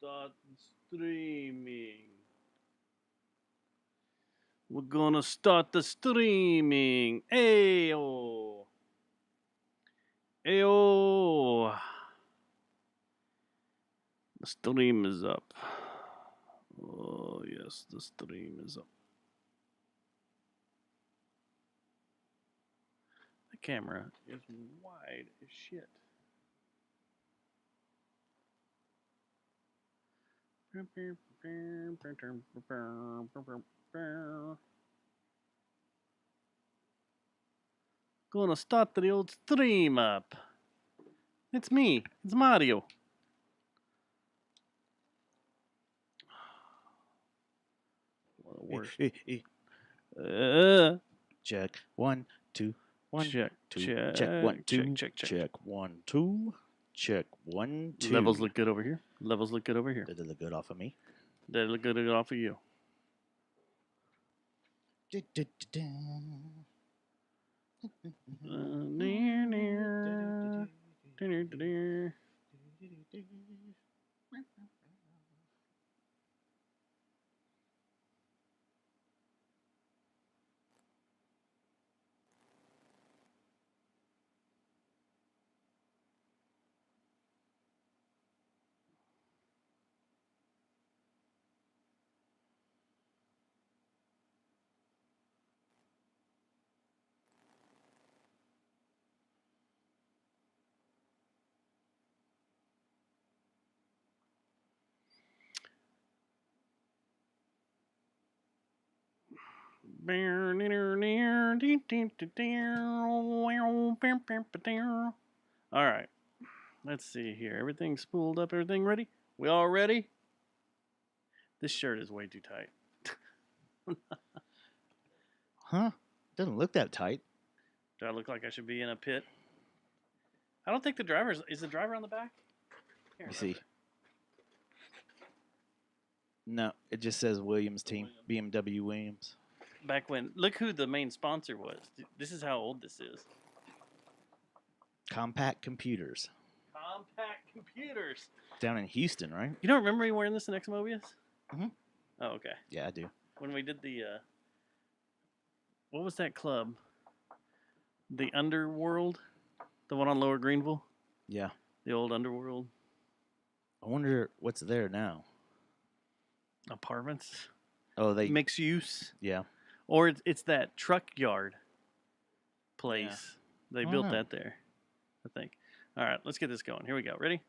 start streaming. We're gonna start the streaming. Ayo. Ayo. The stream is up. Oh, yes, the stream is up. The camera is wide as shit. Gonna start the old stream up. It's me. It's Mario. Worst. Check 1, 2, 1, Check, 2, check, check 1, 2, check. check 1, 2, check 1, 2. Levels look good over here. Levels look good over here. Did it look good off of me? They look good off of you. Near. All right. Let's see here. Everything spooled up. Everything ready? We all ready? This shirt is way too tight. Huh? Doesn't look that tight. Do I look like I should be in a pit? I don't think the driver's... Is the driver on the back? Here, Let me see. No, it just says Williams team. BMW Williams. Back when... Look who the main sponsor was. This is how old this is. Compact Computers. Compact Computers. Down in Houston, right? You don't remember me wearing this in Exmobius? Mhm. Oh, okay. Yeah, I do. When we did the... what was that club? The Underworld? The one on Lower Greenville? Yeah. The old Underworld? I wonder what's there now. Apartments? Oh, they... Mixed use? Yeah. Or it's that truck yard place. Yeah. They built that there, I think. All right, let's get this going. Here we go. Ready?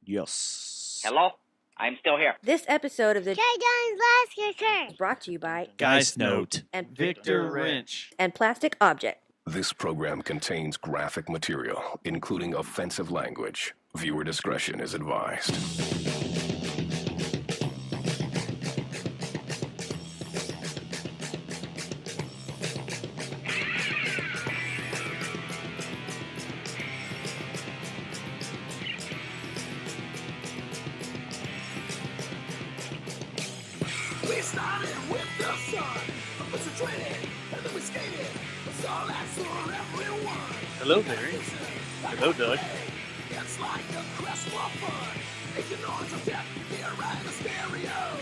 Yes. Hello? I'm still here. This episode of the Jay Jones Basket is brought to you by Geist Note. and Victor Wrench. and Plastic Object. This program contains graphic material, including offensive language. Viewer discretion is advised. We started with the sun, concentrated, and then we skated. It's all that's for everyone. Hello, Larry. Hello, Doug. It's like a quest for fun. It's the noise of death here right in the stereo.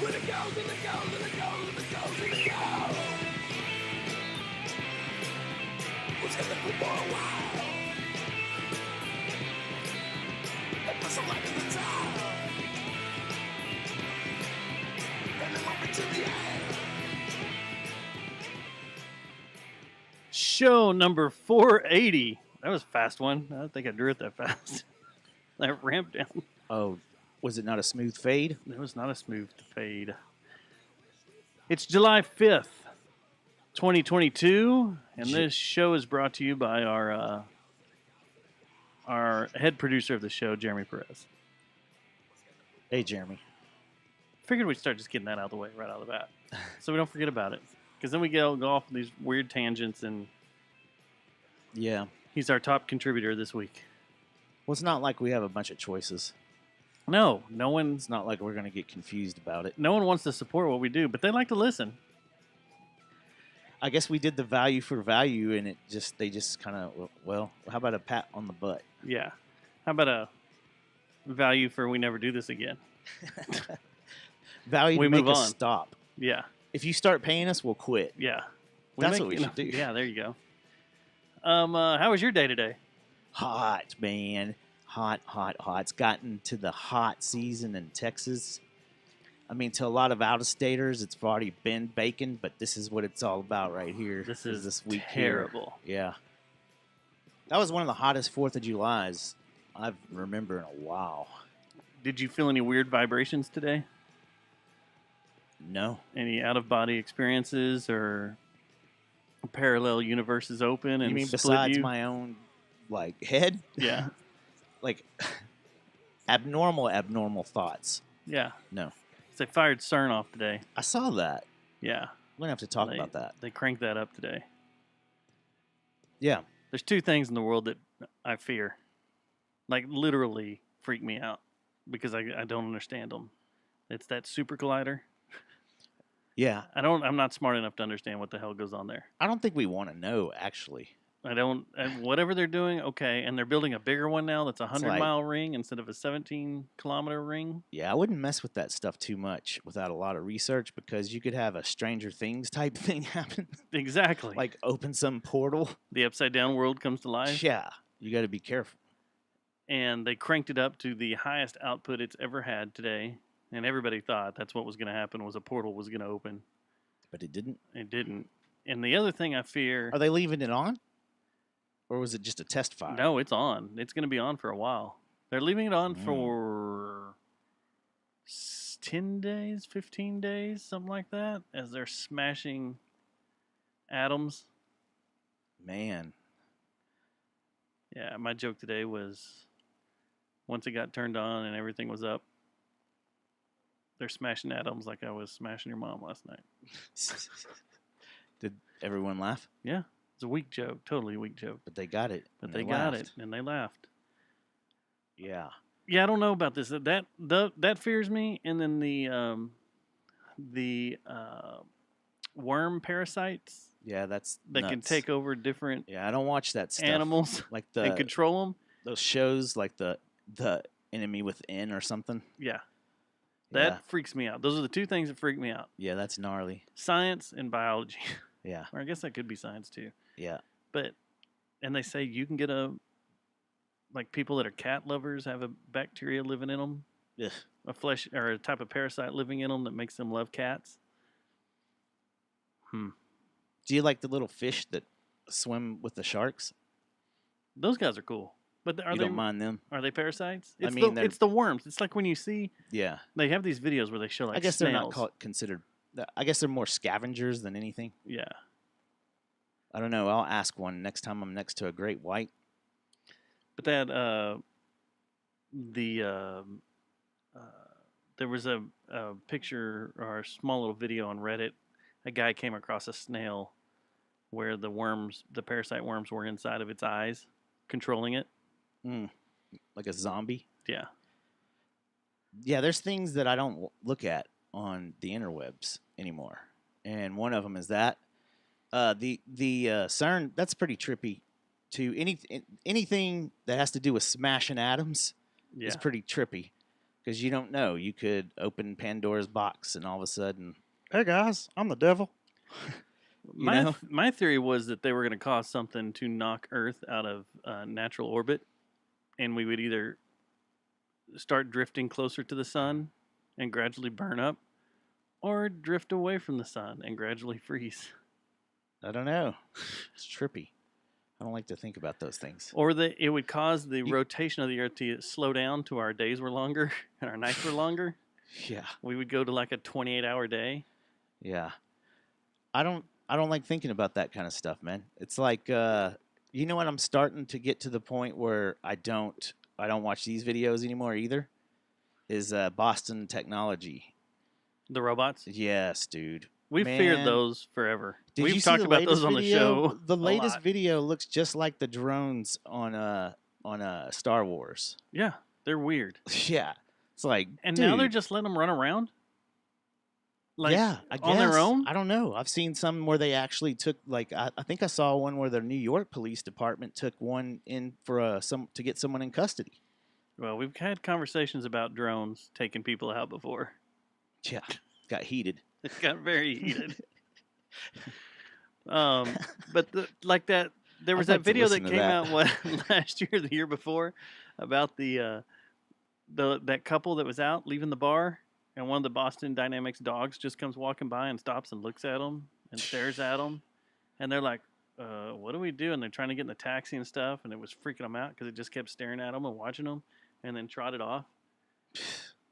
When it goes, and it goes, and it goes, and it goes, and it goes. What's happening for a while? And put some light in the top. Show number 480. That was a fast one. I don't think I drew it that fast. That ramp down. Oh, was it not a smooth fade? It was not a smooth fade. It's July 5th, 2022, and this show is brought to you by our head producer of the show, Jeremy Perez. Hey, Jeremy. Figured we'd start just getting that out of the way right out of the bat, so we don't forget about it. Because then we go off on these weird tangents, and Yeah. he's our top contributor this week. Well, it's not like we have a bunch of choices. No one It's not like we're going to get confused about it. wants to support what we do, but they like to listen. I guess we did the value for value, and they just kind of, well, how about a pat on the butt? Yeah. How about value for we never do this again. Value We to make move us on. stop. Yeah, If you start paying us, we'll quit. yeah. That's what we should do. Yeah, there you go. How was your day today? Hot, man. Hot, hot, hot. It's gotten to the hot season in Texas. I mean, to a lot of out-of-staters, it's already been bacon, but this is what it's all about right here. This is this week here. terrible. Yeah. That was one of the hottest 4th of Julys I've remember in a while. Did you feel any weird vibrations today? No. Any out-of-body experiences or parallel universes open and You mean split besides you? my own, like, head? Yeah, Like, abnormal thoughts. yeah. No. They fired CERN off today. I saw that. Yeah, We're going to have to talk They- about that. they cranked that up today. Yeah. There's 2 things in the world that I fear, like literally freak me out because I don't understand them. It's that super collider. Yeah. I'm not smart enough to understand what the hell goes on there. I don't think we want to know, actually. I don't. Whatever they're doing, okay. And they're building a bigger one now. That's a 100-mile ring instead of a 17-kilometer ring. Yeah, I wouldn't mess with that stuff too much without a lot of research because you could have a Stranger Things type thing happen. Exactly. Like open some portal. The upside down world comes to life. Yeah. You got to be careful. And they cranked it up to the highest output it's ever had today. And everybody thought that's what was going to happen, was a portal was going to open. But it didn't. It didn't. And the other thing I fear. Are they leaving it on? Or was it just a test fire? No, it's on. It's going to be on for a while. They're leaving it on Mm. for 10 days, 15 days, something like that, as they're smashing atoms. Man. Yeah, my joke today was once it got turned on and everything was up, they're smashing atoms like I was smashing your mom last night. Did everyone laugh? Yeah, it's a weak joke, totally weak joke. But they got it. But and they got laughed. it and they laughed. Yeah. Yeah, I don't know about this. That fears me. And then the worm parasites Yeah, that's that can nuts. take over different Yeah, I don't watch that stuff. animals Like and control them. those shows like the Enemy Within or something. Yeah, that Yeah. freaks me out. Those are the 2 things that freak me out: Yeah, that's gnarly. science and biology. Yeah. Or I guess that could be science too. Yeah. But and they say you can get like people that are cat lovers have a bacteria living in them, Ugh. a flesh or a type of parasite living in them that makes them love cats. Do you like the little fish that swim with the sharks? Those guys are cool. But are You they don't mind them? are they parasites? I It's mean, it's the worms. It's like when you see Yeah. they have these videos where they show like I guess snails. they're not considered. I guess they're more scavengers than anything. Yeah. I don't know. I'll ask one next time I'm next to a great white. But that there was a picture or a small little video on Reddit. A guy came across a snail where the parasite worms were inside of its eyes, controlling it. Like a zombie. Yeah. Yeah, there's things that I don't look at on the interwebs anymore, and one of them is that the CERN. That's pretty trippy. To anything that has to do with smashing atoms Yeah. is pretty trippy because you don't know. You could open Pandora's box and all of a sudden, hey guys, I'm the devil. You know? My theory was that they were going to cause something to knock Earth out of natural orbit, and we would either start drifting closer to the sun and gradually burn up, or drift away from the sun and gradually freeze. I don't know. It's trippy. I don't like to think about those things. Or it would cause the rotation of the Earth to slow down to our days were longer and our nights were longer. Yeah, We would go to like a 28-hour day. yeah. I don't like thinking about that kind of stuff, man. It's like you know what? I'm starting to get to the point where I don't watch these videos anymore either. Is Boston Technology? The robots. Yes, dude. We've Man. feared those forever. Did We've you see talked the about those latest on the video? show. The a latest lot. video looks just like the drones on Star Wars. Yeah, they're weird. Yeah, it's like, And dude, now they're just letting them run around? Like, yeah, I guess. on their own? I don't know. I've seen some where they actually took, like, I think I saw one where the New York Police Department took one in for to get someone in custody. Well, we've had conversations about drones taking people out before. Yeah, got heated. It got very heated. But like that, there was I'd that like to video that listen to came that. out what last year, or the year before, about the that couple that was out leaving the bar, and one of the Boston Dynamics dogs just comes walking by and stops and looks at them and stares at them, and they're like, "What do we do?" And they're trying to get in the taxi and stuff, and it was freaking them out because it just kept staring at them and watching them, and then trotted off.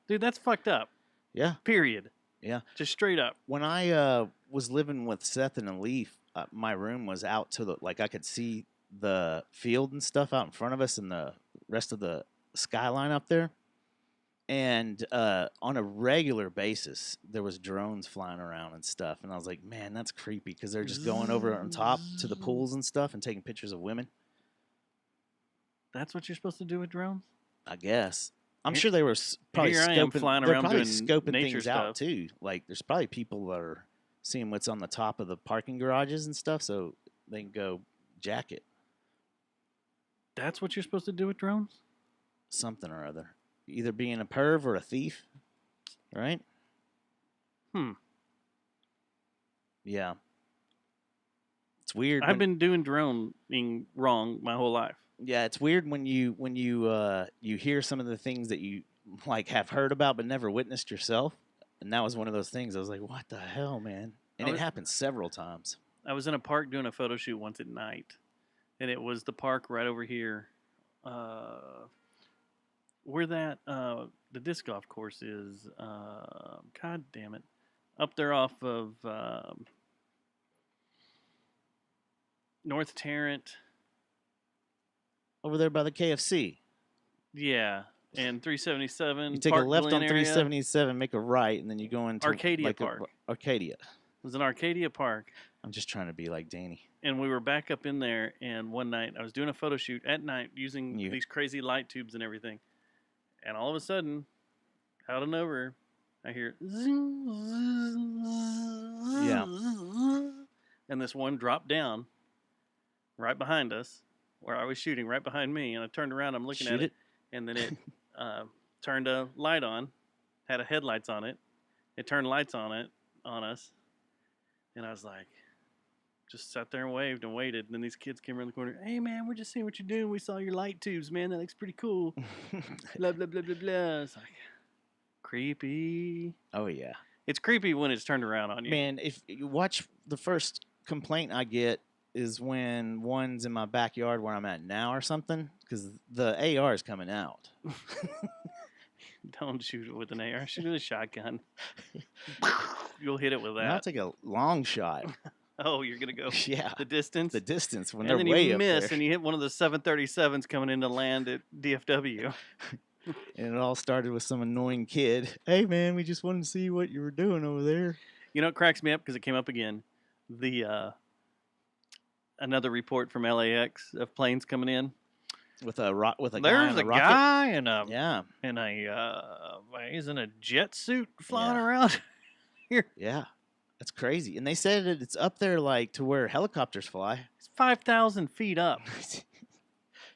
Dude, that's fucked up. Yeah. Period. Yeah. Just straight up. When I was living with Seth and Alif, my room was out to I could see the field and stuff out in front of us and the rest of the skyline up there. And on a regular basis, there was drones flying around and stuff. And I was like, man, that's creepy because they're just going over on top to the pools and stuff and taking pictures of women. That's what you're supposed to do with drones? I guess. I'm Here- sure they were probably here I am scoping, flying they're around probably doing scoping nature things out stuff. too. Like, there's probably people that are seeing what's on the top of the parking garages and stuff, so they can go jack it, That's what you're supposed to do with drones? something or other. Either being a perv or a thief, right? Hmm. Yeah. It's weird. I've been doing droning wrong my whole life. Yeah, it's weird when you you hear some of the things that you like have heard about but never witnessed yourself. And that was one of those things. I was like, "What the hell, man?" And I it was- happened several times. I was in a park doing a photo shoot once at night, and it was the park right over here, where that the disc golf course is. God damn it, up there off of North Tarrant. Over there by the KFC. Yeah, and 377. You take Park a left Glen on area. 377, make a right, and then you go into Arcadia like Park. Arcadia. It was in Arcadia Park. I'm just trying to be like Danny. And we were back up in there, and one night I was doing a photo shoot at night using You- these crazy light tubes and everything. And all of a sudden, out of nowhere, I hear Yeah. and this one dropped down right behind us, where I was shooting, right behind me. And I turned around, I'm looking Shoot at it. and then it turned a light on, had a headlights on it. It turned lights on us, and I was like, just sat there and waved and waited. And then these kids came around the corner. Hey man, we're just seeing what you're doing. We saw your light tubes, man. That looks pretty cool. Blah blah blah blah blah. It's like creepy. Oh yeah. It's creepy when it's turned around on you. Man, if you watch, the first complaint I get is when one's in my backyard where I'm at now or something, because the AR is coming out. Don't shoot it with an AR. Shoot it with a shotgun. You'll hit it with And I'll that. take a long shot. Oh, you're gonna go Yeah, the distance. the distance when and they're then way you up miss, there. and you hit one of the 737s coming into land at DFW. And it all started with some annoying kid. Hey man, we just wanted to see what you were doing over there. You know, it cracks me up because it came up again. The another report from LAX of planes coming in. With a with a guy There's on a a rocket. guy in a Yeah, he's in a jet suit flying Yeah. around here. yeah, that's crazy. And they said that it's up there like to where helicopters fly. It's 5,000 feet up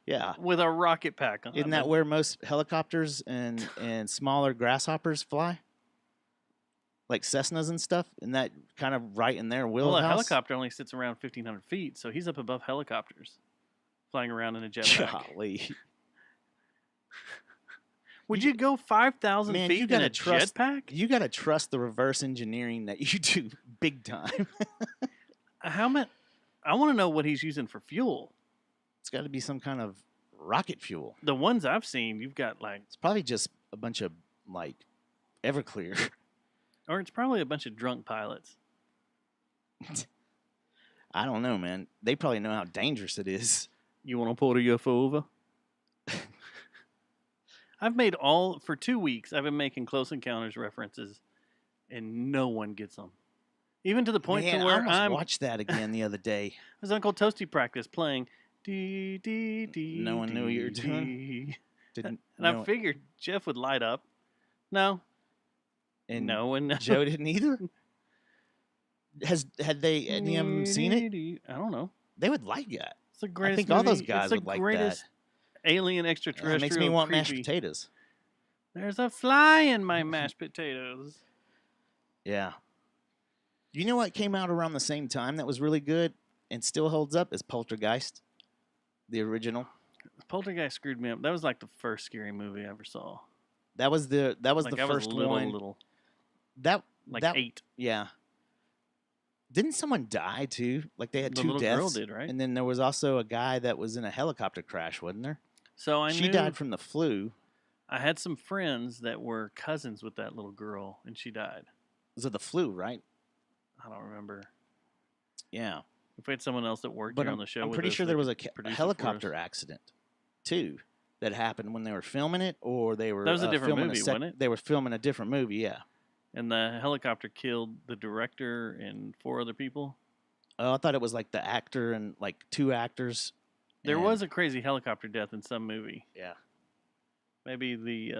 Yeah, with a rocket pack on. isn't that where most helicopters and smaller grasshoppers fly? Like Cessnas and stuff, and that kind of right in their Well, wheelhouse. a helicopter only sits around 1,500 feet, so he's up above helicopters, flying around in a jetpack. Golly. Would you go 5,000 Man, feet you in gotta a trust- jetpack? You got to trust the reverse engineering that you do big time. How much? I want to know what he's using for fuel. It's got to be some kind of rocket fuel. The ones I've seen, you've got like, It's probably just a bunch of like Everclear. or it's probably a bunch of drunk pilots. I don't know, man. They probably know how dangerous it is. You want to pull the UFO over? I've made for 2 weeks, I've been making Close Encounters references, and no one gets them. Even to the point Man, to I where almost I watched that again the other day. was Uncle Toasty practice playing. Dee, dee, dee, No one knew what you were dee, doing? dee. Didn't And I know- figured Jeff would light up. No, and no one knows. Joe didn't either. Had they any of them seen it? I don't know. They would like that. It's the greatest. think all those movie- guys it's the would like that. greatest alien Yeah, it extraterrestrial. makes me want mashed creepy. potatoes. There's a fly in my mashed potatoes. Yeah. You know what came out around the same time that was really good and still holds up is Poltergeist, the original. Poltergeist screwed me up. That was like the first scary movie I ever saw. That was the Like the I was first little, one. little, That like that 8. yeah. Didn't someone die too? Like they had The two little deaths. girl did, right? And then there was also a guy that was in a helicopter crash, wasn't there? So I She knew died from the flu. I had some friends that were cousins with that little girl, and she died. Was it the flu, right? I don't remember. Yeah. If we had someone else that worked But here on the show, I'm with pretty us, sure they there was could a produce it for us. helicopter accident too that happened when they were filming it, or they were That was a different filming movie, wasn't it? They were filming a different movie. Yeah. And the helicopter killed the director and 4 other people. Oh, I thought it was like the actor and like 2 actors. There and- was a crazy helicopter death in some movie. yeah. Maybe the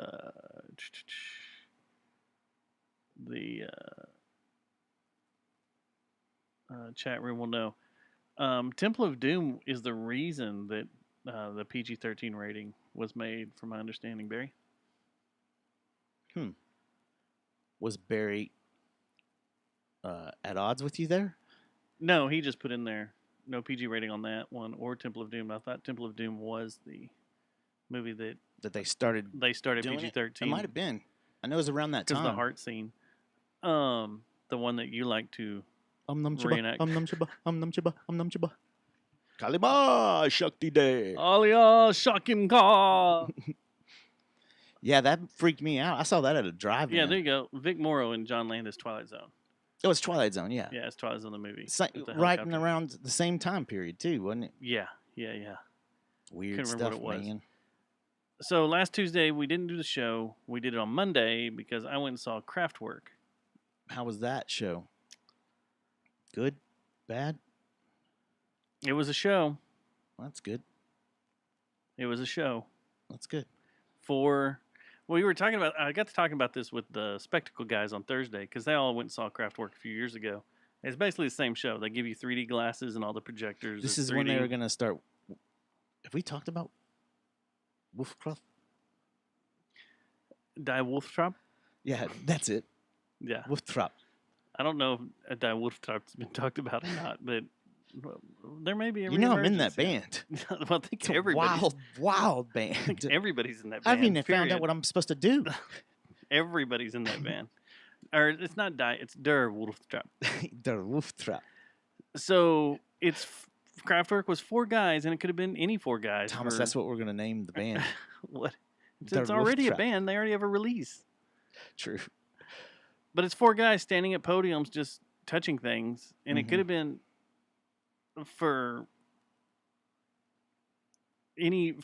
chat room will know. Temple of Doom is the reason that the PG-13 rating was made, from my understanding, Barry. Was Barry at odds with you there? No, he just put in there no PG rating on that one or Temple of Doom. I thought Temple of Doom was the movie that That they started they started doing it? PG-13. It might have been. I know it was around that because time. the heart scene. The one that you like to Num chiba, reenact. num chiba, num chiba, num chiba. Kalima Shakti Day. Alia Shakim Ka. Yeah, that freaked me out. I saw that at a drive-in. Yeah, there you go. Vic Morrow and John Landis, Twilight Zone. It was Twilight Zone. Yeah. Yeah, it's Twilight Zone the movie. with the Right in helicopter. around the same time period too, wasn't it? Yeah. Weird Couldn't remember stuff, what it was. man. So last Tuesday we didn't do the show. We did it on Monday because I went and saw Kraftwerk. How was that show? Good? Bad? It was a show. Well, that's good. It was a show. That's good. We were talking about. I got to talking about this with the Spectacle guys on Thursday because they all went and saw Kraftwerk a few years ago. It's basically the same show. They give you 3D glasses and all the projectors. This is is when they 3D. were gonna start. Have we talked about Wolfcraft? Die Wolftrap. Yeah, that's it. Yeah, Wolftrap. I don't know if Die Wolftrap's been talked about or not, but there may be. A You know I'm in that reemergence, yeah. band. Well, I think It's a everybody's. wild I think band. everybody's in that I band. haven't even found period. out what I'm supposed to do. Everybody's in that band. Or it's not Die. It's Der Wolftrap. The Wolftrap. So it's Kraftwerk was 4 guys, and it could have been any 4 guys. Thomas, for- that's what we're gonna name the band. what? It's, Der it's already a Wolftrap. band. They already have a release. True. But it's 4 guys standing at podiums just touching things, and it Mhm. could have been for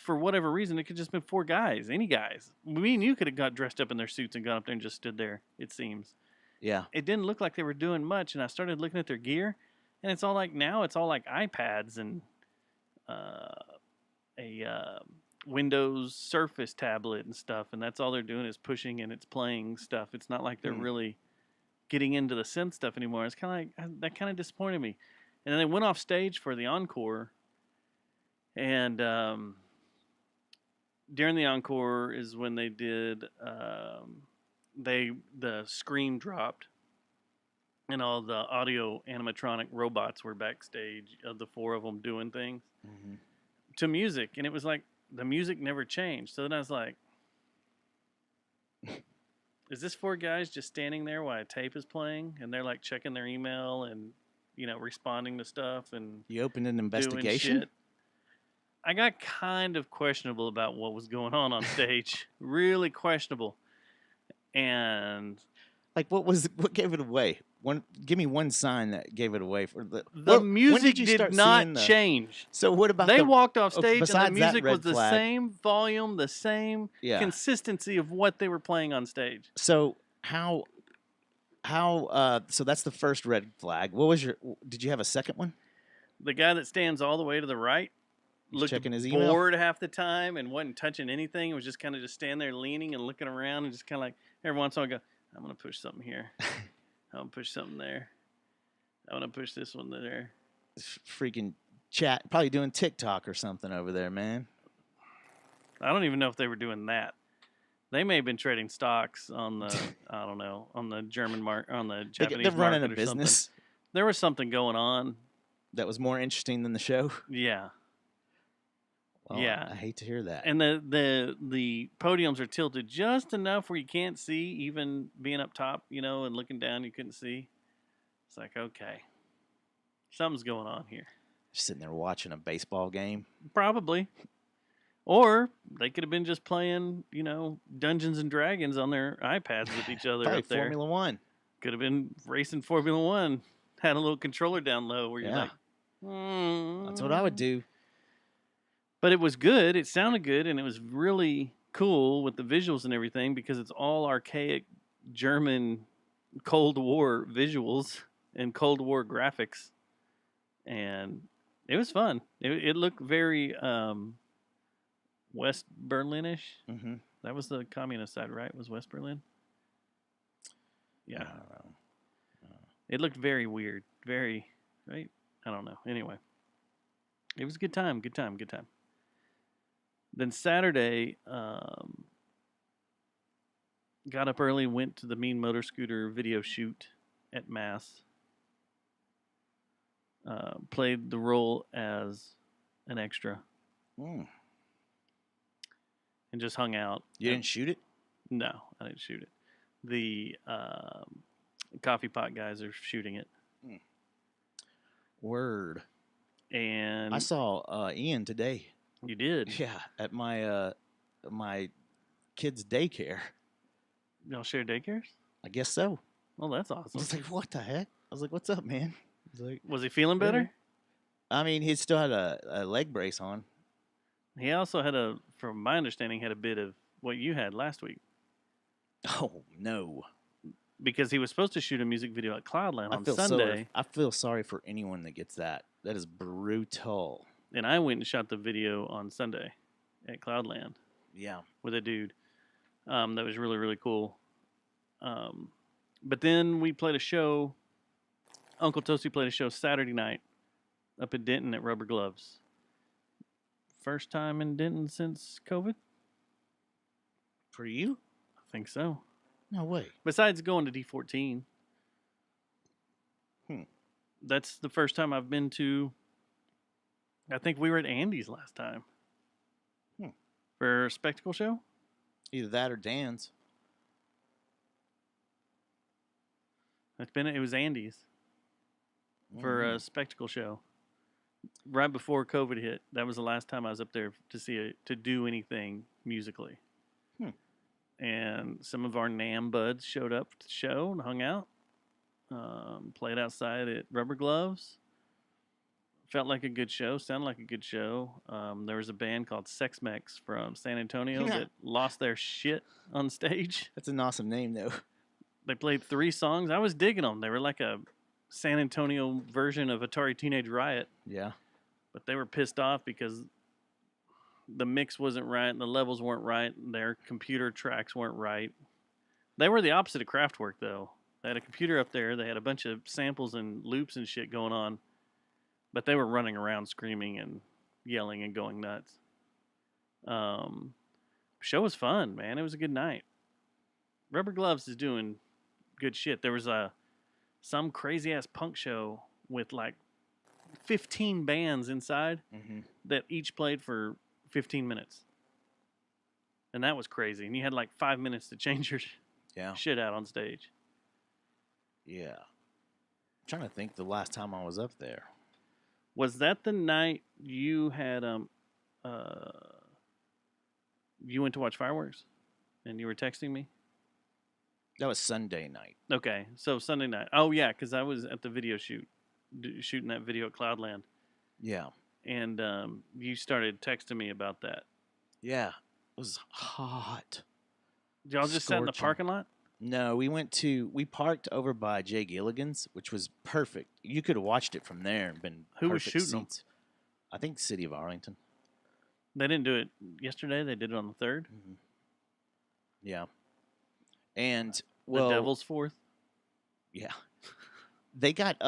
whatever reason. It could have just been 4 guys, any guys. Me and you could have got dressed up in their suits and gone up there and just stood there. It seems Yeah. it didn't look like they were doing much, and I started looking at their gear, and it's all like iPads and a Windows Surface tablet and stuff, and that's all they're doing is pushing and it's playing stuff. It's not like they're Hmm. really getting into the synth stuff anymore. It's kind of like that kind of disappointed me. And then they went off stage for the encore, and during the encore is when they did the screen dropped, and all the audio animatronic robots were backstage of the 4 of them doing things Mhm. to music, and it was like the music never changed. So then I was like, is this 4 guys just standing there while a tape is playing, and they're like checking their email and responding to stuff and You opened an doing investigation. shit? I got kind of questionable about what was going on stage. Really questionable. And Like what gave it away? Give me one sign that gave it away for the the when music you did start not seeing the- change. So what about They the, walked off oh, stage and the besides that music was red the flag. same volume, the same yeah? consistency of what they were playing on stage. So how so that's the first red flag. What was did you have a second one? The guy that stands all the way to the right He's looked checking his email? bored half the time and wasn't touching anything. It was just kind of just standing there leaning and looking around and just kind of like every once in a while go, I'm going to push something here. I'm going to push something there. I'm going to push this one there. Freaking chat, probably doing TikTok or something over there, man. I don't even know if they were doing that. They may have been trading stocks on the I don't know, on the German market, on the Japanese They're running market a or something. business There was something going on. that was more interesting than the show. Yeah. Well, Yeah. I hate to hear that. And the podiums are tilted just enough where you can't see, even being up top, and looking down you couldn't see. It's like, okay. Something's going on here. Just sitting there watching a baseball game. Probably. Or they could have been just playing, Dungeons and Dragons on their iPads with each other Probably up there. Formula One. Could have been racing Formula One. Had a little controller down low where you're Yeah. like, That's what I would do. But it was good. It sounded good, and it was really cool with the visuals and everything because it's all archaic German Cold War visuals and Cold War graphics, and it was fun. It looked very West Berlinish. Mm-hmm. That was the communist side, right? Was West Berlin? Yeah. I don't know. It looked very weird. Very, right? I don't know. Anyway, it was a good time. Good time. Good time. Then Saturday, got up early, went to the Mean Motor Scooter video shoot at Mass. Played the role as an extra Mm. and just hung out. You didn't shoot it? No, I didn't shoot it. The Coffee Pot guys are shooting it. Word. And I saw Ian today. you did. Yeah, at my kids' daycare. Y'all share daycares? I guess so. Well, that's I awesome. was like, what the heck? I was like, what's up, man? He's like, Was he feeling better? I mean, he still had a leg brace on. He also had from my understanding, had a bit of what you had last week Oh no! because he was supposed to shoot a music video at Cloudland I on feel Sunday, I feel sorry for anyone that gets that. That is brutal. and I went and shot the video on Sunday at Cloudland Yeah. with a dude. That was really, really cool. But then we played a show. Uncle Toasty played a show Saturday night up in Denton at Rubber Gloves. First time in Denton since COVID? For you? I think so. No way. Besides going to D14. That's the first time I've been to. I think we were at Andy's last time. For a spectacle show? Either that or Dan's. It was Andy's for a spectacle show. Right before COVID hit. That was the last time I was up there to do anything musically. And some of our NAMM buds showed up to the show and hung out. Played outside at Rubber Gloves. Felt like a good show. Sounded like a good show. There was a band called Sex Mex from San Antonio that lost their shit on stage. That's an awesome name, though. They played 3 songs. I was digging them. They were like a San Antonio version of Atari Teenage Riot. Yeah. But they were pissed off because the mix wasn't right and the levels weren't right and their computer tracks weren't right. They were the opposite of Kraftwerk, though. They had a computer up there. They had a bunch of samples and loops and shit going on. But they were running around screaming and yelling and going nuts. Show was fun, man. It was a good night. Rubber Gloves is doing good shit. There was some crazy-ass punk show with like 15 bands inside that each played for 15 minutes. And that was crazy. And you had like 5 minutes to change your shit out on stage. Yeah. I'm trying to think the last time I was up there. Was that the night you had you went to watch fireworks and you were texting me? That was Sunday night. Okay, so Sunday night. Oh yeah, because I was at the video shoot, shooting that video at Cloudland. Yeah. And you started texting me about that. Yeah. It was hot. Did y'all just sat in the Scorching. parking lot? No, we parked over by Jay Gilligan's, which was perfect. You could have watched it from there and been Who was perfect shooting 'em? seats. I think City of Arlington. They didn't do it yesterday. They did it on the 3rd. Yeah. And The Devil's 4th. Yeah. They got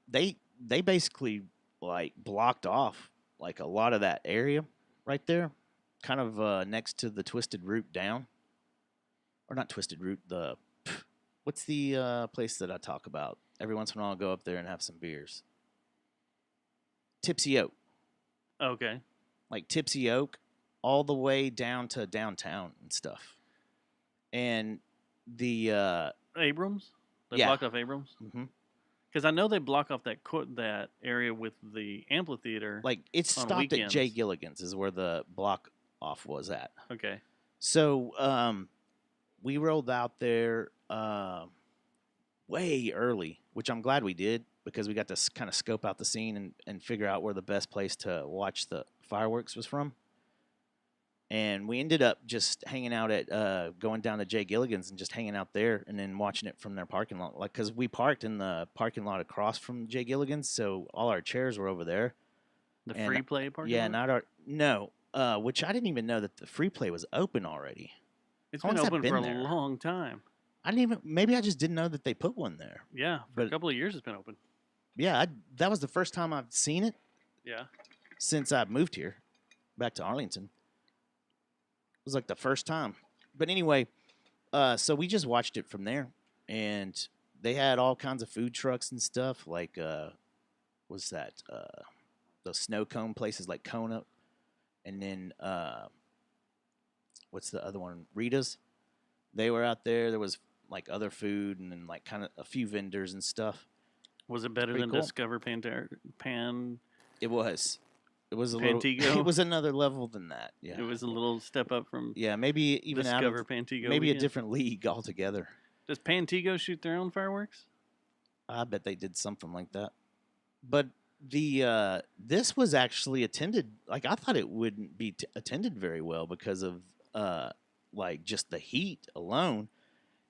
they basically like blocked off like a lot of that area right there. kind of next to the Twisted Root down, or not Twisted Root. What's the place that I talk about every once in a while? I'll go up there and have some beers. Tipsy Oak, Okay. like Tipsy Oak, all the way down to downtown and stuff. And the Abrams? They Yeah. blocked off Abrams? mhm. Because I know they block off that area with the amphitheater. like it's On stopped at Jay weekends. Gilligan's is where the block off was at. Okay. So we rolled out there way early, which I'm glad we did because we got to kind of scope out the scene and figure out where the best place to watch the fireworks was from. And we ended up just hanging out at going down to Jay Gilligan's and just hanging out there and then watching it from their parking lot. Like, because we parked in the parking lot across from Jay Gilligan's, so all our chairs were over there. The And- free play parking Yeah, lot? not our no. Which I didn't even know that the free play was open already. It's how been long's that open for a been there? long time. I didn't even. Maybe I just didn't know that they put one there. Yeah. For a But- couple of years it's been open. Yeah, that was the first time I've seen it Yeah. since I moved here, back to Arlington. It was like the first time. But anyway, so we just watched it from there, and they had all kinds of food trucks and stuff. Like, what's that? Those snow cone places like Kona, and then what's the other one? Rita's. They were out there. There was like other food, and then like kind of a few vendors and stuff. Was it better Pretty than cool. Discover Pan? It was. It was a Pantigo? little. It was another level than that. Yeah. It was a little step up from Yeah, maybe even out Discover of Pantigo. maybe a weekend. different league altogether. Does Pantigo shoot their own fireworks? I bet they did something like that. But the this was actually attended. Like I thought it wouldn't be attended very well because of like just the heat alone,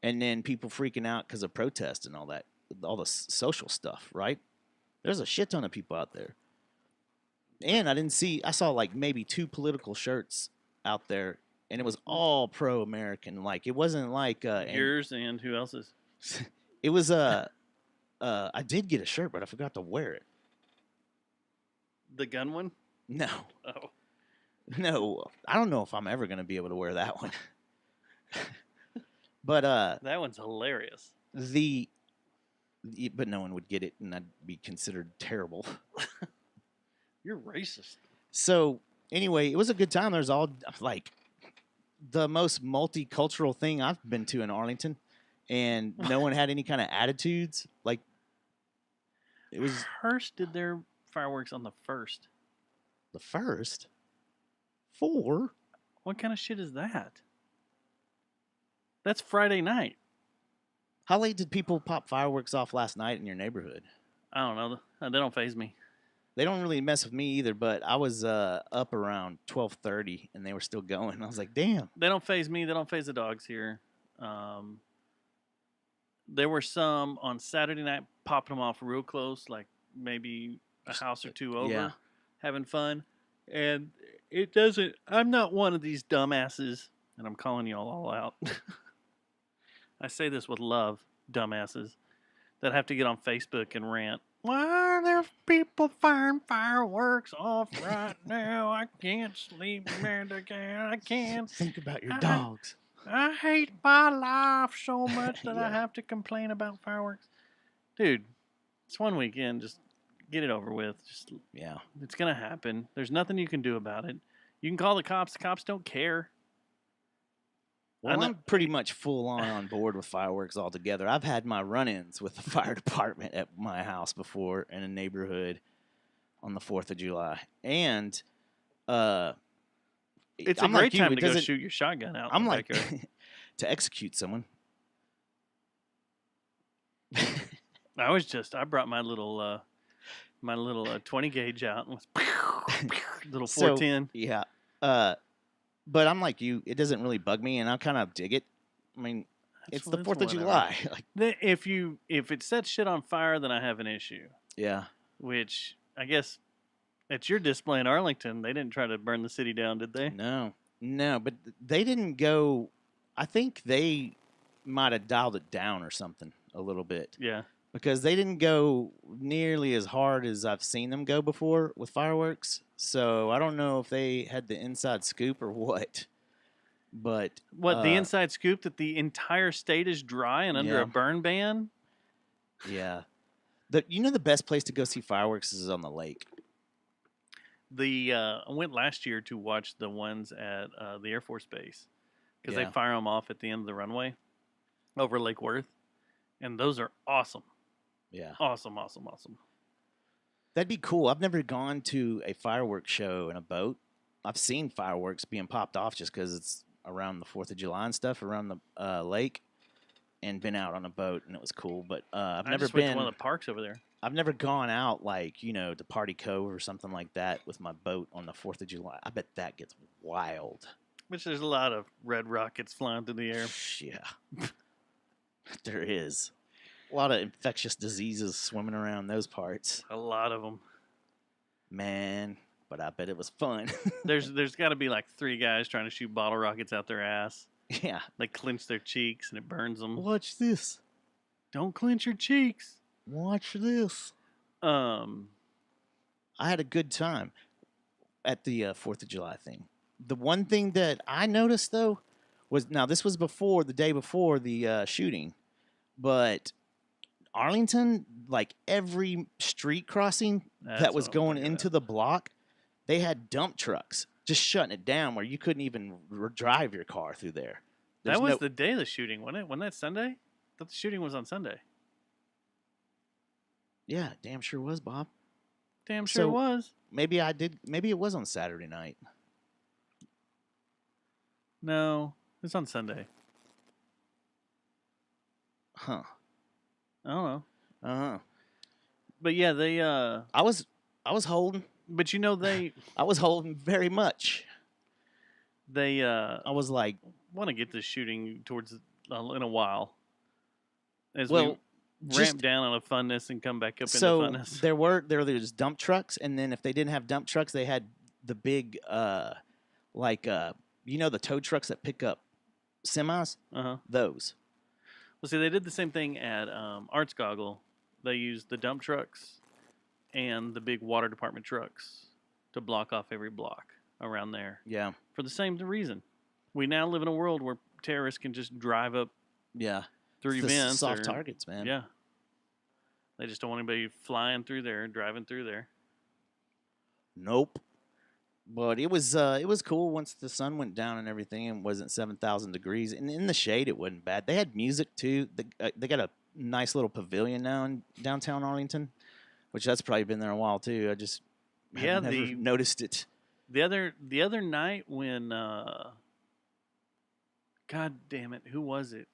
and then people freaking out because of protest and all that, all the social stuff. Right? There's a shit ton of people out there. And I saw like maybe 2 political shirts out there, and it was all pro-American. Like it wasn't like Yours and who else's? it was I did get a shirt, but I forgot to wear it. The gun one? No, Oh. no, I don't know if I'm ever gonna be able to wear that one. But That one's hilarious. but no one would get it, and I'd be considered terrible. You're racist. So anyway, it was a good time. There's all like the most multicultural thing I've been to in Arlington, and no one had any kind of attitudes. Like it was Hearst did their fireworks on the 1st. the first 4. What kind of shit is that? That's Friday night. How late did people pop fireworks off last night in your neighborhood? I don't know. They don't phase me. They don't really mess with me either, but I was up around 12:30 and they were still going. I was like, damn. They don't phase me. They don't phase the dogs here. There were some on Saturday night popping them off real close, like maybe a house or 2 over, Yeah. having fun. And it doesn't. I'm not one of these dumbasses, and I'm calling y'all all out. I say this with love, dumbasses, that have to get on Facebook and rant. Why are there people firing fireworks off right now? I can't sleep, man. I can't. Think about your I- dogs. I hate my life so much that I Yeah. have to complain about fireworks. Dude, it's one weekend. Just get it over with. Just Yeah. it's gonna happen. There's nothing you can do about it. You can call the cops. The cops don't care. Well, know- I'm pretty much full on board with fireworks altogether. I've had my run-ins with the fire department at my house before in a neighborhood on the 4th of July. And It's I'm a great like you, time it to go doesn't- shoot your shotgun out. I'm in the like backyard. to execute someone. I brought my little 20 gauge out and was little So, 410. Yeah. But I'm like you, it doesn't really bug me and I kind of dig it. I mean, it's the 4th of whatever. July. Like, If it sets shit on fire, then I have an issue. yeah. Which I guess at your display in Arlington, they didn't try to burn the city down, did they? No, but they didn't go. I think they might have dialed it down or something a little bit. Yeah. because they didn't go nearly as hard as I've seen them go before with fireworks. So I don't know if they had the inside scoop or what. But What, the inside scoop that the entire state is dry and under Yeah. a burn ban? yeah, the best place to go see fireworks is on the lake. I went last year to watch the ones at the Air Force Base because Yeah. they fire them off at the end of the runway over Lake Worth, and those are awesome, Yeah, awesome, awesome, awesome. that'd be cool. I've never gone to a fireworks show in a boat. I've seen fireworks being popped off just because it's around the 4th of July and stuff around the lake, and been out on a boat and it was cool. But I've I never just went been. to one of the parks over there. I've never gone out like to Party Cove or something like that with my boat on the 4th of July. I bet that gets wild. Which there's a lot of red rockets flying through the air. Yeah, there is a lot of infectious diseases swimming around those parts, A lot of them. man. But I bet it was fun. There's got to be like 3 guys trying to shoot bottle rockets out their ass. Yeah. They clench their cheeks and it burns them. Watch this. Don't clench your cheeks. Watch this. I had a good time at the 4th of July thing. The one thing that I noticed, though, was now this was the day before the shooting, but Arlington, like every street crossing That's that was what I'm going thinking into the block, they had dump trucks just shutting it down where you couldn't even drive your car through there. There's That was no- the day of the shooting, wasn't it? Wasn't that Sunday? I thought the shooting was on Sunday. Yeah, damn sure was, Bob. Damn sure So- it was. Maybe it was on Saturday night. No, it's on Sunday. Huh. I don't know. Uh-huh. But yeah, they I was holding. but you know they I was holding very much. they I was like, want to get this shooting towards in a while. As well, we just ramp down on a funness and come back up so into funness. there was dump trucks, and then if they didn't have dump trucks, they had the big the tow trucks that pick up semis. Uh-huh. Those. Well, see, they did the same thing at Arts Goggle. They used the dump trucks and the big water department trucks to block off every block around there Yeah. for the same reason. We now live in a world where terrorists can just drive up Yeah. through It's the events. soft or- targets, man. Yeah. They just don't want anybody flying through there, driving through there. Nope. But it was cool once the sun went down and everything and wasn't 7,000 degrees. And in the shade, it wasn't bad. They had music too. They got a nice little pavilion now in downtown Arlington, which that's probably been there a while too. I just Yeah, have never the- noticed it. The other night when God damn it, who was it?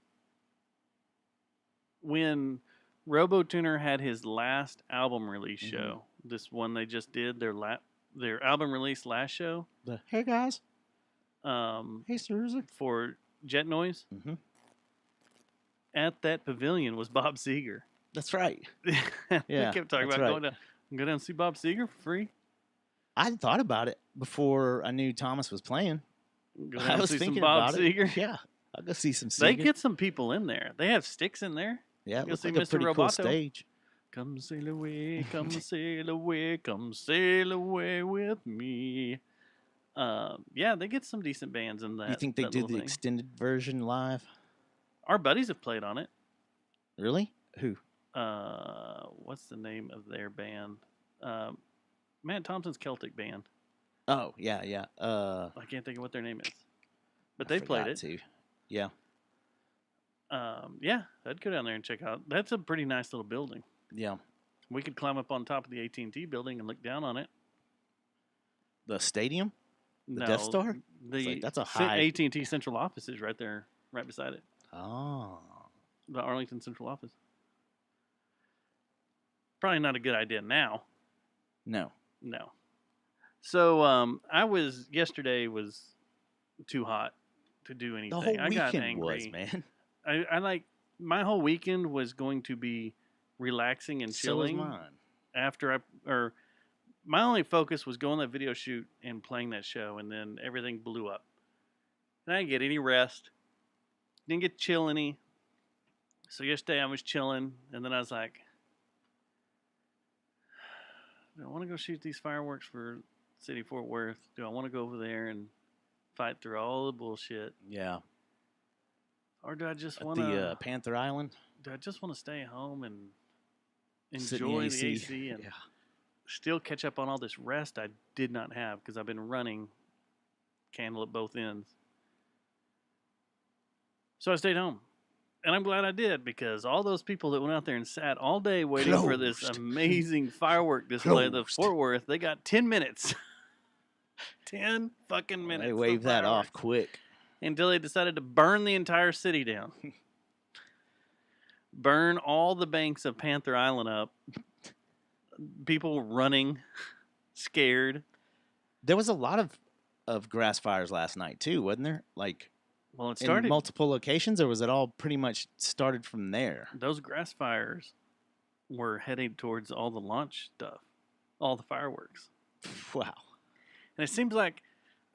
When RoboTuner had his last album release Mhm. show, this one they just did their album release last show, Hey guys, um, hey Susan. for Jet Noise. Mm-hmm. At that pavilion was Bob Seger. That's right. We Yeah, kept talking that's about right. go down and see Bob Seger for free. I had thought about it before I knew Thomas was playing. Go down I and was see some thinking Bob about Seger. it. Yeah, I'll go see some. They Seger. get some people in there. They have sticks in there. yeah, it go looks see like a Mr. pretty cool Roboto. stage. Come sail away, come sail away, come sail away with me. Yeah, they get some decent bands in that. You think they that do little the thing. extended version live? Our buddies have played on it. Really? Who? What's the name of their band? Matt Thompson's Celtic band. Oh yeah, yeah. I can't think of what their name is, but I they played forgot it. too. Yeah, Yeah, I'd go down there and check out. That's a pretty nice little building. yeah. We could climb up on top of the AT&T building and look down on it. The stadium. The No, Death Star? The like, that's a high- AT&T central office is right there, right beside it. Oh. The Arlington central office. Probably not a good idea now. No. No. So yesterday was too hot to do anything. The whole I got weekend angry. was, man. I like my whole weekend was going to be relaxing and So was chilling mine. my only focus was going to that video shoot and playing that show, and then everything blew up. And I didn't get any rest. Didn't get to chill any. So yesterday I was chilling, and then I was like, Do I want to go shoot these fireworks for City Fort Worth? Do I want to go over there and fight through all the bullshit? Yeah. Or do I just At want the to Panther Island. do I just want to stay home and Sit in enjoy the AC and Yeah. still catch up on all this rest I did not have because I've been running candle at both ends. So I stayed home. And I'm glad I did because all those people that went out there and sat all day waiting for this Closed. amazing firework display at the Closed. Fort Worth, they got 10 minutes. 10 fucking minutes. They of waved that off fireworks quick. until they decided to burn the entire city down. Burn all the banks of Panther Island up. People running, scared. There was a lot of grass fires last night too, wasn't there? Like Well, it in started. multiple locations, or was it all pretty much started from there? Those grass fires were headed towards all the launch stuff, all the fireworks. Wow. And it seems like,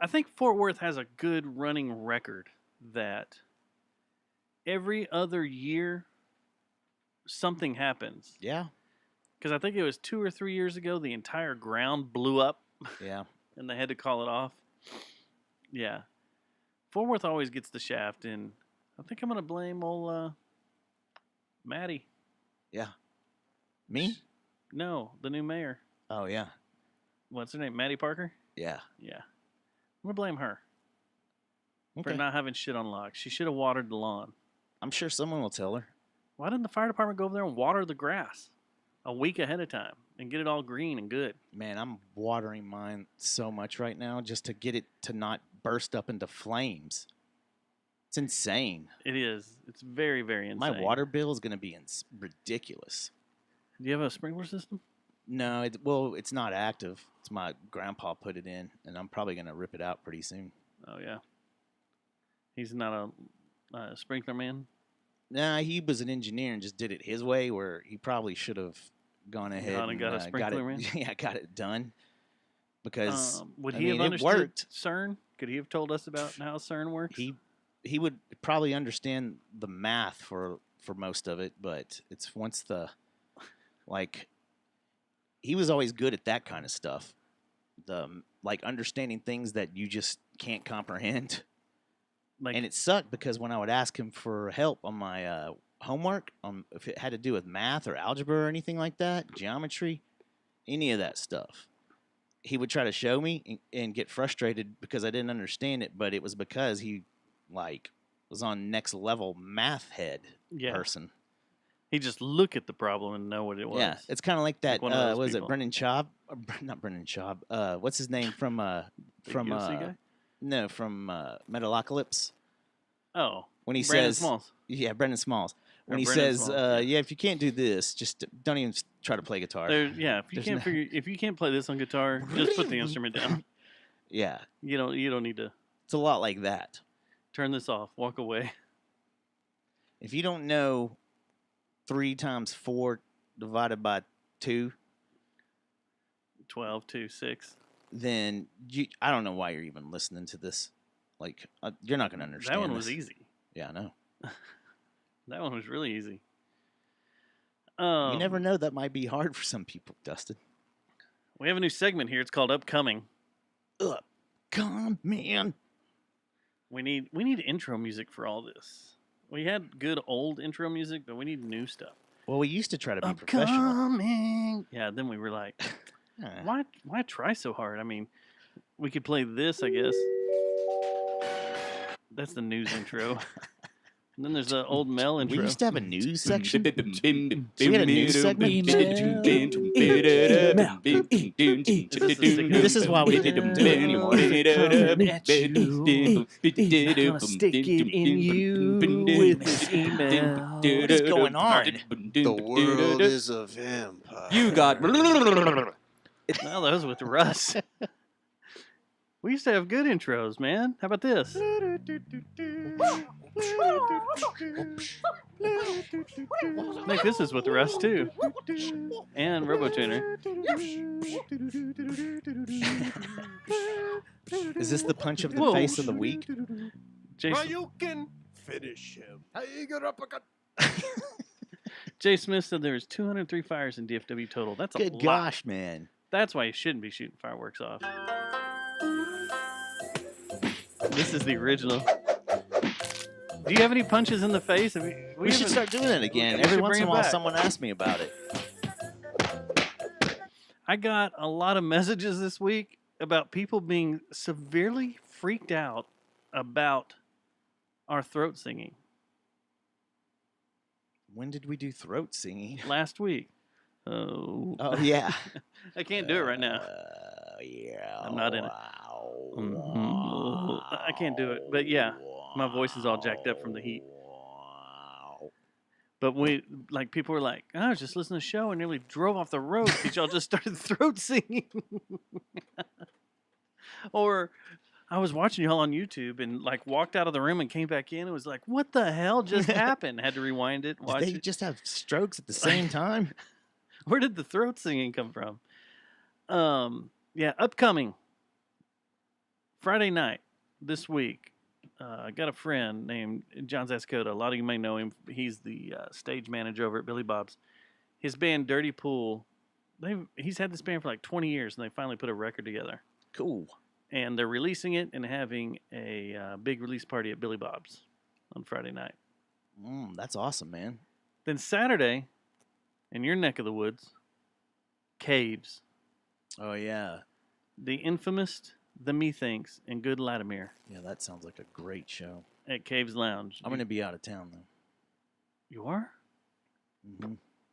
I think Fort Worth has a good running record that every other year something happens. Yeah. Because I think it was 2 or 3 years ago, the entire ground blew up Yeah. and they had to call it off. Yeah. Fort Worth always gets the shaft, and I think I'm going to blame old Maddie. Me? No, the new mayor. Oh yeah. What's her name? Maddie Parker? Yeah. Yeah. I'm going to blame her for Okay. not having shit on lock. She should have watered the lawn. I'm sure someone will tell her. Why didn't the fire department go over there and water the grass a week ahead of time and get it all green and good? Man, I'm watering mine so much right now just to get it to not burst up into flames. It's insane. It is. It's very, very insane. My water bill is going to be ridiculous. Do you have a sprinkler system? No, well, it's not active. It's my grandpa put it in, and I'm probably going to rip it out pretty soon. Oh, yeah. He's not a sprinkler man? Nah, he was an engineer and just did it his way, where he probably should have gone ahead Gone and got a got sprinkler it. man? Yeah, got it done. Because Would I he mean, have it understood worked. CERN? Could he have told us about how CERN works? he would probably understand the math for most of it, but it's once the like he was always good at that kind of stuff. The like understanding things that you just can't comprehend. Like, And it sucked because when I would ask him for help on my homework, if it had to do with math or algebra or anything like that, geometry, any of that stuff, he would try to show me and get frustrated because I didn't understand it. But it was because he like was on next level math head yeah. person. He just look at the problem and know what it was. Yeah, it's kind of like that. one of those Was it people. Brendan Schaub? Not Brendan Schaub. What's his name from Big UFC guy? no from Metalocalypse? Oh, When he Brandon says Smalls. Yeah, Brendan Smalls. When Or he Brendan says, Smalls, yeah, if you can't do this, just don't even try to play guitar. Yeah, if you There's can't no- figure, if you can't play this on guitar, just put the instrument down. Yeah, You don't need to it's a lot like that. turn this off. Walk away. If you don't know 3 times 4 divided by 2, 12, 2, 6. then I don't know why you're even listening to this. Like, you're not going to understand That one was this. easy. Yeah, I know. That one was really easy. You never know. That might be hard for some people, Dustin. We have a new segment here. It's called Upcoming. Come, man. We need intro music for all this. We had good old intro music, but we need new stuff. Well, we used to try to be professional. Upcoming. Yeah, then we were like, Yeah. why try so hard? I mean, we could play this, I guess. That's the news intro. And then there's the old Mel We intro. used to have a news section. We had a news segment? This is why we didn't do it anymore. Stick it in you with this email. What is going on? The world is a vampire. You got. Well, that was with Russ. We used to have good intros, man. How about this? Nick, this is with Russ too. And RoboTuner. Is this the punch of the Whoa. face of the week? Jason, You can finish him. Jay Smith said there was 203 fires in DFW total. That's a Good lot. gosh, man. That's why you shouldn't be shooting fireworks off. This is the original. Do you have any punches in the face? We should start doing it again. we Every should once bring in a it while, back. someone asks me about it. I got a lot of messages this week about people being severely freaked out about our throat singing When did we do throat singing? last week. Oh, Oh yeah. I can't do it right now. Yeah. I'm not in it. I can't do it. But yeah, my voice is all jacked up from the heat. But people were like, I was just listening to the show and nearly drove off the road because y'all just started throat singing. Or I was watching y'all on YouTube and like walked out of the room and came back in and was like, what the hell just happened? Had to rewind it, watch Did they it. just have strokes at the same time? Where did the throat singing come from? Yeah, upcoming Friday night this week. I got a friend named John Zascoda. A lot of you may know him. He's the stage manager over at Billy Bob's. His band Dirty Pool, he's had this band for like 20 years, and they finally put a record together. Cool. And they're releasing it and having a big release party at Billy Bob's on Friday night. That's awesome, man. Then Saturday, in your neck of the woods, Caves. Oh yeah. The infamous, the Methinks, and Good Latimer Yeah, that sounds like a great show. at Caves Lounge. I'm gonna be out of town though. You are? Hmm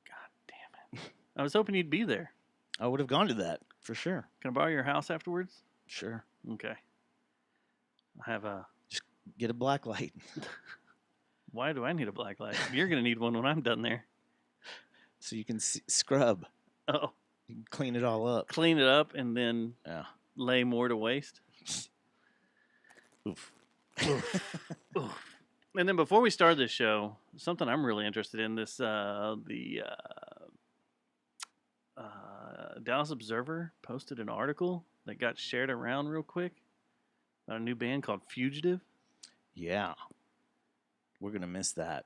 God damn it. I was hoping you'd be there. I would have gone to that for sure. Can I borrow your house afterwards? Sure. Okay. I have a... Get a black light. Why do I need a black light? You're going to need one when I'm done there. So you can scrub. Oh, You can clean it all up. clean it up and then Yeah. lay more to waste. Oof. Oof. And then before we start this show, something I'm really interested in, this Dallas Observer posted an article that got shared around real quick about a new band called Fugitive. Yeah. We're gonna miss that.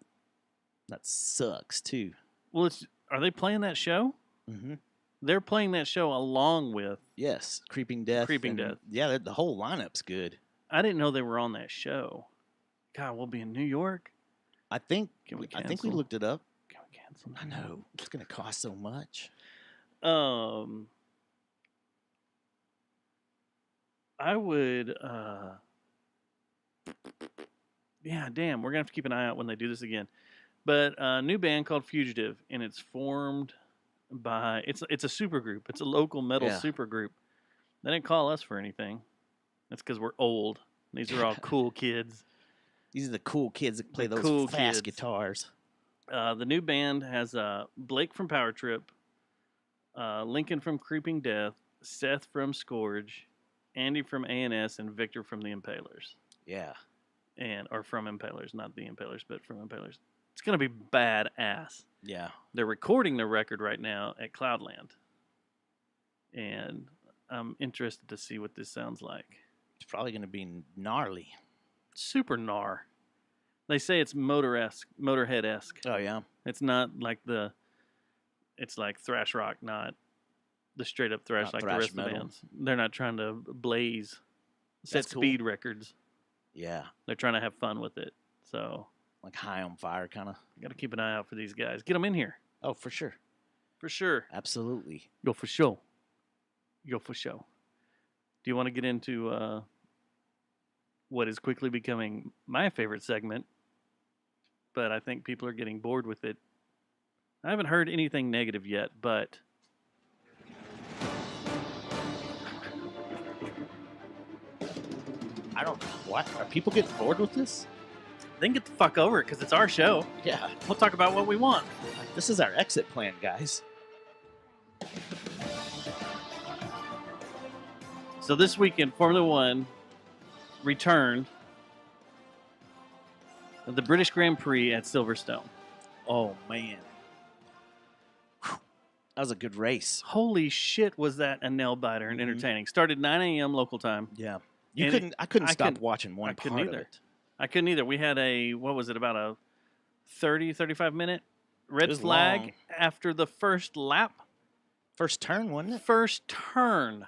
That sucks too. Well, are they playing that show? Mm-hmm. They're playing that show along with... Yes, Creeping Death. Creeping Death. Yeah, the whole lineup's good. I didn't know they were on that show. God, we'll be in New York. I think. Can we I think we cancel? looked it up. Can we cancel? I know it's gonna cost so much. I would, yeah, damn, we're gonna have to keep an eye out when they do this again. But a new band called Fugitive, and it's formed by, it's a super group. It's a local metal Yeah. super group. They didn't call us for anything. That's because we're old. These are all cool kids. These are the cool kids that play The those cool fast kids. guitars. The new band has Blake from Power Trip, Lincoln from Creeping Death, Seth from Scourge, Andy from A&S, and Victor from the Impalers. Yeah. Or from Impalers, not the Impalers, but from Impalers. It's going to be badass. Yeah. They're recording the record right now at Cloudland. And I'm interested to see what this sounds like. It's probably gonna be gnarly. Super gnar. They say it's Motorhead-esque. Oh yeah. It's not like it's like thrash rock, not the straight up thrash Not like thrash the rest of the metal. bands. They're not trying to blaze set That's cool. speed records. Yeah. They're trying to have fun with it. So Like high on fire kind of. got to keep an eye out for these guys. Get them in here Oh, for sure. for sure. Absolutely. Yo, for sure. Yo, for sure. Do you want to get into what is quickly becoming my favorite segment? But I think people are getting bored with it. I haven't heard anything negative yet, but I don't. What are people getting bored with this? then get the fuck over it because it's our show. Yeah. We'll talk about what we want. This is our exit plan, guys. So this weekend, Formula One returned the British Grand Prix at Silverstone. Oh man. Whew. That was a good race. Holy shit, was that a nail biter and Mhm. entertaining. Started 9 a.m. local time. Yeah. You And couldn't. I couldn't I stop couldn't- watching one I couldn't part of either. it. I couldn't either. We had about a 30, 35 minute red was flag long. after the first lap. First turn, wasn't it? First turn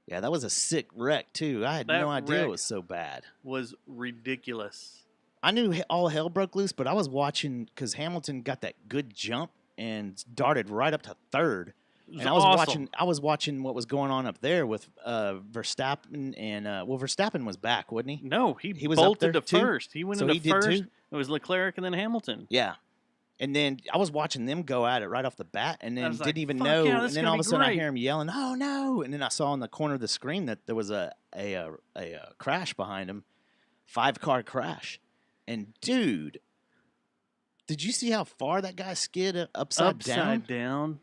Yeah, that was a sick wreck too. I had That no idea wreck- it was so bad. was ridiculous. I knew all hell broke loose, but I was watching because Hamilton got that good jump and darted right up to third. It was And I was awesome. watching what was going on up there with Verstappen and Verstappen was back, wasn't he? No, he He was up bolted there to too? first. He went So into he did first. too? It was Leclerc and then Hamilton. Yeah. And then I was watching them go at it right off the bat, and then was didn't like, even "Fuck know. yeah, And this is then gonna all of be a sudden I great." hear him yelling, "Oh no!" And then I saw on the corner of the screen that there was a crash behind him, 5-car crash. And dude, did you see how far that guy skid upside down? down.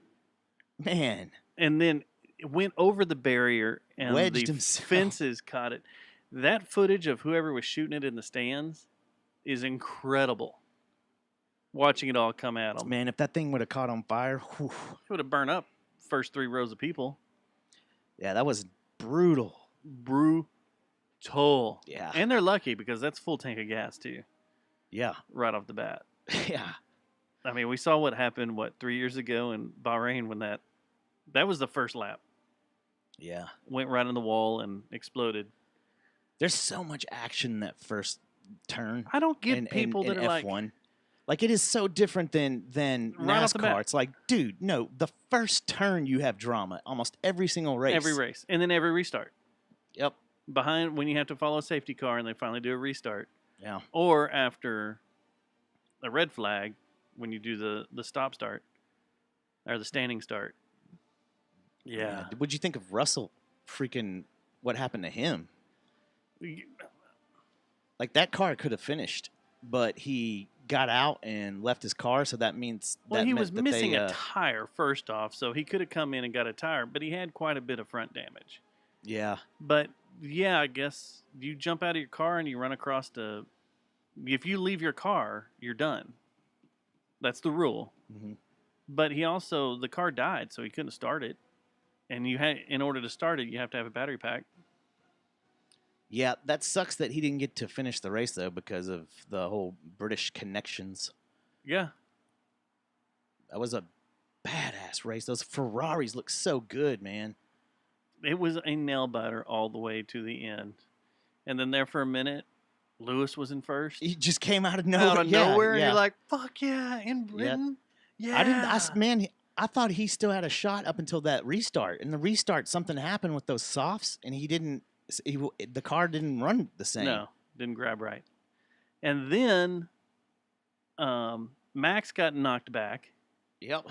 Man, And then it went over the barrier and Wedged the himself. fences caught it. That footage of whoever was shooting it in the stands is incredible. Watching it all come at them. man, if that thing would have caught on fire, whew, It would have burned up first 3 rows of people. yeah, that was brutal. Brutal. Yeah, And they're lucky because that's full tank of gas too, yeah, right off the bat. yeah. I mean, we saw what happened 3 years ago in Bahrain when that was the first lap. Yeah. Went right in the wall and exploded. There's so much action in that first turn. I don't get in, people in, that in are F1. like, Like it is so different than Right off the bat. NASCAR. It's like, dude, no, the first turn you have drama almost every single race. every race, and then every restart. Yep. Behind when you have to follow a safety car and they finally do a restart, Yeah. or after a red flag when you do the stop start or the standing start. Yeah. What'd you think of Russell? Freaking, what happened to him? Like that car could have finished, but he got out and left his car. So that means Well, that he meant was that missing they, a tire first off, so he could have come in and got a tire, but he had quite a bit of front damage. yeah. But yeah, I guess you jump out of your car and you run across the. If you leave your car, you're done. That's the rule. Mhm. But he also the car died, so he couldn't start it. And you had in order to start it, you have to have a battery pack. Yeah, that sucks that he didn't get to finish the race though because of the whole British connections. Yeah, That was a badass race. Those Ferraris look so good, man. it was a nail biter all the way to the end. And then there for a minute, Lewis was in first. He just came out of nowhere. Out of Yeah, nowhere, and yeah. you're like, "Fuck yeah!" In Britain, yeah. I didn't. Man, I thought he still had a shot up until that restart. In the restart, something happened with those softs, and he didn't. The car didn't run the same. No, didn't grab right. And then Max got knocked back Yep.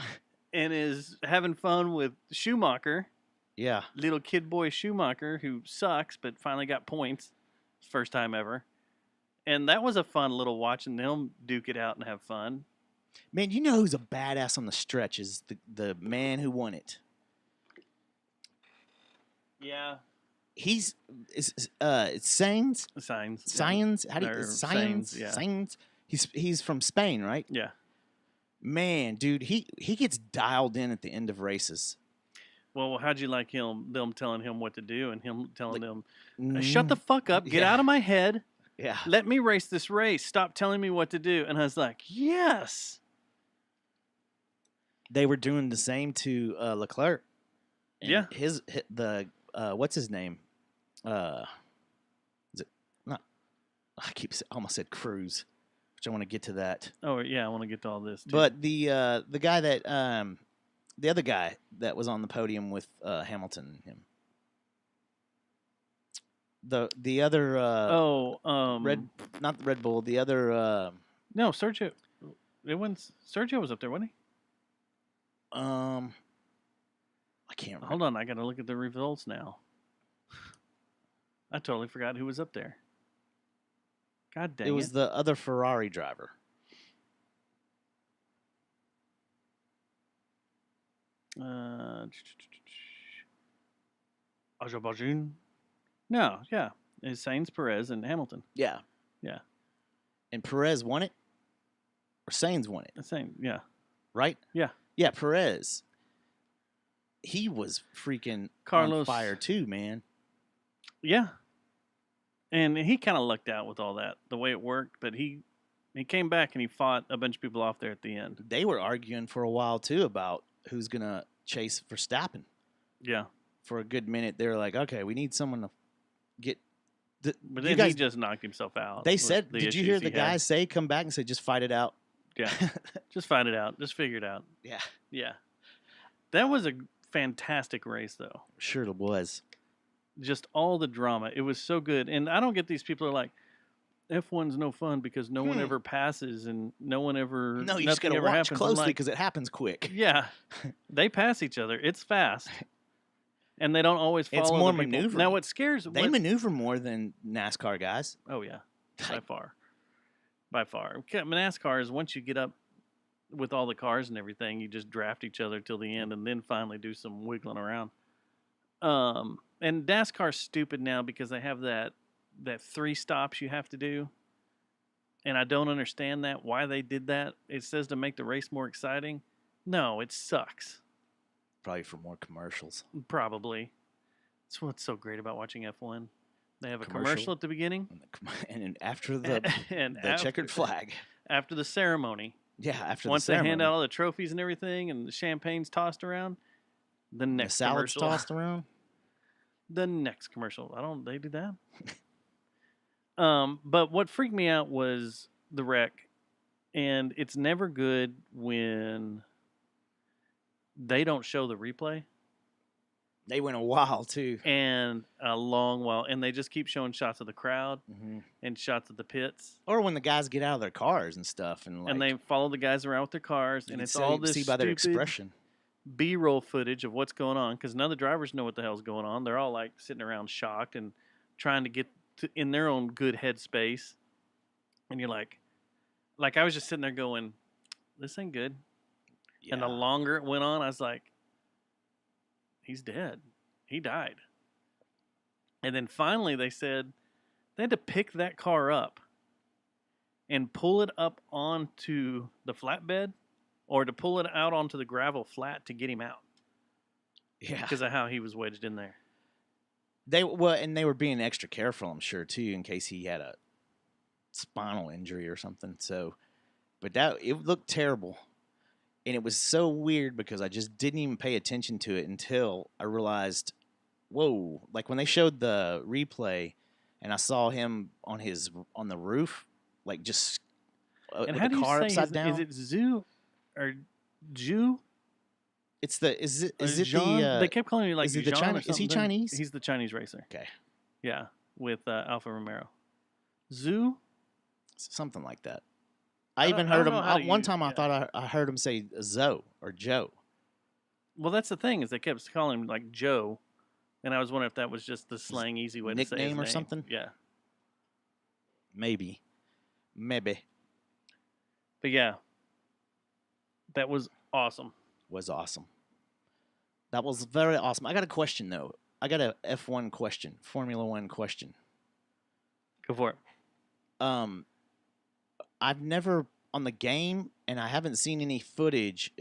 and is having fun with Schumacher, Yeah. little kid boy Schumacher, who sucks but finally got points, first time ever. And that was a fun little watching them duke it out and have fun. Man, you know who's a badass on the stretch is the man who won it. Yeah, It's Sainz. signs. Science. How do you Or Science? Sainz, yeah. Sainz. He's from Spain, right? Yeah. Man, dude, he gets dialed in at the end of races. Well, how'd you like them telling him what to do and him telling Like, them, shut the fuck up, get Yeah. out of my head. Yeah. Let me race this race. Stop telling me what to do. And I was like, yes. They were doing the same to Leclerc. And Yeah. the what's his name? Is it not? I almost said Cruz, which I want to get to that. Oh, yeah, I want to get to all this. Too. But the guy that the other guy that was on the podium with Hamilton and him. The other not the Red Bull, the other no, Sergio. Sergio was up there, wasn't he? I can't remember. Hold on, I got to look at the results now. I totally forgot who was up there. God dang it. It was the other Ferrari driver. Azerbaijan? No, yeah. It's Sainz, Perez, and Hamilton. Yeah. Yeah. And Perez won it? Or Sainz won it, The same, yeah. right? Yeah. Yeah, Perez. He was freaking on Carlos- fire too, man. Yeah. And he kind of lucked out with all that, the way it worked. But he came back and he fought a bunch of people off there at the end. They were arguing for a while too about who's gonna chase Verstappen Yeah. for a good minute. They were like, okay, we need someone to get. But you then guys, he just knocked himself out. they with said, the did you hear issues the he had. guys say, come back and say, just fight it out? Yeah. Just find it out. Just figure it out. Yeah, Yeah. That was a fantastic race, though. sure it was. Just all the drama. It was so good. And I don't get these people who are like, F1's no fun because no one ever passes and no one ever. No, you just got nothing to ever watch happens. I'm closely like, because it happens quick. yeah, they pass each other. It's fast, and they don't always follow. It's more the people. maneuvering. Now, what scares? They maneuver more than NASCAR guys. Oh yeah, by far, by far. Okay, NASCAR is once you get up with all the cars and everything, you just draft each other till the end, and then finally do some wiggling around. And NASCAR's stupid now because they have that 3 stops you have to do. And I don't understand that, why they did that. It says to make the race more exciting. No, it sucks. Probably for more commercials. Probably. That's what's so great about watching F1. They have a Commercial. commercial at the beginning. And then after the and the checkered flag. After the ceremony. Yeah, after Once the they ceremony. hand out all the trophies and everything and the champagne's tossed around, the the next salads commercial. tossed around. The next commercial. They do that? But what freaked me out was the wreck. And it's never good when they don't show the replay. They went a while too. And a long while. And they just keep showing shots of the crowd and shots of the pits. Or when the guys get out of their cars and stuff, and like, And they follow the guys around with their cars. you And can it's all this see by their stupid expression. B-roll footage of what's going on. Because none of the drivers know what the hell's going on. They're all like sitting around shocked and trying to get in their own good headspace. And you're like I was just sitting there going, this ain't good. Yeah. And the longer it went on, I was like, he's dead. He died. And then finally they said they had to pick that car up and pull it up onto the flatbed or to pull it out onto the gravel flat to get him out yeah. because of how he was wedged in there. They were being extra careful, I'm sure, too, in case he had a spinal injury or something. So, but it looked terrible. And it was so weird because I just didn't even pay attention to it until I realized, whoa, like when they showed the replay and I saw him on the roof, like just And with how the do you car say upside down. is it Zoo or Jew? It's the is it Jean? the They kept calling me like is it the Jean or Chinese? Is he something. Chinese? He's the Chinese racer. Okay, Yeah, with Alfa Romero. Zoo? something like that. I I don't- even I heard don't him know how one you- time. I yeah. thought I heard him say Zoe or Joe. Well, that's the thing is they kept calling him like Joe, and I was wondering if that was just the slang easy way to say his nickname or name. something? Yeah, Maybe. but yeah, that was awesome. Was awesome. That was very awesome. I got a question though. I got a F1 question, Formula One question. Go for it. I've never on the game, and I haven't seen any footage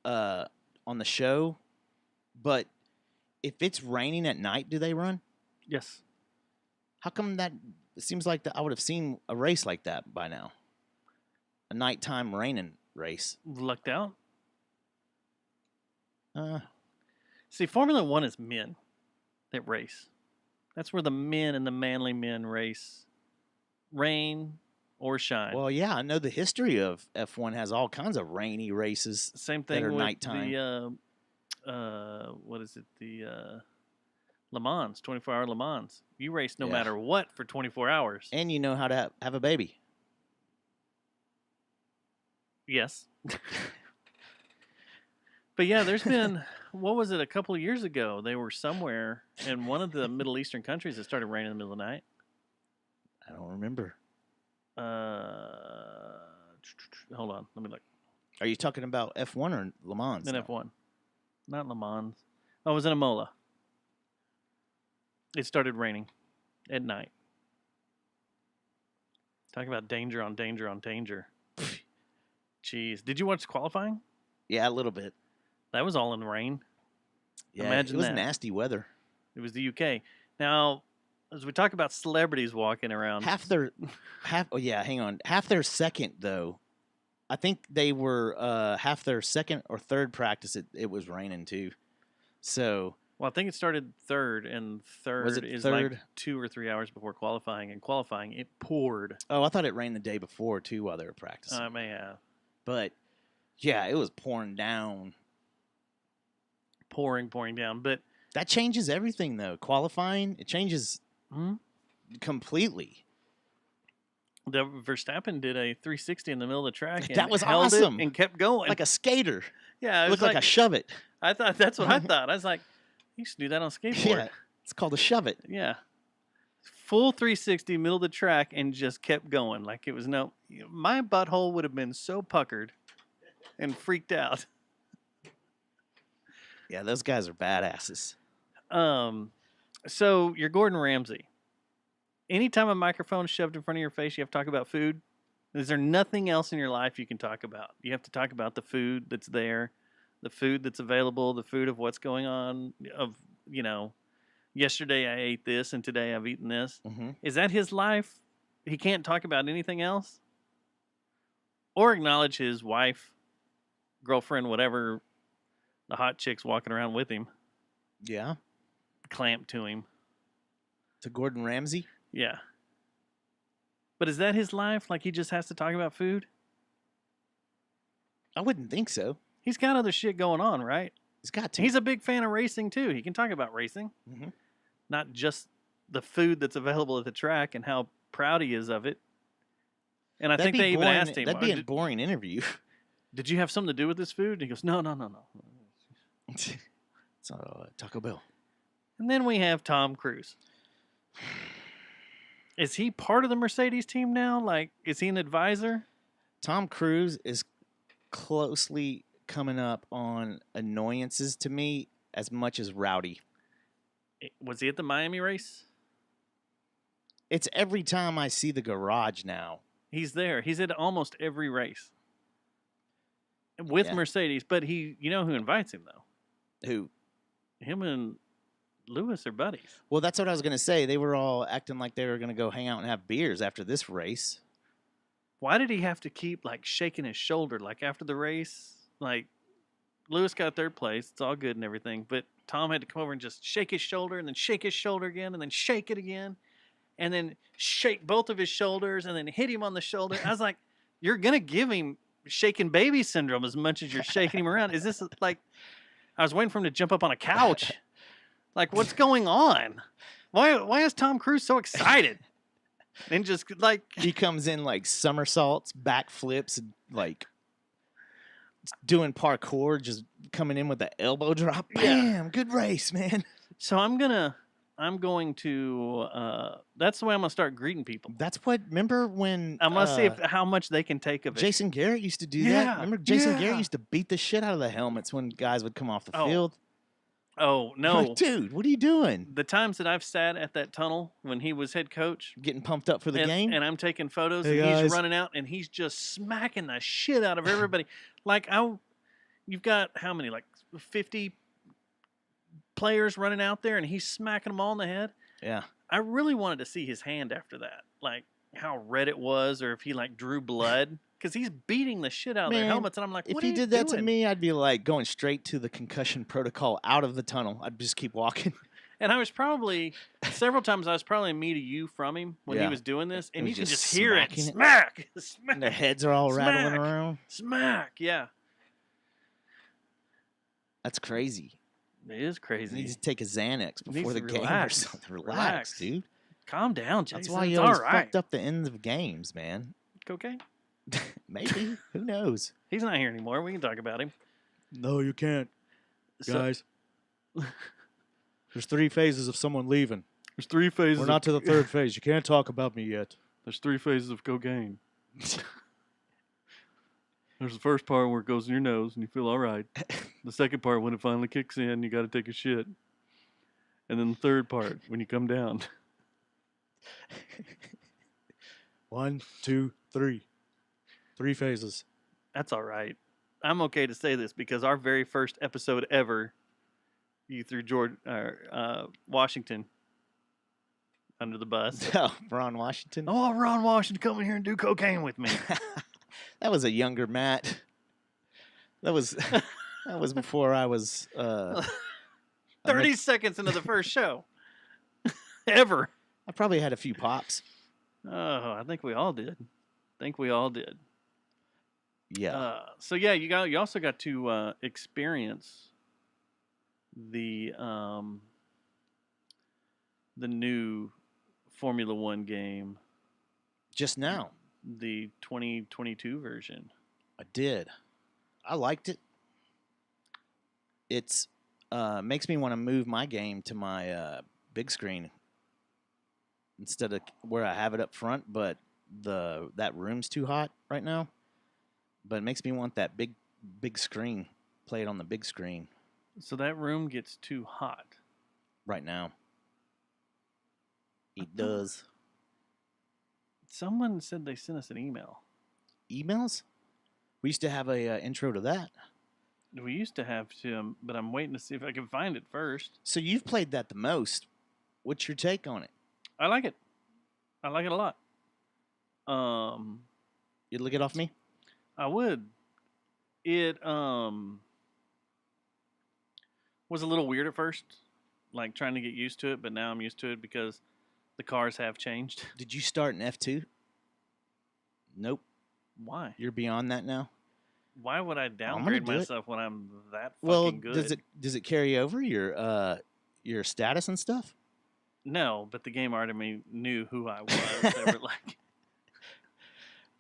on the show. But if it's raining at night, do they run? Yes. How come that? It seems like I would have seen a race like that by now. A nighttime raining race. Lucked out. Uh, See, Formula One is men that race. That's where the men and the manly men race. Rain or shine. well, yeah, I know the history of F1 has all kinds of rainy races. Same that thing are with nighttime. the what is it? The Le Mans, 24-hour Le Mans. You race no Yeah. matter what for 24 hours. And you know how to have a baby. Yes. But yeah, there's been, what was it, a couple of years ago? They were somewhere in one of the Middle Eastern countries that started raining in the middle of the night. I don't remember. Hold on, let me look. Are you talking about F1 or Le Mans? In now? F1. Not Le Mans. Oh, it was in Imola. It started raining at night. Talk about danger on danger on danger. Jeez. Did you watch qualifying? Yeah, a little bit. That was all in rain. Yeah, Imagine it was that. nasty weather. It was the UK. Now, as we talk about celebrities walking around, Half. Oh yeah, hang on. Half their second though I think they were half their second or third practice. It was raining too. So Well, I think it started third, and third it is third? like 2 or 3 hours before qualifying. And qualifying, it poured. I thought it rained the day before too while they were practicing. I may have But yeah, it was pouring down. pouring down. But That changes everything though. Qualifying, it changes Mhm. completely. the Verstappen did a 360 in the middle of the track. And That was held it awesome. and kept going. Like a skater. yeah, it It was looked like a shove it. I thought that's what I thought. I was like, he used to do that on skateboard. Yeah. It's called a shove it. Yeah. Full 360, middle of the track, and just kept going. Like it was no. My butthole would have been so puckered and freaked out. Yeah, those guys are badasses. So you're Gordon Ramsay. Anytime a microphone is shoved in front of your face, you have to talk about food. Is there nothing else in your life you can talk about? You have to talk about the food that's there, the food that's available, the food of what's going on. Of yesterday I ate this and today I've eaten this. Mm-hmm. Is that his life? He can't talk about anything else? Or acknowledge his wife, girlfriend, whatever, the hot chick's walking around with him, Yeah. clamped to him. To Gordon Ramsay. Yeah. But is that his life? Like he just has to talk about food? I wouldn't think so. He's got other shit going on, right? He's got to. He's a big fan of racing too. He can talk about racing, Mhm. not just the food that's available at the track and how proud he is of it. And I That'd think be they even boring- asked him, That'd be a did, boring interview. did you have something to do with this food? And he goes, no. It's Taco Bell. And then we have Tom Cruise. Is he part of the Mercedes team now? Like, is he an advisor? Tom Cruise is closely coming up on annoyances to me as much as Rowdy. Was he at the Miami race? It's every time I see the garage now. He's there. He's at almost every race with Yeah. Mercedes. But you know who invites him though? Who? Him and Lewis are buddies. Well, that's what I was going to say. They were all acting like they were going to go hang out and have beers after this race. Why did he have to keep like shaking his shoulder like after the race? Like Lewis got third place. It's all good and everything, but Tom had to come over and just shake his shoulder and then shake his shoulder again and then shake it again and then shake both of his shoulders and then hit him on the shoulder. I was like, you're going to give him shaking baby syndrome as much as you're shaking him around. Is this like, I was waiting for him to jump up on a couch. Like, what's going on? Why is Tom Cruise so excited? And just like, He comes in like somersaults, backflips, and like doing parkour, just coming in with the elbow drop. Yeah. Bam! Good race, man. so I'm going to, that's the way I'm going to start greeting people. That's what. Remember when I'm going to see how much they can take of it. Jason Garrett used to do Yeah, that? Remember Jason yeah. Garrett used to beat the shit out of the helmets when guys would come off the Oh, field. Oh, no. Like, dude, what are you doing? The times that I've sat at that tunnel when he was head coach, Getting pumped up for the and, game? and I'm taking photos, Hey, and he's guys. running out, and he's just smacking the shit out of everybody. Like, you've got how many? Like 50 players running out there, and he's smacking them all in the head. Yeah. I really wanted to see his hand after that, like how red it was, or if he like drew blood, because he's beating the shit out of their Man, helmets, and I'm like, If what he are you did that to doing? me, I'd be like going straight to the concussion protocol out of the tunnel. I'd just keep walking. And I was probably several times I was probably a me to you from him when he Yeah. was doing this, and He you was can just just hear it, smacking it. smack, And smack, their heads are all rattling Smack. around. smack. Yeah, That's crazy. it is He crazy. needs to take a Xanax Needs before the to game or relax. something. Relax, Relax. dude. Calm down, Jason. That's why it's you all always right. fucked up the ends of games, man. Cocaine. Maybe. Who knows? He's not here anymore. We can talk about him. No, you can't, So- There's 3 phases of someone leaving. there's 3 phases. We're not to the 3rd phase. You can't talk about me yet. There's 3 phases of cocaine. There's the first part where it goes in your nose and you feel all right. The second part when it finally kicks in, you got to take a shit. And then the third part when you come down. 1, 2, 3. 3 phases. That's all right. I'm okay to say this because our very first episode ever, you threw Washington under the bus. Oh, Ron Washington. Oh, Ron Washington, come in here and do cocaine with me. That was a younger Matt. That was before I was 30 seconds into the first show. Ever. I probably had a few pops. Oh, I think we all did. Yeah. So yeah, you also got to experience the new Formula One game, Just now. the 2022 version. I did. I liked it. It's makes me want to move my game to my big screen instead of where I have it up front, but that room's too hot right now. But it makes me want that big screen. Play it on the big screen So that room gets too hot. right now. It does. Someone said they sent us an email. Emails? We used to have a intro to that. We used to have to, but I'm waiting to see if I can find it first. So you've played that the most. What's your take on it? I like it. I like it a lot. You'd lick it off me? I would. It was a little weird at first, like trying to get used to it, but now I'm used to it because the cars have changed. Did you start in F2? Nope. Why? You're beyond that now? Why would I gonna downgrade do it. myself when I'm that Well, fucking good? does it carry over your status and stuff? No, but the game already knew who I was. They were like,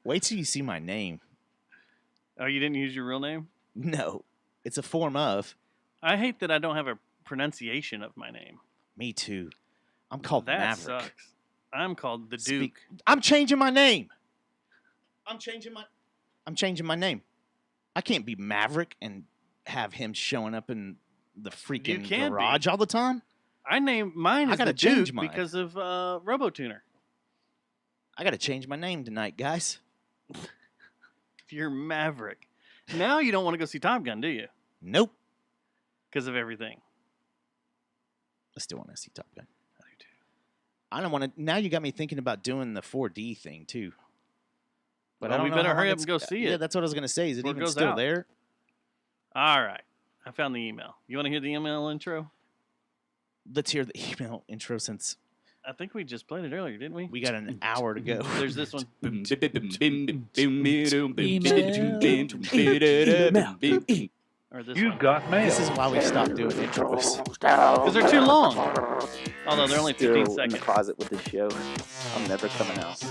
Wait till you see my name. "Oh, you didn't use your real name?" No, it's a form of. I hate that I don't have a pronunciation of my name. Me too. I'm called That Maverick. sucks. I'm called the Speak- Duke. I'm changing my name. I'm changing my name. I can't be Maverick and have him showing up in the freaking can be. garage all the time. I named mine I is gotta the change Duke mine. because of RoboTuner. I got to change my name tonight, guys. You're Maverick. Now you don't want to go see Top Gun, do you? Nope. Because of everything. I still want to see Top Gun. I do too. I don't want to. Now you got me thinking about doing the 4D thing too. But Well, I don't we know better how long hurry up it's- and go see Yeah, it. that's what I was gonna say. Is it Before it even goes still out. there? All right. I found the email. You want to hear the email intro? Let's hear the email intro since I think we just played it earlier, didn't we? we got an hour to go. There's this one. Or this one. got mail. This is why we stopped doing intros. Because they're too long. Although they're only 15 Still in the seconds. closet with this show. I'm never coming out.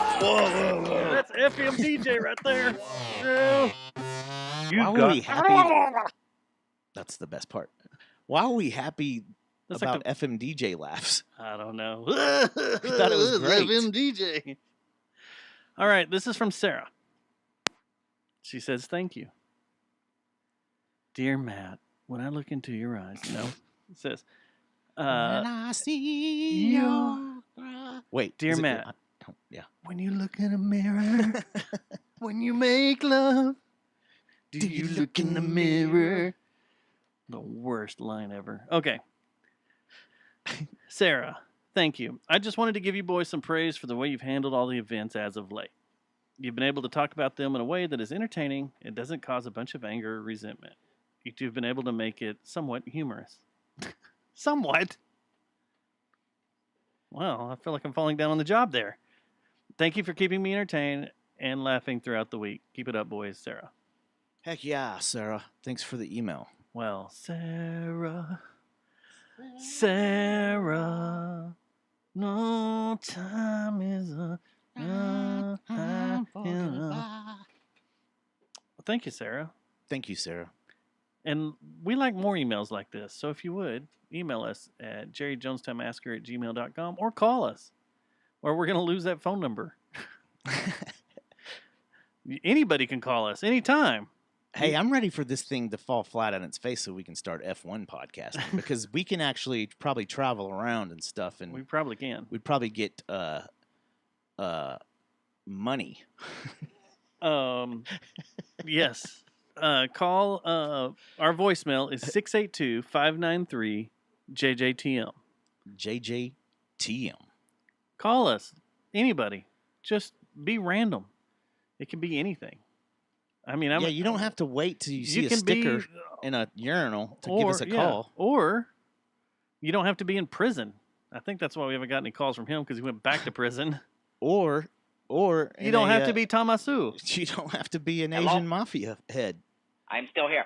That's FM DJ right there. Yeah. Why were we happy? That's the best part. Why were we happy That's about like FMDJ laughs? I don't know. thought it was great. FM DJ. All right, this is from Sarah. She says, "Thank you. Dear Matt, when I look into your eyes," no, it says, When I see your wait, Dear is it- Matt. yeah. when you look in a mirror, when you make love, do you look in the mirror? The worst line ever. Okay. Sarah, thank you. I just wanted to give you boys some praise for the way you've handled all the events as of late. You've been able to talk about them in a way that is entertaining and doesn't cause a bunch of anger or resentment. You two have been able to make it somewhat humorous. Somewhat? Well, I feel like I'm falling down on the job there. Thank you for keeping me entertained and laughing throughout the week. Keep it up, boys. Sarah. Heck yeah, Sarah. Thanks for the email. Well, Sarah, no time is up. Thank you, Sarah. Thank you, Sarah. And we like more emails like this. So if you would, email us at jerryjonestownmassacre@gmail.com or call us. Or we're going to lose that phone number. Anybody can call us anytime. Hey, I'm ready for this thing to fall flat on its face so we can start F1 podcasting because we can actually probably travel around and stuff, and We probably can. we'd probably get money. Yes. Call our voicemail is 682-593-JJTM. JJTM. Call us. anybody. Just be random. It can be anything. I mean, Yeah, you don't have to wait till you see a sticker in a urinal to give us a call. Or you don't have to be in prison. I think that's why we haven't got any calls from him, because he went back to prison. Or You don't have to be Tamasu. You don't have to be an Hello? Asian mafia head. I'm still here.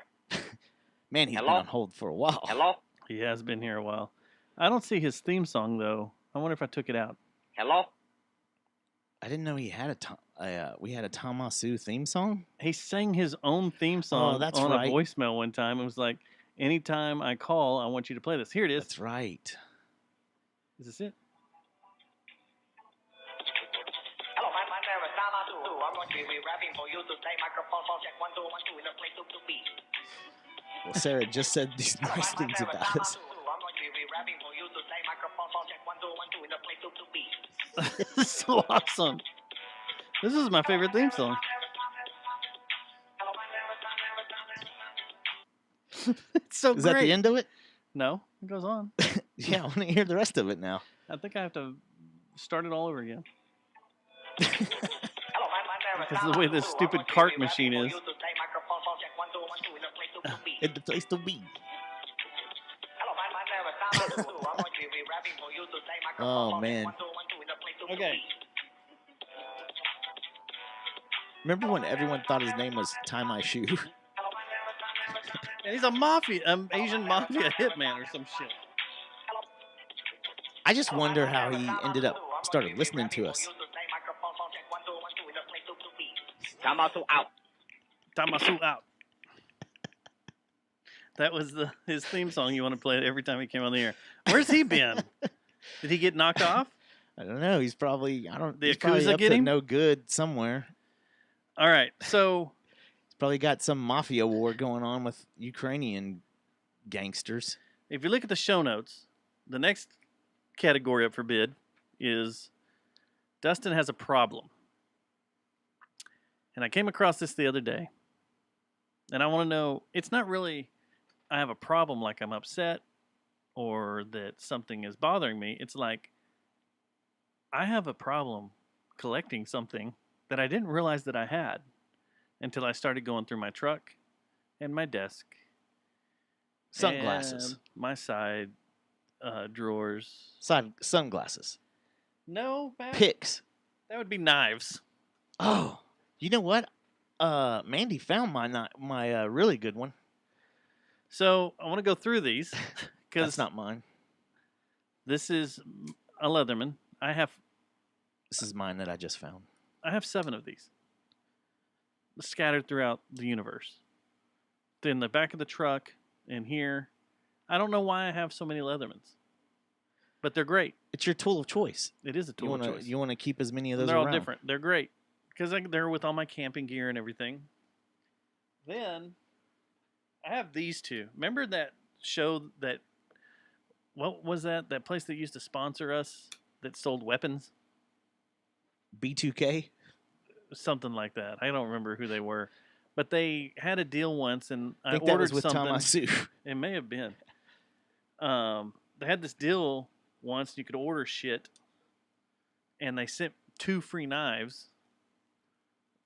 Man, he's been Hello? on hold for a while. Hello? He has been here a while. I don't see his theme song, though. I wonder if I took it out. Hello? I didn't know he had we had a Tamasu theme song. He sang his own theme song that's on right. a voicemail one time. It was like, anytime I call, I want you to play this. Here it is. That's right. Is this it? Hello, my name is Tamasu. I'm going to be rapping for you to play microphone sound check 1 2 1 2 in a place to be. Well, Sarah just said these nice things about us. I'm going to be rapping for you to play microphone sound check 1 2 1 2 in a place to be. This is so awesome. This is my favorite theme song. It's so Is great. that the end of it? No, it goes on. Yeah, I want to hear the rest of it now. I think I have to start it all over again. Hello, my name is Because of the way this stupid cart machine is. you to play microphone sound check 1 2 1 2 in a place to be. It's the place to be. Hello, my name is Tamasu. I'm going to be rapping for you to play microphone Oh, sound man. check 1 2 1 2 in a place to Okay. be. Remember when everyone thought his name was Tie My Shoe? And he's a Asian mafia hitman or some shit. I just wonder how he ended up started listening to us. Tamasu out. Tamasu out. That was his theme song. You want to play it every time he came on the air. Where's he been? Did he get knocked off? I don't know. He's probably The he's probably Yakuza up get to him? no good somewhere. All right. So He's probably got some mafia war going on with Ukrainian gangsters. if you look at the show notes, the next category up for bid is Dustin has a problem. And I came across this the other day. And I want to know, it's not really I have a problem like I'm upset or that something is bothering me. It's like I have a problem collecting something that I didn't realize that I had until I started going through my truck and my desk, Sunglasses. and my side drawers. Sunglasses. No, Matt, Picks. that would be knives. Oh, you know what? Mandy found my really good one. So I want to go through these That's because not mine. this is a Leatherman. I have This is mine that I just found. 7 of these scattered throughout the universe. In the back of the truck, in here. I don't know why I have so many Leathermans, but they're great. It's your tool of choice. It is a tool of choice. You want to keep as many of those They're around. all different. They're great because they're with all my camping gear and everything. Then I have these two. Remember that show that? What was that? That place that used to sponsor us that sold weapons? B2K. Something like that. I don't remember who they were, but they had a deal once, and I I think that ordered was with something. Tamasu. It may have been. They had this deal once. You could order shit, and they sent 2 free knives.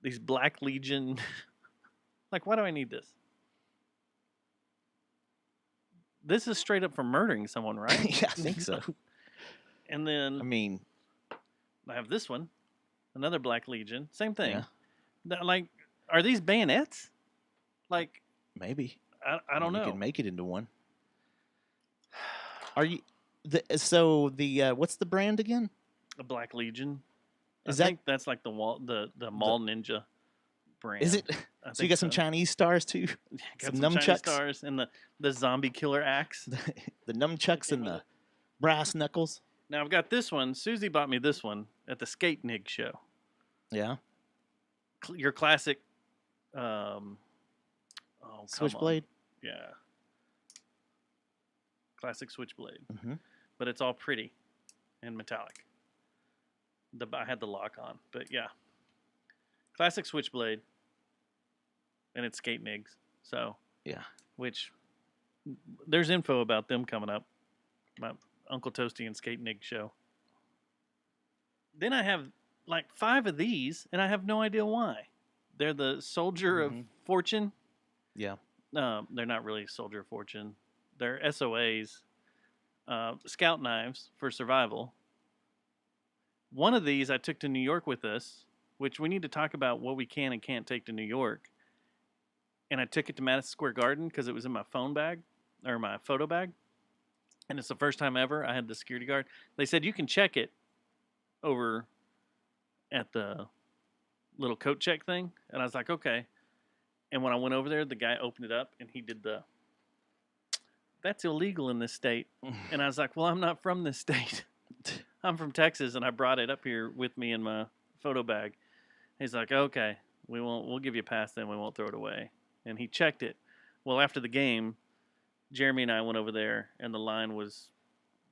These Black Legion. Like, why do I need this? This is straight up for murdering someone, right? Yeah, I think so. And then I mean, I have this one, another Black Legion, same thing. Yeah. Like, are these bayonets? Like, maybe. I don't know. You can make it into one. Are you what's the brand again? A Black Legion. Is I that- think that's like the Mall Ninja brand. Is it? I So you think got some Chinese stars too? Got some some Chinese nunchucks? stars and the zombie killer axe. The nunchucks and the brass knuckles. Now I've got this one. Susie bought me this one at the Skate Nig show. Yeah. Your classic. Come on. Switchblade. Yeah. Classic Switchblade, Mm-hmm. but it's all pretty and metallic. I had the lock on, but yeah. Classic Switchblade, and it's Skate Nigs. So Yeah. which there's info about them coming up. My Uncle Toasty and Skate Nig show. Then I have like 5 of these, and I have no idea why. They're the Soldier of Fortune. Yeah. They're not really Soldier of Fortune. They're SOAs, scout knives for survival. One of these I took to New York with us, which we need to talk about what we can and can't take to New York. And I took it to Madison Square Garden because it was in my phone bag, or my photo bag. And it's the first time ever I had the security guard. They said, you can check it over at the little coat check thing. And I was like, okay. And when I went over there, the guy opened it up and he did that's illegal in this state. And I was like, well, I'm not from this state. I'm from Texas, and I brought it up here with me in my photo bag. He's like, okay, we'll give you a pass then. We won't throw it away. And he checked it. Well, after the game, Jeremy and I went over there, and the line was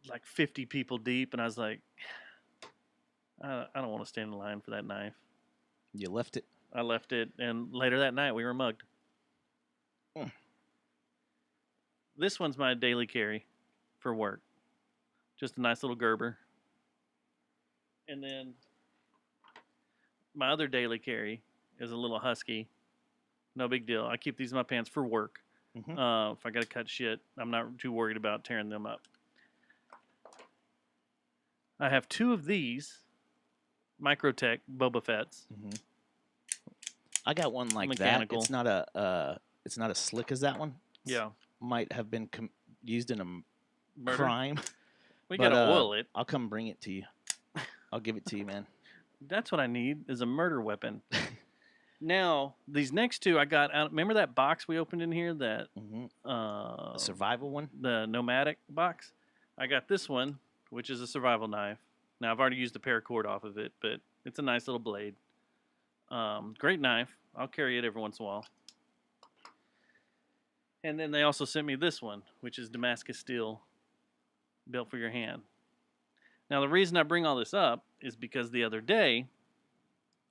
like 50 people deep. And I was like, I don't want to stand in line for that knife. You left it? I left it, and later that night we were mugged. This one's my daily carry for work. Just a nice little Gerber. And then my other daily carry is a little Husky. No big deal. I keep these in my pants for work. If I got to cut shit, I'm not too worried about tearing them up. I have 2 of these Microtech Boba Fett's. I got one like Mechanical. that. It's not as slick as that one. Yeah. Might have been used in a Murder? crime. We But, got to oil it. I'll come bring it to you. I'll give it to you, man. That's what I need is a murder weapon. Now, these next 2 I got out. Remember that box we opened in here? That The survival one? the nomadic box? I got this one, which is a survival knife. Now, I've already used the paracord off of it, but it's a nice little blade. Great knife. I'll carry it every once in a while. And then they also sent me this one, which is Damascus steel, built for your hand. Now, the reason I bring all this up is because the other day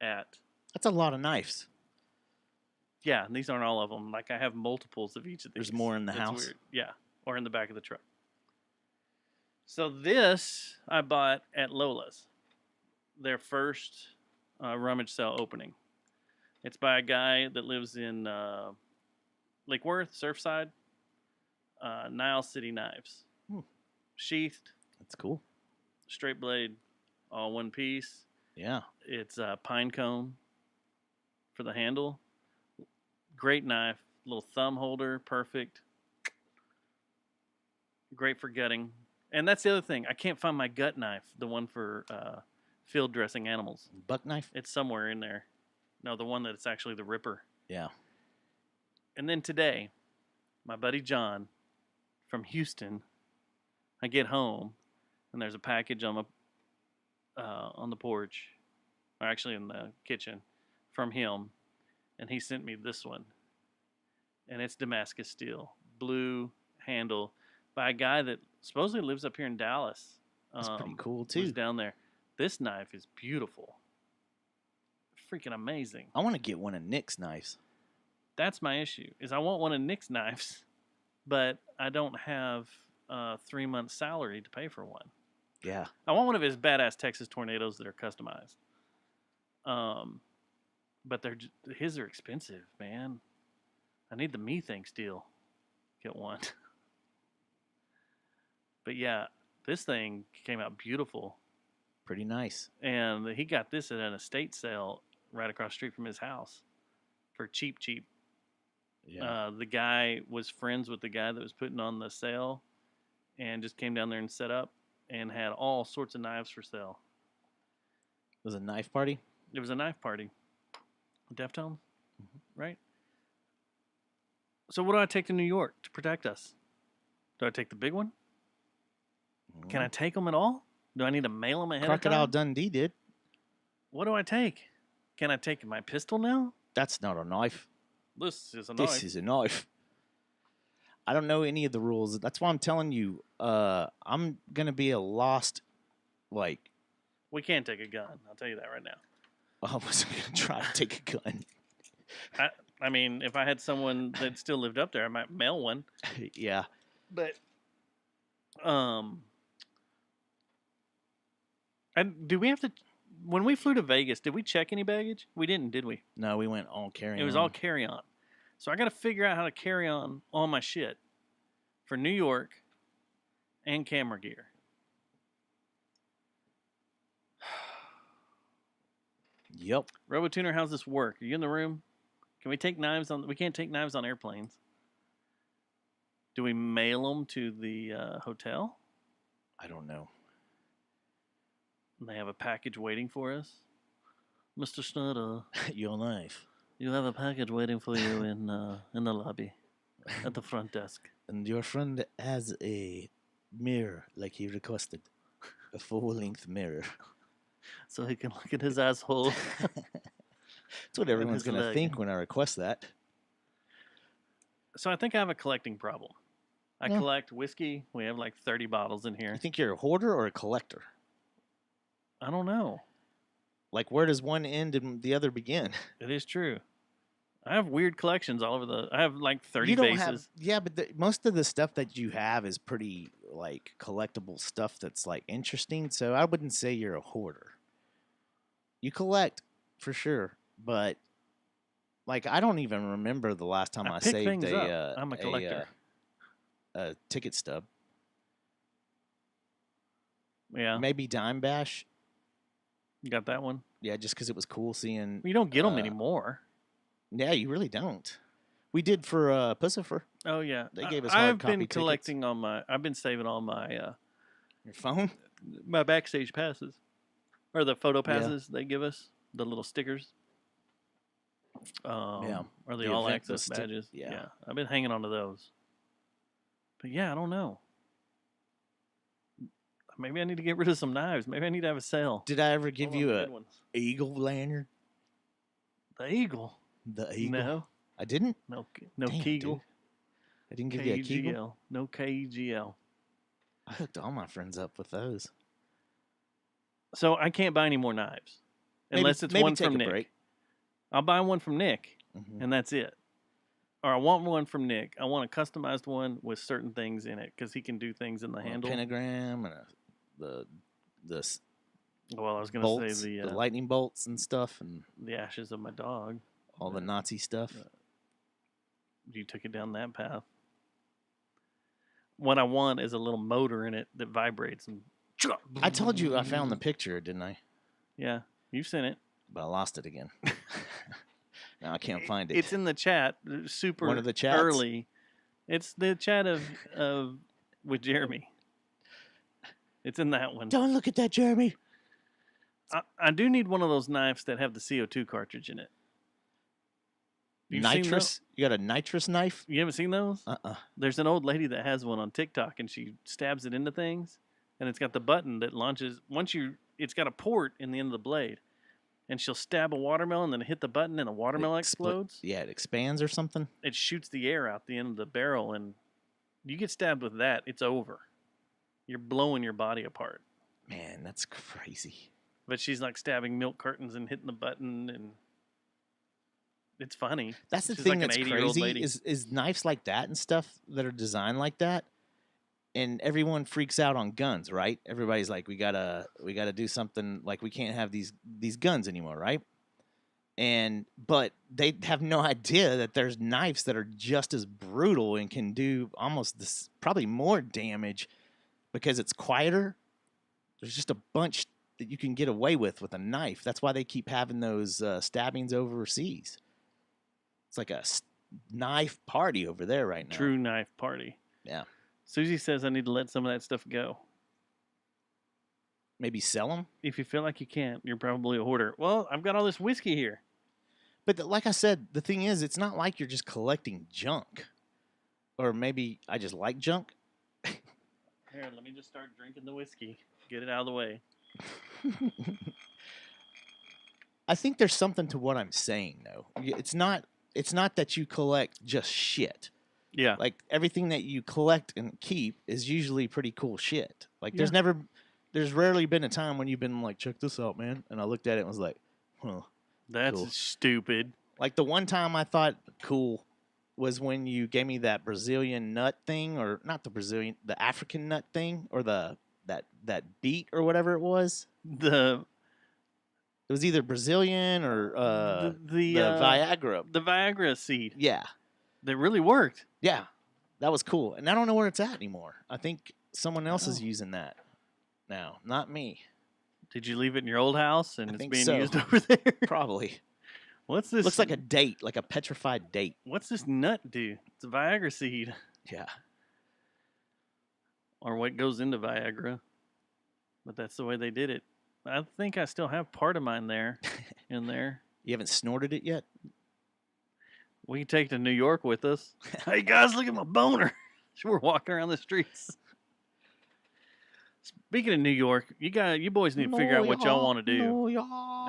That's a lot of knives. Yeah, and these aren't all of them. Like, I have multiples of each of these. There's more in the It's house? Weird. Yeah, or in the back of the truck. So this I bought at Lola's, their first rummage sale opening. It's by a guy that lives in Lake Worth, Surfside. Nile City Knives. Sheathed. That's cool. Straight blade, all one piece. Yeah. It's pine cone for the handle. Great knife. Little thumb holder. Perfect. Great for gutting. And that's the other thing. I can't find my gut knife. The one for field dressing animals. Buck knife? It's somewhere in there. No, the one that's actually the ripper. Yeah. And then today, my buddy John from Houston, I get home, and there's a package on the porch, or actually in the kitchen, from him, and he sent me this one, and it's Damascus steel, blue handle, by a guy that supposedly lives up here in Dallas. That's pretty cool, Who's too. down there. This knife is beautiful, freaking amazing. I want to get one of Nick's knives. That's my issue, is I want one of Nick's knives, but I don't have 3 months salary to pay for one. Yeah. I want one of his badass Texas Tornadoes that are customized. But his are expensive, man. I need the methane steel. Get one. But yeah, this thing came out beautiful. Pretty nice. And he got this at an estate sale right across the street from his house for cheap. Yeah. The guy was friends with the guy that was putting on the sale and just came down there and set up and had all sorts of knives for sale. It was a knife party? It was a knife party. Deftones, right? So what do I take to New York to protect us? Do I take the big one? Can I take them at all? Do I need to mail them ahead Crocodile of time? Dundee did. What do I take? Can I take my pistol now? That's not a knife. This is a knife. This is a knife. I don't know any of the rules. That's why I'm telling you, I'm going to be a lost, like... We can't take a gun. I'll tell you that right now. I wasn't going to try to take a gun. I mean, if I had someone that still lived up there, I might mail one. Yeah. But, do we have to When we flew to Vegas, did we check any baggage? We didn't, did we? No, we went all carrying. It was all carry on. So I got to figure out how to carry on all my shit for New York and camera gear. Yep. RoboTuner, how's this work? Are you in the room? Can we take knives on? We can't take knives on airplanes. Do we mail them to the hotel? I don't know. And they have a package waiting for us? Mr. Schnutter, Your knife. you have a package waiting for you in the lobby at the front desk. And your friend has a mirror like he requested. A full-length mirror. So he can look at his asshole. That's what everyone's his going to leg. think when I request that. So I think I have a collecting problem. I Yeah. collect whiskey. We have like 30 bottles in here. You think you're a hoarder or a collector? I don't know. Like, where does one end and the other begin? It is true. I have weird collections all over the. I have like 30 You don't bases. have, yeah, but most of the stuff that you have is pretty like collectible stuff that's like interesting. So I wouldn't say you're a hoarder. You collect for sure, but like I don't even remember the last time I pick saved things a. up. I'm a collector. A ticket stub. Yeah, Maybe Dime Bash. you got that one. Yeah, just because it was cool seeing. You don't get them uh, anymore. Yeah, you really don't. We did for Pussifer. Oh yeah, They gave us I've hard copy been tickets. collecting on my. I've been saving all my Your phone. my backstage passes, or the photo Yeah. passes they give us, the little stickers. Yeah. Or the The all event- the access stick- badges. yeah. I've been hanging on to those. But yeah, I don't know. Maybe I need to get rid of some knives. Maybe I need to have a sale. Did I ever give Hold on, you the a good ones. eagle lanyard? The eagle? The eagle. No, I didn't. no Damn, Kegel. dude. I didn't give you a Kegel. KGL. No KGL. I hooked all my friends up with those. So I can't buy any more knives unless it's maybe one take from a Nick. break. I'll buy one from Nick, Mhm. and that's it. Or I want one from Nick. I want a customized one with certain things in it because he can do things in the A handle. pentagram and the Well, I was going bolts, to say the lightning bolts and stuff, and the ashes of my dog. all the Nazi stuff. You took it down that path. What I want is a little motor in it that vibrates and. I told you I found the picture, didn't I? Yeah, you've seen it. But I lost it again. Now I can't find it. It's in the chat. Super One of the chats? early. It's the chat of with Jeremy. It's in that one. Don't look at that, Jeremy. I do need one of those knives that have the CO2 cartridge in it. You've seen Nitrous? You got a nitrous knife? You haven't seen those? Uh-uh. There's an old lady that has one on TikTok, and she stabs it into things, and it's got the button that launches. It's got a port in the end of the blade, and she'll stab a watermelon, then hit the button, and a watermelon explodes. Yeah, it expands or something. It shoots the air out the end of the barrel, and you get stabbed with that, it's over. You're blowing your body apart. Man, that's crazy. But she's like stabbing milk cartons and hitting the button, and it's funny. That's the She's thing like an that's 80-year-old crazy lady. is knives like that and stuff that are designed like that. And everyone freaks out on guns, right? Everybody's like, we gotta do something, like we can't have these guns anymore, right? But they have no idea that there's knives that are just as brutal and can do almost this, probably more damage because it's quieter. There's just a bunch that you can get away with a knife. That's why they keep having those stabbings overseas. It's like a knife party over there right now. True knife party. Yeah. Susie says I need to let some of that stuff go. Maybe sell them. If you feel like you can't, you're probably a hoarder. Well, I've got all this whiskey here. But like I said, the thing is, it's not like you're just collecting junk. Or maybe I just like junk. Here, let me just start drinking the whiskey. Get it out of the way. I think there's something to what I'm saying, though. It's not that you collect just shit. Yeah. Like everything that you collect and keep is usually pretty cool shit. Like there's rarely been a time when you've been like, check this out, man. And I looked at it and was like, huh. That's cool. stupid. Like the one time I thought cool was when you gave me that Brazilian nut thing, or not the African nut thing, or that beet or whatever it was. It was either Brazilian or the Viagra. the Viagra seed. Yeah, That really worked. yeah, that was cool. And I don't know where it's at anymore. I think someone else is Oh. using that now, not me. Did you leave it in your old house and I it's think being so. used over there? Probably What's this? looks like a date, like a petrified date. What's this nut do? It's a Viagra seed, Yeah, or what goes into Viagra. But that's the way they did it. I think I still have part of mine there, in there. you haven't snorted it yet. We can take it to New York with us. Hey guys, look at my boner. We're walking around the streets. Speaking of New York, you boys need to figure out what y'all want to do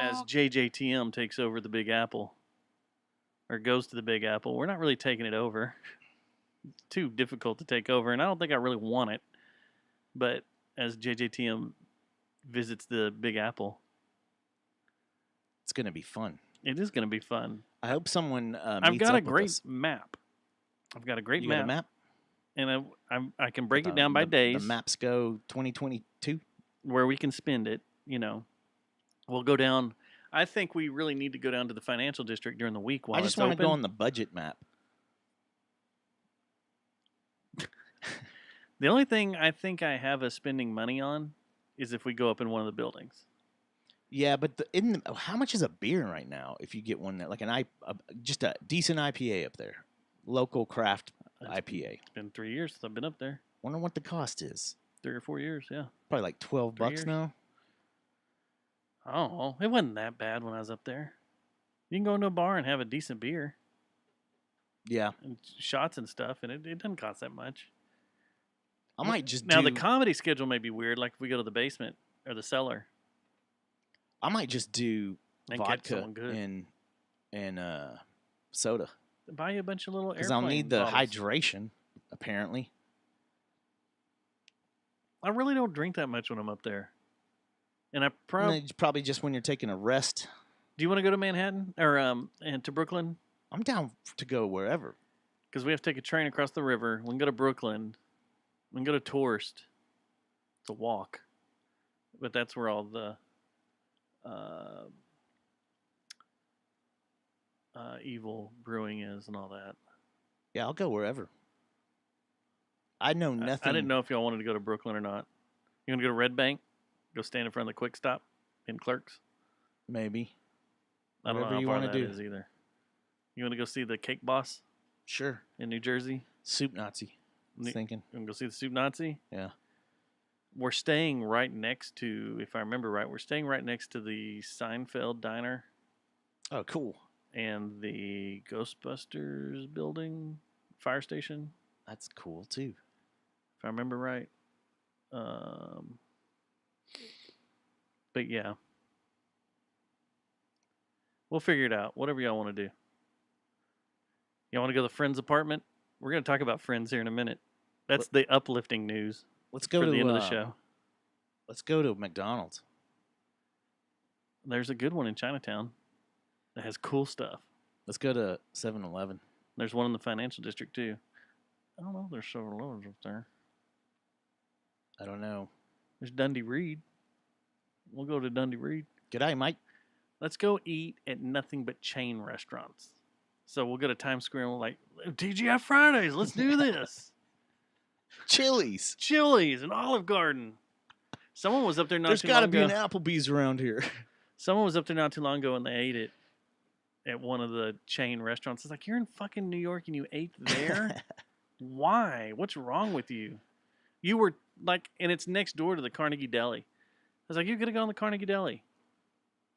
as JJTM takes over the Big Apple, or goes to the Big Apple. We're not really taking it over. It's too difficult to take over, and I don't think I really want it. But as JJTM visits the Big Apple, It's gonna be fun. it is going to be fun. I hope someone I've meets got a up with great us. map. I've got a great You got map, a map? and I can break it down by The days. Maps Go 2022. Where we can spend it, We'll go down. I think we really need to go down to the financial district during the week while I just it's want to open. go on the budget map. The only thing I think I have us spending money on is if we go up in one of the buildings. Yeah, but how much is a beer right now? If you get one that like just a decent IPA up there, local craft IPA. It's been 3 years since I've been up there. Wonder what the cost is. 3 or 4 years, yeah. Probably like $12 3 bucks years. now. I don't know. It wasn't that bad when I was up there. You can go into a bar and have a decent beer Yeah, and shots and stuff, and it doesn't cost that much. I might just Now, do. the comedy schedule may be weird, like if we go to the basement or the cellar I might just do and catch vodka someone good. and soda Buy you a bunch of little because I'll need the bottles. hydration. Apparently, I really don't drink that much when I'm up there. And I probably just when you're taking a rest. do you want to go to Manhattan or and to Brooklyn? I'm down to go wherever. Because we have to take a train across the river. We can go to Brooklyn. We can go to Tourist. It's a walk, but that's where all the evil brewing is and all that. Yeah, I'll go wherever. I know nothing. I didn't know if y'all wanted to go to Brooklyn or not. You want to go to Red Bank? Go stand in front of the Quick Stop in Clerks? Maybe. I don't know Whatever how you far wanna that do. is either. You want to go see the Cake Boss Sure. in New Jersey? Soup Nazi. I was Ne- thinking. You want to go see the Soup Nazi? Yeah. We're staying right next to, if I remember right, we're staying right next to the Seinfeld Diner Oh, cool. and the Ghostbusters building, fire station, That's cool too. if I remember right. But yeah. We'll figure it out. Whatever y'all want to do. Y'all want to go to the Friends apartment? We're going to talk about Friends here in a minute. That's the uplifting news Let's go for to the end of the show. Let's go to McDonald's. There's a good one in Chinatown that has cool stuff. Let's go to 7-Eleven. There's one in the financial district too. I don't know if there's several others up there. I don't know. There's Dundee Reed. We'll go to Dundee Reed. G'day, Mike. Let's go eat at nothing but chain restaurants. So we'll go to Times Square and we're like, TGI Fridays, let's do this. Chili's. Chili's and Olive Garden. Someone was up there not There's too got to long be ago. an Applebee's around here. Someone was up there not too long ago and they ate it at one of the chain restaurants. It's like, you're in fucking New York and you ate there? Why? What's wrong with you? You were like, and it's next door to the Carnegie Deli. I was like, you're going to go on the Carnegie Deli.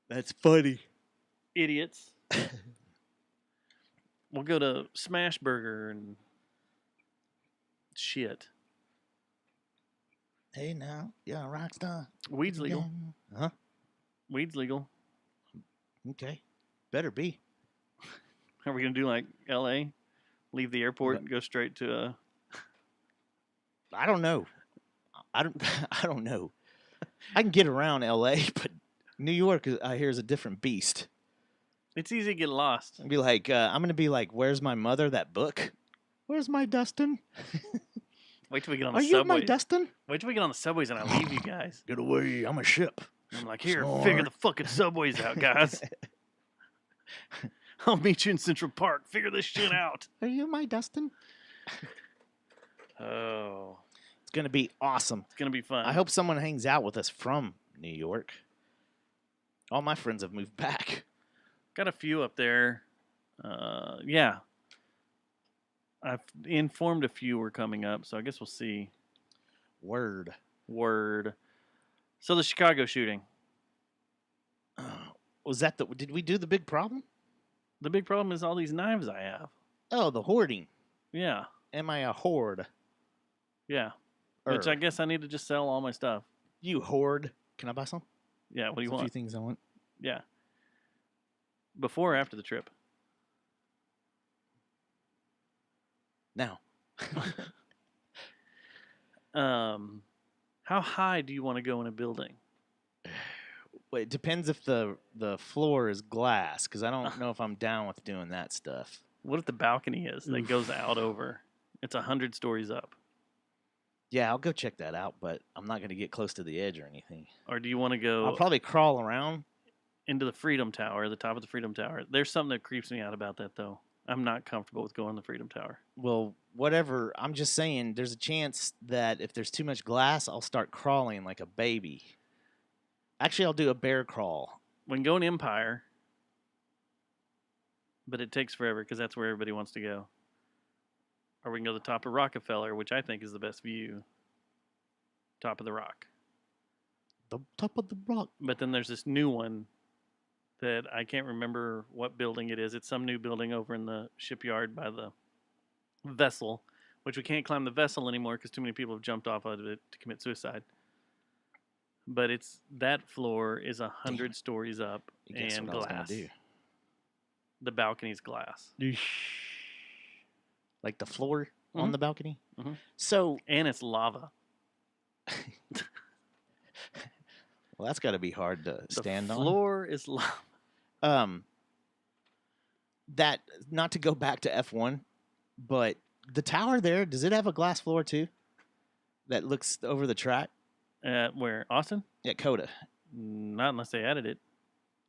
That's funny. Idiots. We'll go to Smash Burger and shit. Hey now, yeah, rock star. Weed's legal. Huh? Weed's legal. Okay. Better be. Are we going to do like L.A.? Leave the airport and go straight to I don't know. I don't know. I can get around LA, but New York, I hear, is a different beast. It's easy to get lost. I'd be like, I'm gonna be like, "Where's my mother?" That book. Where's my Dustin? Wait till we get on Are the you my subway. Dustin? Wait till we get on the subways and I leave you guys. Get away! I'm a ship. I'm like, here, figure the fucking subways out, guys. I'll meet you in Central Park. Figure this shit out. Are you my Dustin? Oh, It's going to be awesome. it's gonna be fun. I hope someone hangs out with us from New York. All my friends have moved back. Got a few up there. Yeah. I've informed a few were coming up, so I guess we'll see. Word. So the Chicago shooting. Was that did we do the big problem? The big problem is all these knives I have. Oh, the hoarding. Yeah. Am I a hoard? Yeah. Which I guess I need to just sell all my stuff. You hoard. Can I buy some? Yeah. What do you There's a few want? things I want. Yeah. Before or after the trip? Now. How high do you want to go in a building? Well, it depends if the floor is glass, because I don't know if I'm down with doing that stuff. What if the balcony is that goes out over? It's 100 stories up. Yeah, I'll go check that out, but I'm not going to get close to the edge or anything. Or do you want to go I'll probably crawl around. into the Freedom Tower, the top of the Freedom Tower? There's something that creeps me out about that, though. I'm not comfortable with going to the Freedom Tower. Well, whatever. I'm just saying there's a chance that if there's too much glass, I'll start crawling like a baby. Actually, I'll do a bear crawl. We can go in Empire, but it takes forever because that's where everybody wants to go. Or we can go to the top of Rockefeller, which I think is the best view. Top of the Rock. The top of the rock. But then there's this new one that I can't remember what building it is. It's some new building over in the shipyard by the vessel, which we can't climb the vessel anymore because too many people have jumped off of it to commit suicide. But that floor is 100 stories up Guess and what I was gonna glass. do? The balcony's glass. Like the floor on Mhm. the balcony. Mhm. So, And it's lava. well, that's got to be hard to stand the on. floor is lava. That not to go back to F1, but the tower there, does it have a glass floor too? That looks over the track Where? Austin? at Coda. Not unless they added it.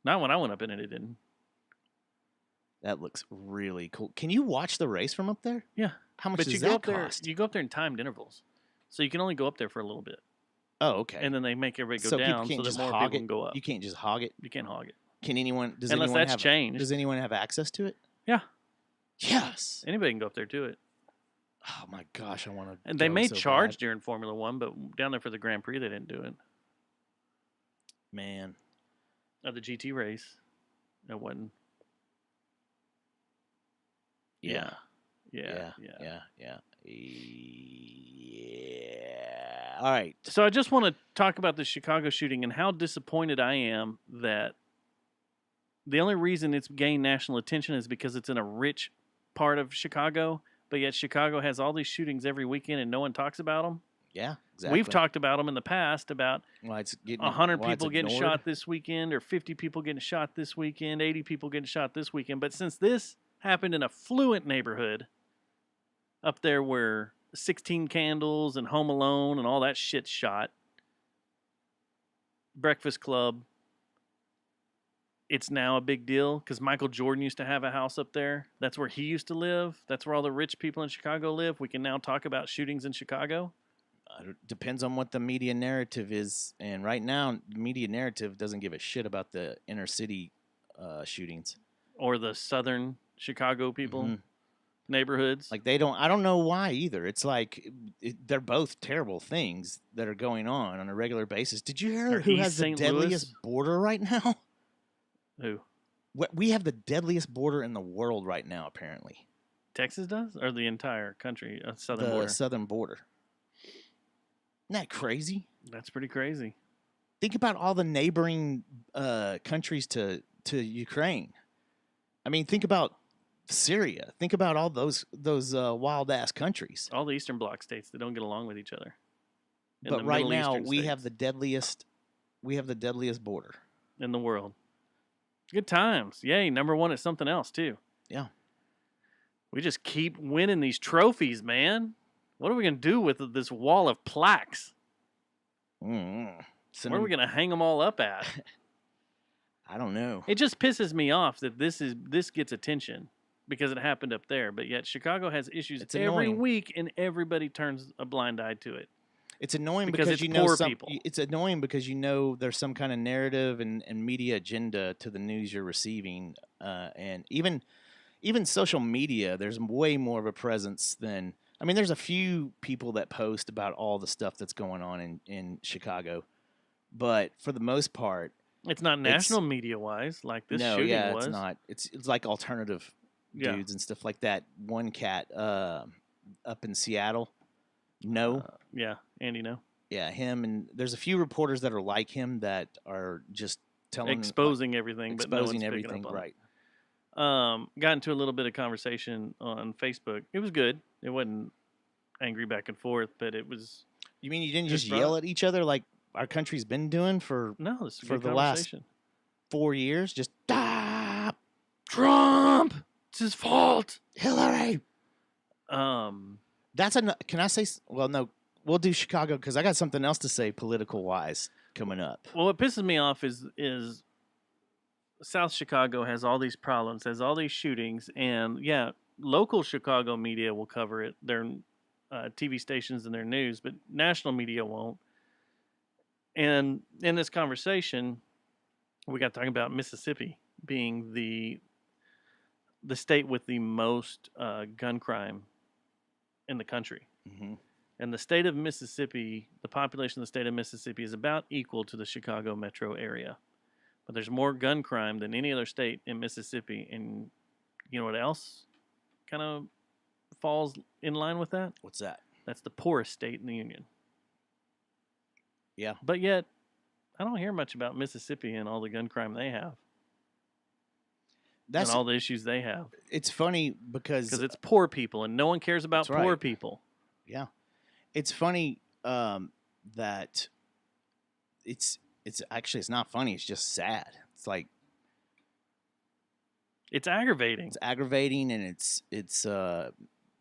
Not when I went up in it, it didn't. That looks really cool. Can you watch the race from up there? Yeah. How much But does you that go up there. cost? You go up there in timed intervals, so you can only go up there for a little bit, Oh, okay. and then they make everybody go So people down can't so that just more hog people it? can go up. You can't just hog it. You can't hog it Can anyone? Does unless anyone that's have? changed. Does anyone have access to it? Yeah. Yes. Anybody can go up there to it. Oh my gosh, I want to. And they may charge during Formula One, but down there for the Grand Prix, they didn't do it. Man, Of the GT race, it wasn't. yeah. Yeah. Yeah. All right. So I just want to talk about the Chicago shooting and how disappointed I am that the only reason it's gained national attention is because it's in a rich part of Chicago, but yet Chicago has all these shootings every weekend and no one talks about them. Yeah, exactly. We've talked about them in the past about Why it's getting 100 why it's people getting ignored. shot this weekend or 50 people getting shot this weekend, 80 people getting shot this weekend. But since this happened in a fluent neighborhood up there where 16 Candles and Home Alone and all that shit's shot, Breakfast Club, it's now a big deal because Michael Jordan used to have a house up there. That's where he used to live. That's where all the rich people in Chicago live. We can now talk about shootings in Chicago. Depends on what the media narrative is, and right now, the media narrative doesn't give a shit about the inner city shootings. Or the southern Chicago people, Mhm. neighborhoods. Like they don't. I don't know why either. It's like they're both terrible things that are going on a regular basis. Did you hear Or who East has the St. deadliest Louis? border right now? Who? We have the deadliest border in the world right now, apparently. Texas does? Or the entire country, southern The border? southern border. Isn't that crazy? That's pretty crazy. Think about all the neighboring countries to Ukraine. I mean, think about Syria. Think about all those wild ass countries. All the Eastern Bloc states, they don't get along with each other. And But the right Middle now Eastern we have states the deadliest. We have the deadliest border. in the world. Good times. Yay, number one at something else, too. Yeah. We just keep winning these trophies, man. What are we going to do with this wall of plaques? Mm. Send Where are we 'em- going to hang them all up at? I don't know. It just pisses me off that this gets attention because it happened up there, but yet Chicago has issues It's every annoying. week, and everybody turns a blind eye to it. It's annoying Because because it's you know poor some. people. It's annoying because you know there's some kind of narrative and media agenda to the news you're receiving, and even social media. There's way more of a presence than. I mean, there's a few people that post about all the stuff that's going on in Chicago, but for the most part, It's not national media wise like this no, shooting yeah, was. it's not. It's like alternative Yeah. dudes and stuff like that. One cat up in Seattle, no. Yeah, Andy, no. Yeah, him, and there's a few reporters that are like him that are just telling Exposing everything, but no one's exposing picking everything, up on it. right? Got into a little bit of conversation on Facebook. It was good. It wasn't angry back and forth, but it was You mean you didn't Just just brought yell at each other like our country's been doing for no. This is a For good the last- conversation. 4 years? Just stop, Trump. It's his fault. Hillary. Um, That's a. Can I say? Well, no. We'll do Chicago because I got something else to say political wise coming up. well, what pisses me off is South Chicago has all these problems, has all these shootings, and yeah, local Chicago media will cover it. Their TV stations and their news, but national media won't. And in this conversation, we got talking about Mississippi being the state with the most gun crime in the country. Mm-hmm. And the state of Mississippi, the population of the state of Mississippi is about equal to the Chicago metro area. But there's more gun crime than any other state in Mississippi. And you know what else kind of falls in line with that? What's that? That's the poorest state in the union. Yeah. But yet, I don't hear much about Mississippi and all the gun crime they have That's and all the issues they have. it's funny because Because it's poor people, and no one cares about That's poor right. people. yeah, it's funny that it's actually it's not funny. It's just sad. It's like It's aggravating. it's aggravating and it's The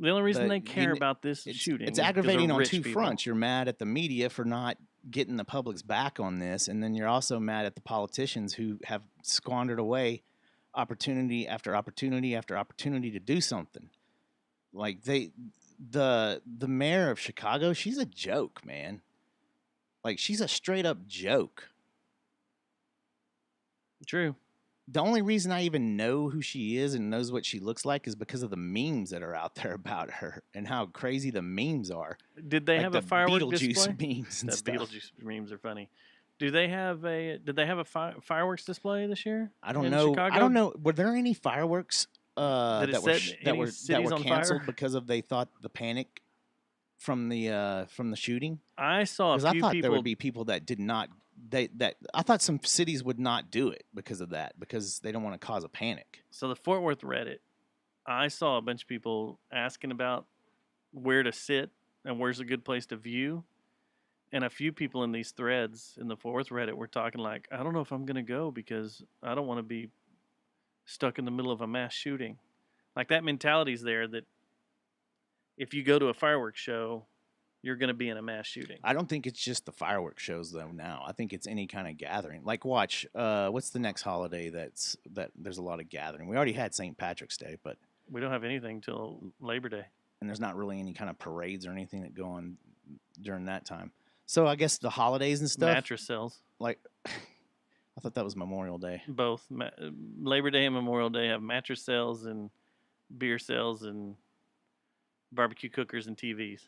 only reason but they you care kn- about this it's, shooting it's is 'cause they're aggravating on rich two people. fronts. You're mad at the media for not getting the public's back on this, and then you're also mad at the politicians who have squandered away opportunity after opportunity after opportunity to do something. Like the mayor of Chicago, she's a joke, man. Like she's a straight up joke. True. The only reason I even know who she is and knows what she looks like is because of the memes that are out there about her and how crazy the memes are. Did they Like have the a firework Beetlejuice display? memes and The stuff. Beetlejuice memes are funny. Did they have a fireworks display this year? I don't in know. Chicago? I don't know. Were there any fireworks Did it that were set any that cities were on canceled fire? because of they thought the panic from the shooting? I saw a Because I few thought people. there would be people that did not. That I thought some cities would not do it because of that because they don't want to cause a panic. So the Fort Worth Reddit, I saw a bunch of people asking about where to sit and where's a good place to view. And a few people in these threads in the Fort Worth Reddit were talking like, I don't know if I'm going to go because I don't want to be stuck in the middle of a mass shooting. Like that mentality's there that if you go to a fireworks show, you're going to be in a mass shooting. I don't think it's just the fireworks shows though. Now I think it's any kind of gathering. Like watch, what's the next holiday that there's a lot of gathering. We already had St. Patrick's Day, but We don't have anything till Labor Day. and there's not really any kind of parades or anything that go on during that time. So I guess the holidays and stuff. Mattress sales, Like, I thought that was Memorial Day. both Labor Day and Memorial Day have mattress sales and beer sales and barbecue cookers and TVs.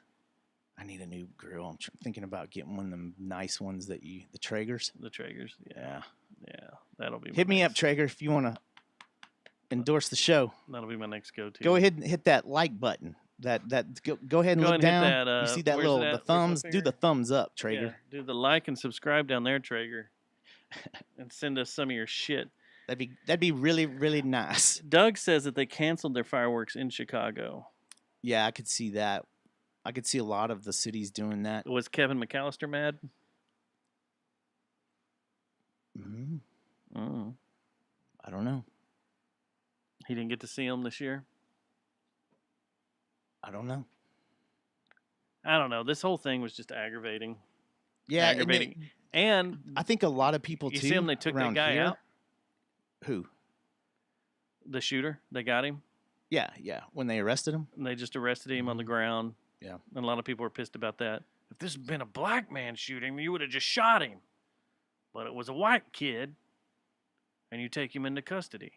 I need a new grill. I'm thinking about getting one of them nice ones that the Traegers. The Traegers, Yeah. yeah, that'll be. Hit my me up, next- Traeger, if you want to endorse the show. That'll be my next go-to. Go ahead and hit that like button. Go ahead and Go look ahead and hit down. that, You see that where's it little at? the Where's my thumbs. Do finger? the thumbs up, Traeger. Yeah, do the like and subscribe down there, Traeger, and send us some of your shit. That'd be really really nice. Doug says that they canceled their fireworks in Chicago. Yeah, I could see that. I could see a lot of the cities doing that. Was Kevin McAllister mad? Mhm. Mm. I don't know. He didn't get to see him this year. I don't know. I don't know. This whole thing was just aggravating. Yeah, and Aggravating. And I think a lot of people you too. see them, they took that around guy here, out, Who? the shooter. They got him. Yeah, yeah. When they arrested him. And they just arrested him on the ground. Yeah. And a lot of people were pissed about that. If this had been a black man shooting, you would have just shot him. But it was a white kid, and you take him into custody.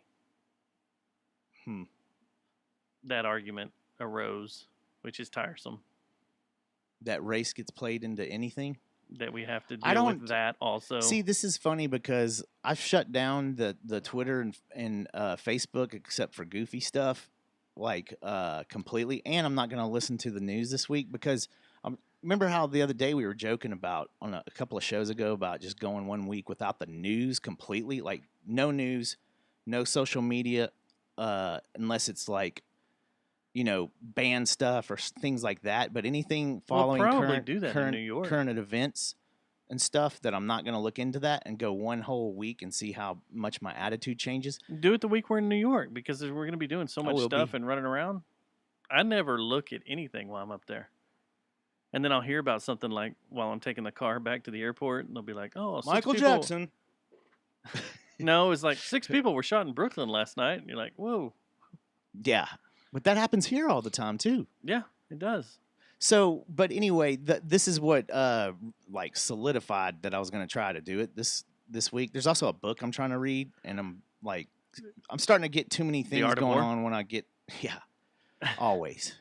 That argument arose, which is tiresome. That race gets played into anything. That we have to I deal don't- with that also. See, this is funny because I've shut down the Twitter and Facebook except for goofy stuff, like completely. And I'm not going to listen to the news this week because remember how the other day we were joking about on a couple of shows ago about just going 1 week without the news completely, like no news, no social media, unless it's like, you know, band stuff or things like that. But anything following probably do that in current New York. current events and stuff that I'm not going to look into that and go one whole week and see how much my attitude changes. Do it the week we're in New York because we're going to be doing so I much will stuff be. and running around. I never look at anything while I'm up there. And then I'll hear about something like while I'm taking the car back to the airport, and they'll be like, "Oh, 6 Michael people-" Jackson. No, it's like 6 people were shot in Brooklyn last night. And you're like, "Whoa, Yeah. But that happens here all the time too. yeah, it does." So, but anyway, this is what like solidified that I was going to try to do it this week. There's also a book I'm trying to read, and I'm starting to get too many things Art of going War? on when I get always.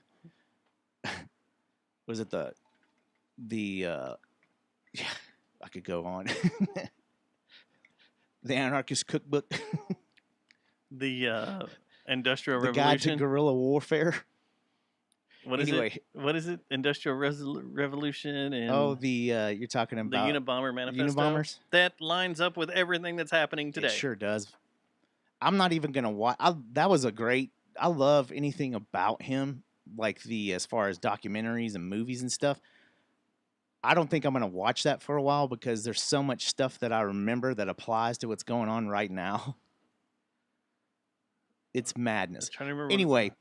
Was it the yeah, I could go on. The Anarchist Cookbook, The Industrial The Guide to Revolution. Guerrilla Warfare. What is Anyway. it? What is it? Industrial Revolution and Oh, you're talking the about Unabomber Manifesto. Unabombers? That lines up with everything that's happening today. It sure does. I'm not even gonna watch. That was a great. I love anything about him, like as far as documentaries and movies and stuff. I don't think I'm gonna watch that for a while because there's so much stuff that I remember that applies to what's going on right now. It's I'm madness. trying to remember. Anyway,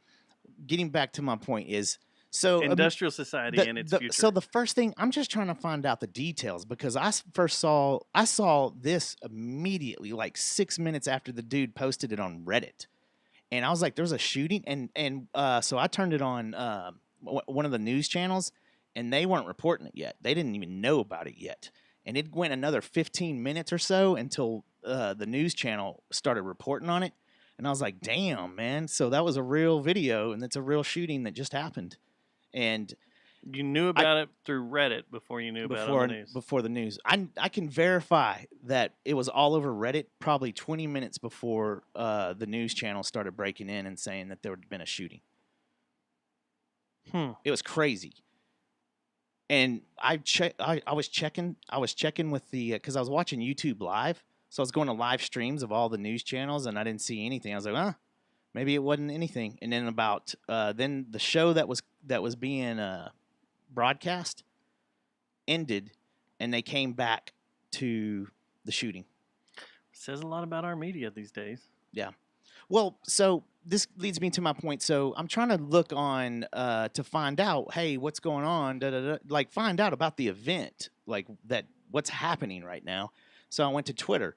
getting back to my point is so Industrial Society and its future. So the first thing, I'm just trying to find out the details because I saw this immediately, like 6 minutes after the dude posted it on Reddit, and I was like, "There's a shooting," and so I turned it on one of the news channels, and they weren't reporting it yet. They didn't even know about it yet, and it went another 15 minutes or so until the news channel started reporting on it, and I was like, "Damn, man!" So that was a real video, and it's a real shooting that just happened. And you knew about it through Reddit before you knew about it on the news. before the news, I can verify that it was all over Reddit probably 20 minutes before the news channel started breaking in and saying that there had been a shooting. It was crazy. And I was checking with because I was watching YouTube Live, so I was going to live streams of all the news channels, and I didn't see anything. I was like, maybe it wasn't anything. And then then the show that was being broadcast ended, and they came back to the shooting. Says a lot about our media these days. Yeah. Well, so this leads me to my point. So I'm trying to look on to find out, hey, what's going on? Like find out about the event, like that, what's happening right now. So I went to Twitter.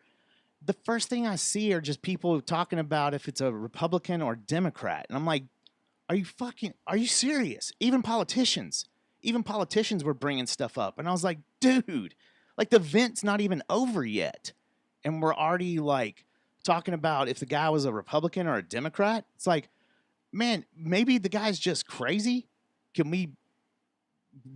The first thing I see are just people talking about if it's a Republican or Democrat, and I'm like, are you serious? Even politicians were bringing stuff up, and I was like, dude, like the event's not even over yet, and we're already like talking about if the guy was a Republican or a Democrat. It's like, man, maybe the guy's just crazy. Can we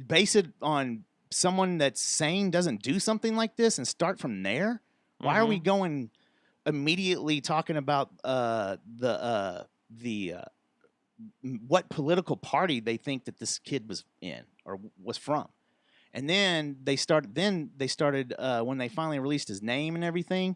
base it on someone that's sane doesn't do something like this and start from there? Why are we going immediately talking about what political party they think that this kid was in or was from? And then they started when they finally released his name and everything,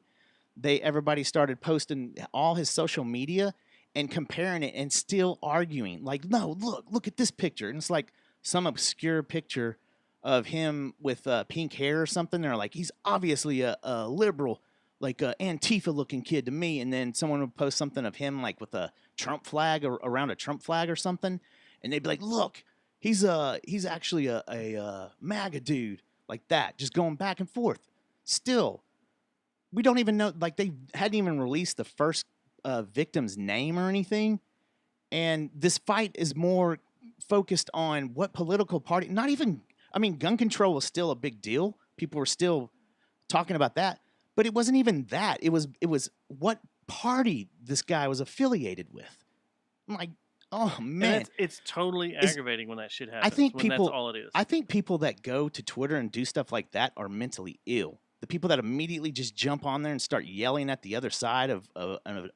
everybody started posting all his social media and comparing it and still arguing. Like, no, look at this picture. And it's like some obscure picture of him with pink hair or something. They're like, he's obviously a liberal, like a Antifa-looking kid to me. And then someone would post something of him like with a Trump flag or around a Trump flag or something, and they'd be like, look, he's actually a MAGA dude, like that, just going back and forth. Still, we don't even know. Like, they hadn't even released the first victim's name or anything. And this fight is more focused on what political party, not even, I mean, gun control was still a big deal. People were still talking about that, but it wasn't even that. It was what party this guy was affiliated with. I'm like, oh man. And it's totally aggravating when that shit happens. I think when people, that's all it is. I think people that go to Twitter and do stuff like that are mentally ill. The people that immediately just jump on there and start yelling at the other side of an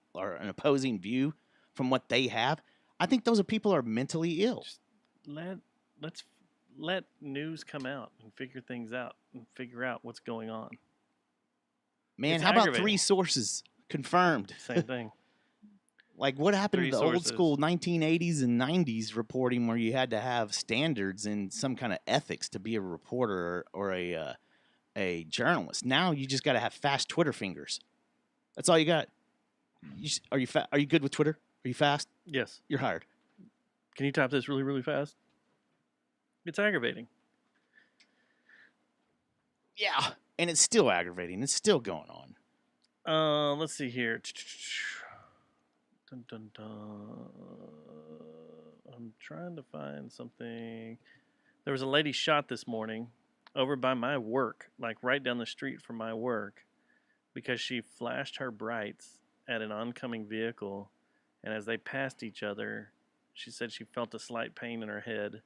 opposing view from what they have, I think those are people are mentally ill. Just let's let news come out and figure things out and figure out what's going on. Man, It's how about aggravating. 3 sources confirmed? Same thing. Like, what happened 3 to the old sources. school 1980s and 90s reporting where you had to have standards and some kind of ethics to be a reporter or a journalist? Now you just got to have fast Twitter fingers. That's all you got. Are you good with Twitter? Are you fast? Yes. You're hired. Can you type this really, really fast? It's aggravating. Yeah. And it's still aggravating. It's still going on. Let's see here. Dun, dun, dun. I'm trying to find something. There was a lady shot this morning over by my work, like right down the street from my work, because she flashed her brights at an oncoming vehicle, and as they passed each other, she said she felt a slight pain in her head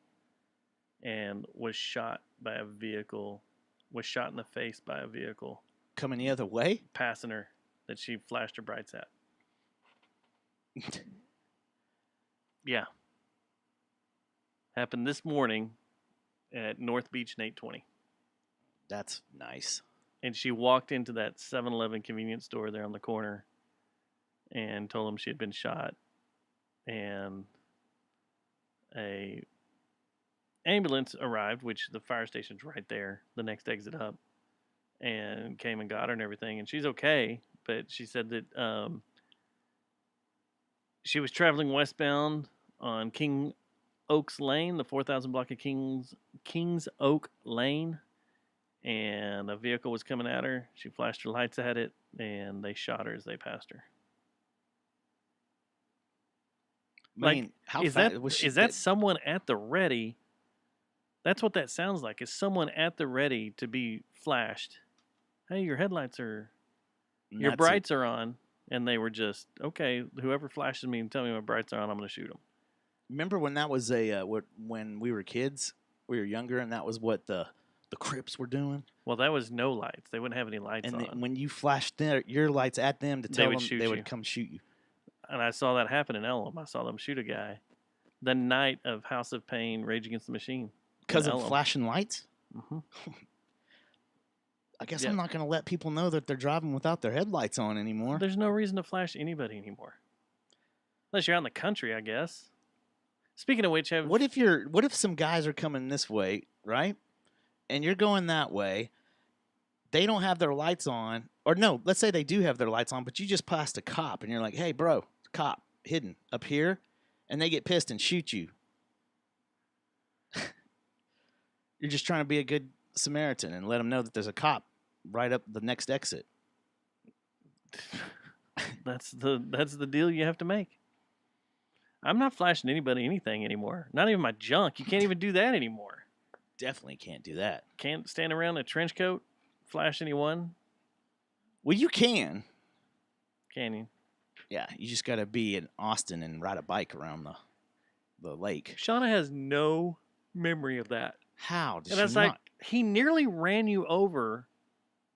and was shot by a vehicle, was shot in the face by a vehicle Coming the other way? passing her that she flashed her brights at. Yeah. Happened this morning at North Beach and 820. That's nice. And she walked into that 7-Eleven convenience store there on the corner and told them she had been shot. And a ambulance arrived, which the fire station's right there, the next exit up, and came and got her and everything. And she's okay, but she said that she was traveling westbound on King Oaks Lane, the 4,000 block of Kings Oak Lane, and a vehicle was coming at her. She flashed her lights at it, and they shot her as they passed her. I Like, mean, how is fast that was she? is that someone at the ready? That's what that sounds like. Is someone at the ready to be flashed? Hey, your headlights are, your That's brights are on, and they were just okay. Whoever flashes me and tell me my brights are on, I'm going to shoot them. Remember when that was when we were kids, we were younger, and that was what the Crips were doing? Well, that was no lights. They wouldn't have any lights And on. then when you flashed your lights at them to tell would them, shoot they you. would come shoot you. And I saw that happen in Elm. I saw them shoot a guy the night of House of Pain, Rage Against the Machine. Because of flashing lights? Mm-hmm. I guess Yeah. I'm not going to let people know that they're driving without their headlights on anymore. There's no reason to flash anybody anymore, unless you're out in the country, I guess. Speaking of which, What if some guys are coming this way, right? And you're going that way. They don't have their lights on. Or no, let's say they do have their lights on, but you just passed a cop and you're like, hey, bro, cop hidden up here. And they get pissed and shoot you. You're just trying to be a good Samaritan and let them know that there's a cop right up the next exit. that's the deal you have to make. I'm not flashing anybody anything anymore. Not even my junk. You can't even do that anymore. Definitely can't do that. Can't stand around in a trench coat, flash anyone. Well, you can. Can you? Yeah, you just got to be in Austin and ride a bike around the lake. Shauna has no memory of that. How does And she it's not? like, he nearly ran you over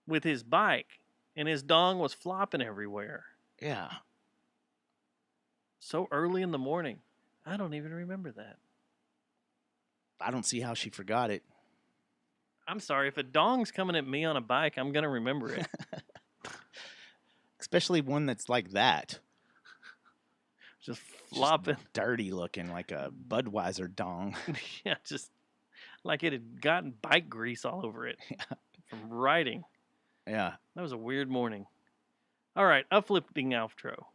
with his bike, and his dong was flopping everywhere. Yeah. So early in the morning. I don't even remember that. I don't see how she forgot it. I'm sorry. If a dong's coming at me on a bike, I'm going to remember it. Especially one that's like that. Just flopping. Just dirty looking, like a Budweiser dong. Yeah, just like it had gotten bike grease all over it from riding. Yeah. That was a weird morning. All right, uplifting outro.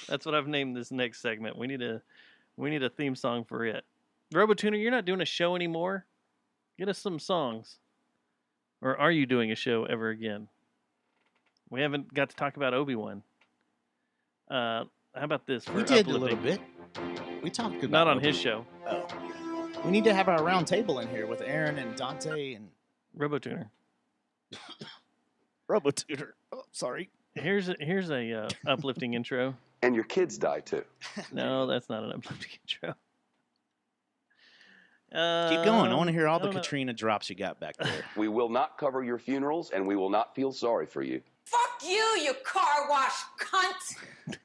That's what I've named this next segment. We need a theme song for it. RoboTuner, you're not doing a show anymore. Get us some songs. Or are you doing a show ever again? We haven't got to talk about Obi-Wan. How about this? We for did a uplifting? little bit. We talked about Not on Obi- his show. Oh. We need to have our round table in here with Aaron and Dante and RoboTuner. RoboTutor. Oh, sorry. Here's a uplifting intro. And your kids die too. No, that's not an uplifting intro. Keep going. I want to hear all I the don't know. Katrina drops you got back there. We will not cover your funerals, and we will not feel sorry for you. Fuck you, you car wash cunt!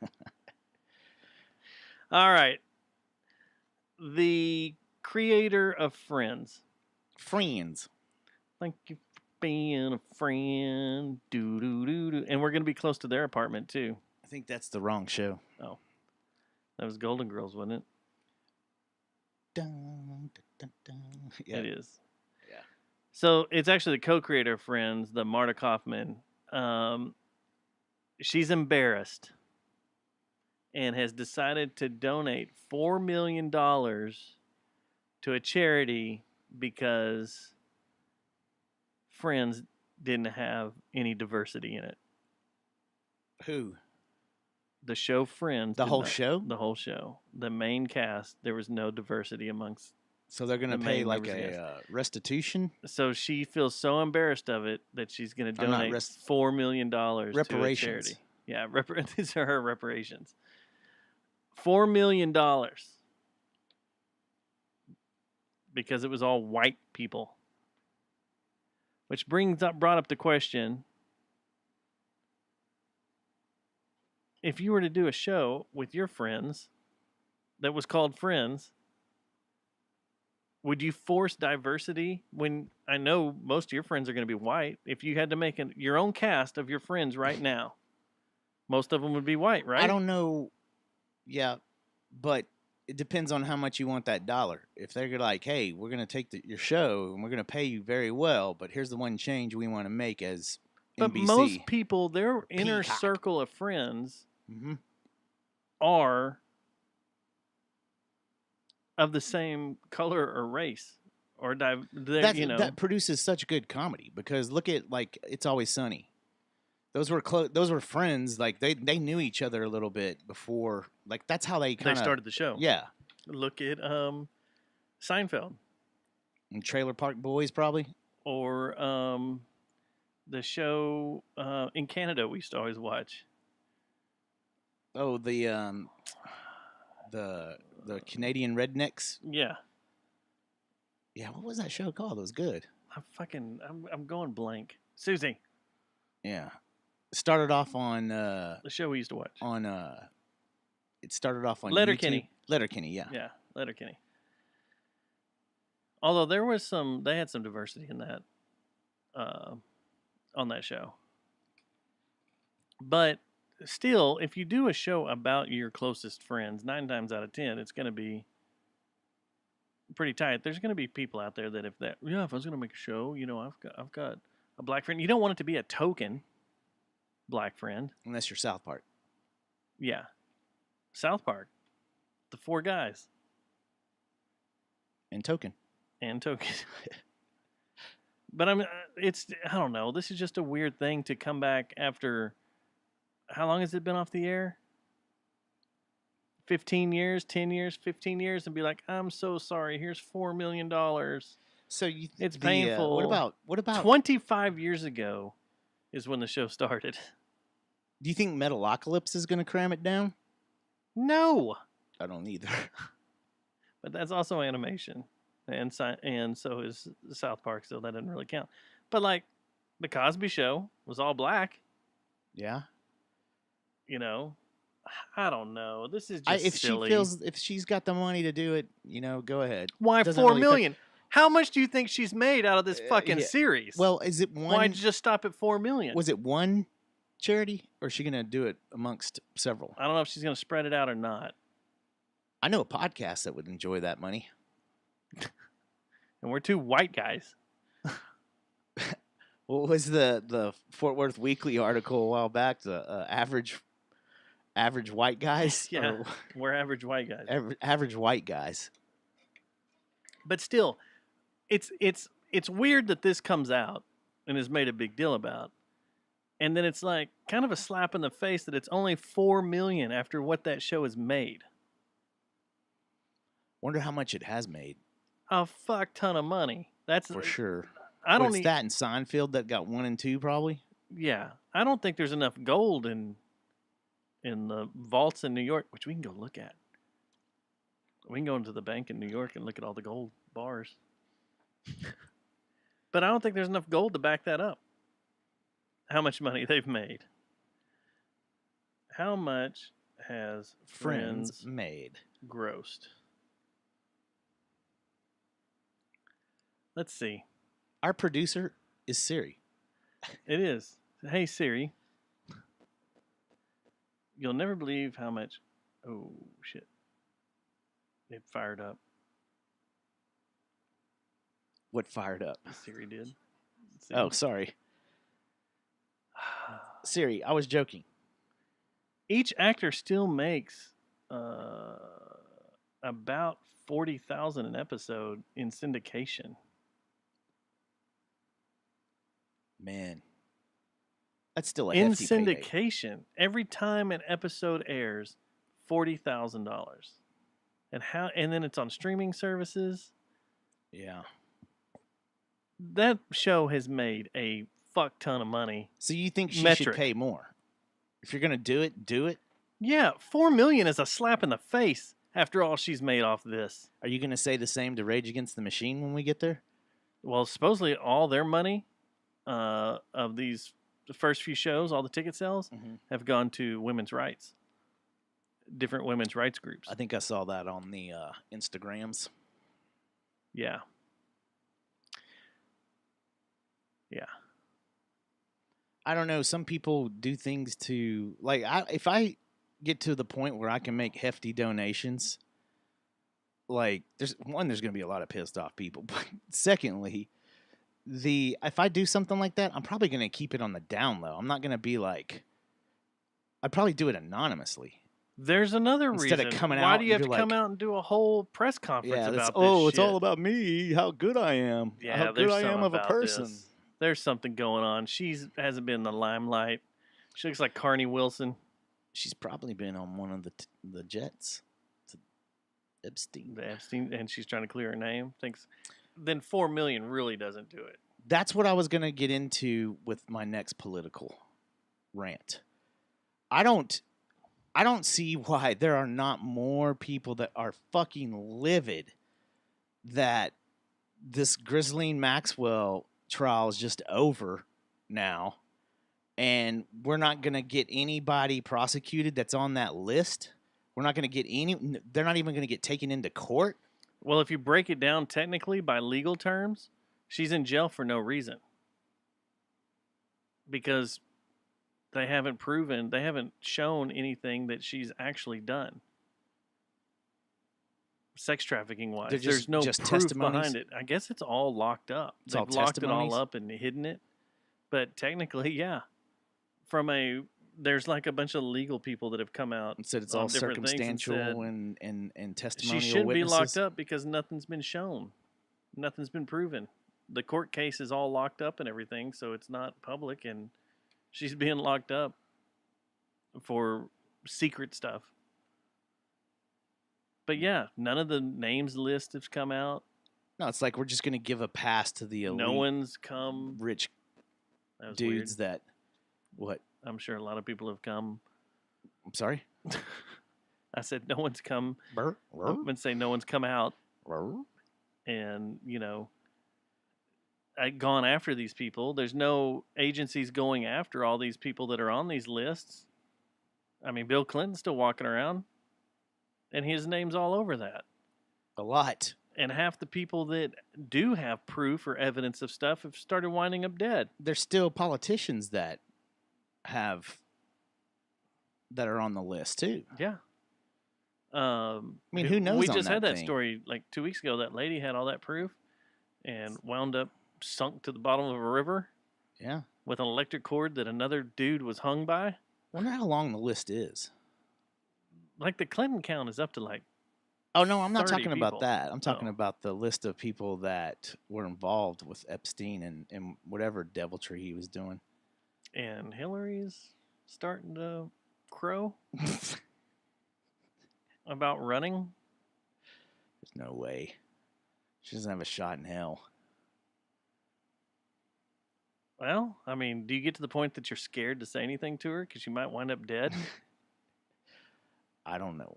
All right. The creator of Friends. Friends. Thank you for being a friend. Do do do do. And we're gonna be close to their apartment too. I think that's the wrong show. Oh, that was Golden Girls, wasn't it? Dun, dun, dun, dun. Yeah. It is. Yeah. So it's actually the co-creator of Friends, the Marta Kaufman. She's embarrassed and has decided to donate $4 million to a charity because Friends didn't have any diversity in it. Who? The show Friends. The did whole not- show? The whole show. The main cast, there was no diversity amongst. So they're going to The pay main like members of the a restitution? So she feels so embarrassed of it that she's going to I'm not donate $4 million to a Reparations. charity. Yeah, these are her reparations. $4 million because it was all white people, which brought up the question: if you were to do a show with your friends that was called Friends, would you force diversity when I know most of your friends are going to be white? If you had to make your own cast of your friends right now, most of them would be white, right? I don't know. Yeah, but it depends on how much you want that dollar. If they're like, hey, we're going to take your show and we're going to pay you very well, but here's the one change we want to make as But NBC. most people, their inner Peacock. circle of friends Mhm. are of the same color or race, or That produces such good comedy because look at like It's Always Sunny. Those were those were friends. Like they knew each other a little bit before. Like that's how they kind they of started the show. Yeah, Look at Seinfeld and Trailer Park Boys probably. or the show in Canada we used to always watch. Oh, the Canadian Rednecks. Yeah, Yeah, what was that show called? It was good. I'm going blank. Susie, Yeah, started off on the show we used to watch. It started off on Letterkenny. YouTube. Letterkenny, yeah. Yeah, Letterkenny. Although they had some diversity in that, on that show. But still, if you do a show about your closest friends, 9 times out of 10, it's going to be pretty tight. There's going to be people out there that if I was going to make a show, I've got a black friend. You don't want it to be a token black friend. Unless you're South Park. Yeah, South Park, the 4 guys. And Token. And Token. But I don't know. This is just a weird thing to come back after. How long has it been off the air? 15 years, 10 years, 15 years, and be like, I'm so sorry. Here's $4 million. So it's painful. What about 25 years ago is when the show started. Do you think Metalocalypse is going to cram it down? No. I don't either. But that's also animation. And so is South Park, so that doesn't really count. But like the Cosby Show was all black. Yeah. I don't know. This is just silly. If she's got the money to do it, go ahead. Why Doesn't $4 really million? How much do you think she's made out of this fucking yeah. series? Well, is it one? Why'd you just stop at $4 million? Was it one charity, or is she going to do it amongst several? I don't know if she's going to spread it out or not. I know a podcast that would enjoy that money. And we're 2 white guys. What was the Fort Worth Weekly article a while back? The average white guys. Yeah, Or we're average white guys. average white guys. But still, it's weird that this comes out and has made a big deal about. And then it's like kind of a slap in the face that it's only $4 million after what that show has made. Wonder how much it has made. A fuck ton of money. That's for sure. I don't What's need that in Seinfeld that got 1 and 2 probably? Yeah, I don't think there's enough gold in the vaults in New York, which we can go look at. We can go into the bank in New York and look at all the gold bars. But I don't think there's enough gold to back that up. How much money they've made. How much has Friends made grossed? Let's see. Our producer is Siri. It is. Hey, Siri. You'll never believe how much... Oh, shit. It fired up. What fired up? Siri did. Oh, sorry. Siri, I was joking. Each actor still makes about $40,000 an episode in syndication. Man, that's still a in hefty payday. syndication. Every time an episode airs, $40,000, and then it's on streaming services. Yeah, that show has made a fuck ton of money. So you think she Metric. should pay more? If you're gonna do it, do it. Yeah, $4 million is a slap in the face after all she's made off this. Are you gonna say the same to Rage Against the Machine when we get there? Well, supposedly all their money of the first few shows, all the ticket sales, have gone to women's rights, different women's rights groups. I think I saw that on the Instagrams. Yeah. Yeah. I don't know. Some people do things to if I get to the point where I can make hefty donations, there's going to be a lot of pissed off people. But secondly, if I do something like that, I'm probably going to keep it on the down low. I'm not going to be I'd probably do it anonymously. There's another Instead reason. of coming Why out do you have and to be come out and do a whole press conference about this it's shit? all about me, how good I am, Yeah, how good there's I am something of a about person. this. There's something going on. Hasn't been in the limelight. She looks like Carney Wilson. She's probably been on one of the jets. Epstein. The Epstein, and she's trying to clear her name. Then $4 million really doesn't do it. That's what I was going to get into with my next political rant. I don't see why there are not more people that are fucking livid that this Ghislaine Maxwell trial is just over now, and we're not going to get anybody prosecuted that's on that list. We're not going to get they're not even going to get taken into court. Well, if you break it down technically by legal terms, she's in jail for no reason. Because they haven't shown anything that she's actually done. Sex trafficking wise. There's no just proof testimonies? behind it. I guess it's all locked up. It's all They've locked it all testimonies? up and hidden it. But technically, yeah. There's a bunch of legal people that have come out and said it's on all different things circumstantial and and testimonial she shouldn't witnesses. be locked up because nothing's been shown. Nothing's been proven. The court case is all locked up and everything, so it's not public, and she's being locked up for secret stuff. But yeah, none of the names list has come out. No, it's like we're just going to give a pass to the elite, No one's come. rich That was dudes weird. that what? I'm sure a lot of people have come. I'm sorry? I said no one's come. Burr? I'm going to say no one's come out Burr? and, gone after these people. There's no agencies going after all these people that are on these lists. I mean, Bill Clinton's still walking around, and his name's all over that. A lot. And half the people that do have proof or evidence of stuff have started winding up dead. There's still politicians that are on the list too. Yeah. I mean, who knows We on just that had that thing? story 2 weeks ago. That lady had all that proof and wound up sunk to the bottom of a river. Yeah. With an electric cord that another dude was hung by. Wonder how long the list is. The Clinton count is up to Oh no, I'm not 30 talking about people. that. I'm talking Oh. about the list of people that were involved with Epstein and whatever deviltry he was doing. And Hillary's starting to crow about running. There's no way. She doesn't have a shot in hell. Well, I mean, do you get to the point that you're scared to say anything to her because you might wind up dead? I don't know.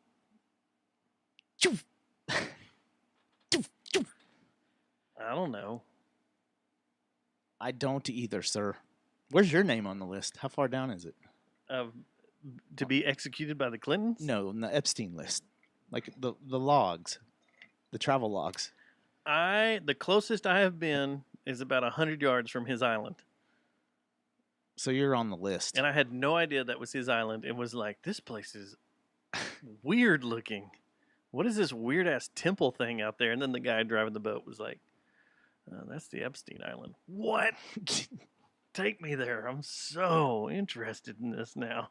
I don't know. I don't either, sir. Where's your name on the list? How far down is it? To be executed by the Clintons? No, on the Epstein list. Like the logs, the travel logs. The closest I have been is about 100 yards from his island. So you're on the list. And I had no idea that was his island. It was like, this place is weird looking. What is this weird ass temple thing out there? And then the guy driving the boat was like, that's the Epstein Island. What? Take me there. I'm so interested in this now.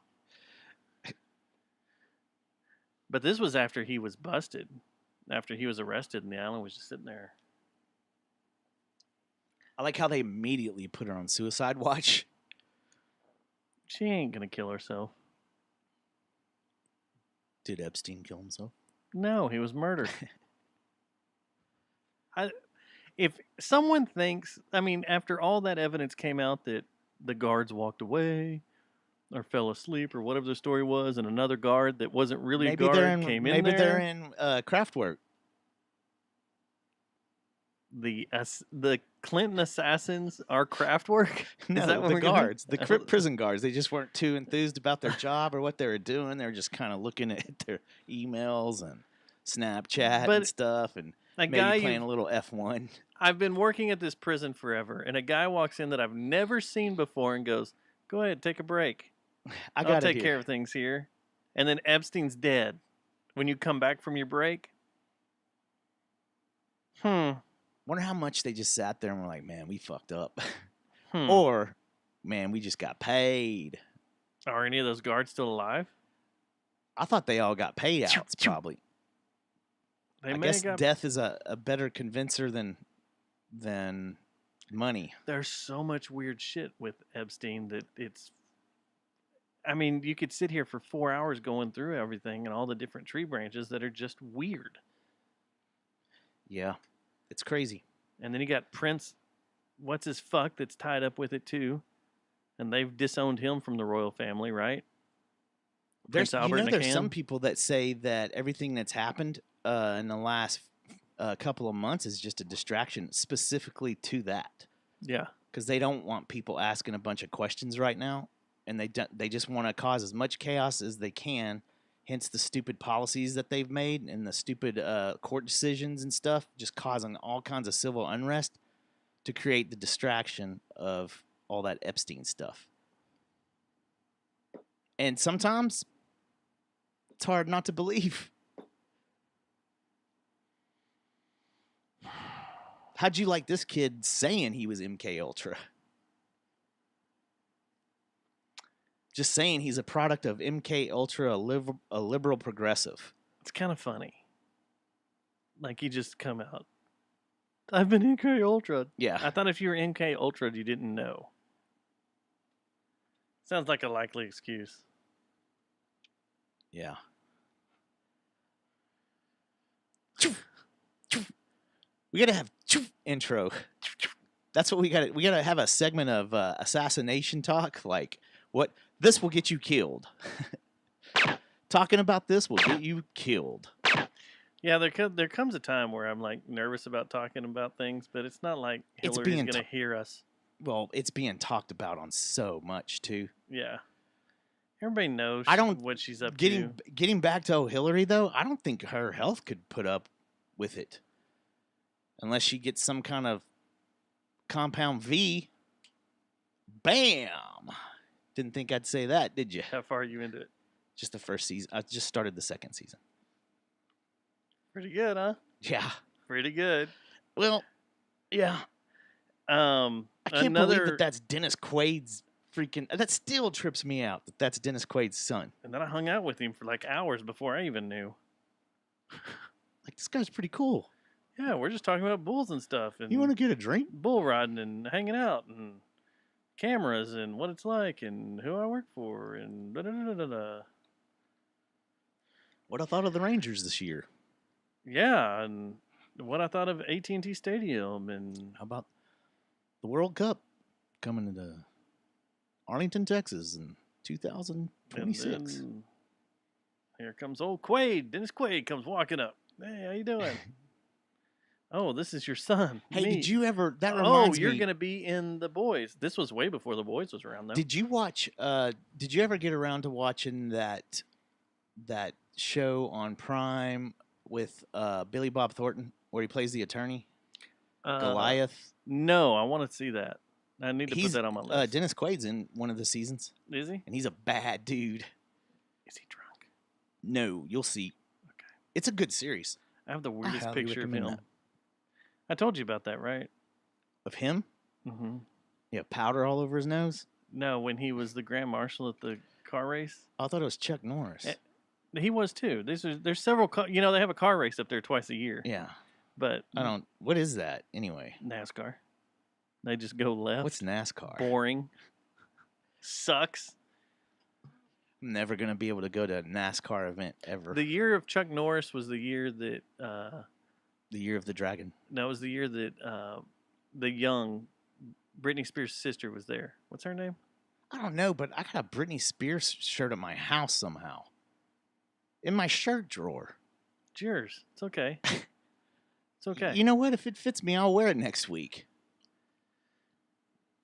But this was after he was busted. After he was arrested and the island was just sitting there. I like how they immediately put her on suicide watch. She ain't going to kill herself. Did Epstein kill himself? No, he was murdered. If someone thinks, I mean, after all that evidence came out that the guards walked away or fell asleep or whatever the story was, and another guard that wasn't really a guard came in there. Maybe they're in Kraftwerk. The Clinton assassins are Kraftwerk? No, Is that what the we're gonna- guards, the prison guards. They just weren't too enthused about their job or what they were doing. They were just kind of looking at their emails and Snapchat But and stuff, and a maybe guy playing a little F1. I've been working at this prison forever, and a guy walks in that I've never seen before and goes, "Go ahead, take a break. I'll take care of things here." And then Epstein's dead. When you come back from your break, Wonder how much they just sat there and were like, "Man, we fucked up," Hmm. or "Man, we just got paid." Are any of those guards still alive? I thought they all got payouts, probably. They I may guess have got. death is a better convincer than money. There's so much weird shit with Epstein that it's. I mean, you could sit here for 4 hours going through everything and all the different tree branches that are just weird. Yeah, it's crazy. And then you got Prince, what's his fuck, that's tied up with it too. And they've disowned him from the royal family, right? There's, Prince Albert and there's Akan? some people that say that everything that's happened in the last couple of months is just a distraction specifically to that. Yeah. Because they don't want people asking a bunch of questions right now, and they just want to cause as much chaos as they can. Hence the stupid policies that they've made and the stupid court decisions and stuff, just causing all kinds of civil unrest to create the distraction of all that Epstein stuff. And sometimes it's hard not to believe. How'd you like this kid saying he was MK Ultra? Just saying he's a product of MK Ultra, a liberal progressive. It's kind of funny. Like you just come out. I've been MK Ultra. Yeah. I thought if you were MK Ultra, you didn't know. Sounds like a likely excuse. Yeah. We gotta have intro. That's what we gotta. We gotta have a segment of assassination talk. Like what? This will get you killed. Talking about this will get you killed. Yeah, there comes a time where I'm like nervous about talking about things, but it's not like It's Hillary's being going to hear us. Well, it's being talked about on so much too. Yeah. Everybody knows what she's up getting to. Getting back to Hillary though, I don't think her health could put up with it. Unless she gets some kind of compound V. Bam! Didn't think I'd say that, did you? How far are you into it? Just the first season. I just started the second season. Pretty good, huh? Yeah. Pretty good. Well, yeah. I can't believe that that's Dennis Quaid's freaking... That still trips me out that that's Dennis Quaid's son. And then I hung out with him for like hours before I even knew. Like, this guy's pretty cool. Yeah, we're just talking about bulls and stuff. And You want to get a drink? bull riding and hanging out and cameras and what it's like and who I work for and da-da-da-da-da. What I thought of the Rangers this year. Yeah, and what I thought of AT&T Stadium and How about the World Cup coming to Arlington, Texas in 2026? and then here comes old Quaid. Dennis Quaid comes walking up. Hey, how you doing? Oh, this is your son. Hey, me. did you ever? That Oh, reminds you're me. gonna be in The Boys. This was way before The Boys was around, though. Did you watch? Did you ever get around to watching that show on Prime with Billy Bob Thornton, where he plays the attorney Goliath? No, I want to see that. I need to put He's that on my list. Dennis Quaid's in one of the seasons, Is he? and he's a bad dude. Is he drunk? No, you'll see. Okay. It's a good series I have the weirdest highly picture of recommend him. that. I told you about that, right? of him. Mm-hmm. Yeah, powder all over his nose. No, when he was the grand marshal at the car race. I thought it was Chuck Norris. He was too. There's several. They have a car race up there twice a year. Yeah, But I don't. What is that anyway? NASCAR. They just go left. What's NASCAR? Boring. Sucks. I'm never gonna be able to go to a NASCAR event ever. The year of Chuck Norris was the year that. The year of the dragon. That was the year that the young Britney Spears' sister was there. What's her name? I don't know, but I got a Britney Spears shirt at my house somehow. In my shirt drawer. It's yours. It's okay. It's okay. You know what? If it fits me, I'll wear it next week.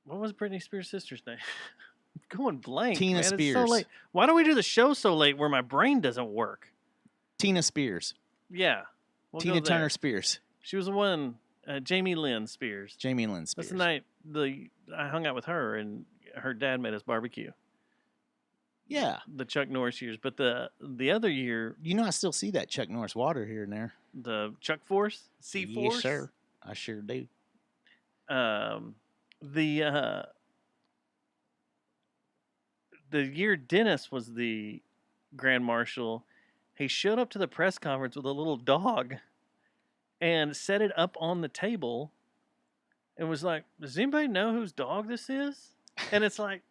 What was Britney Spears' sister's name? I'm going blank. Tina man. It's so Spears. late. Why do we do the show so late where my brain doesn't work? Tina Spears. Yeah. We'll Tina go there. Turner Spears. She was the one, Jamie Lynn Spears. Jamie Lynn Spears. That's the night I hung out with her and her dad made us barbecue. Yeah. The Chuck Norris years. But the other year, You know, I still see that Chuck Norris water here and there. the Chuck Force, C Force. Yes, sir. I sure do. The year Dennis was the grand marshal, he showed up to the press conference with a little dog and set it up on the table and was like, does anybody know whose dog this is? And it's like,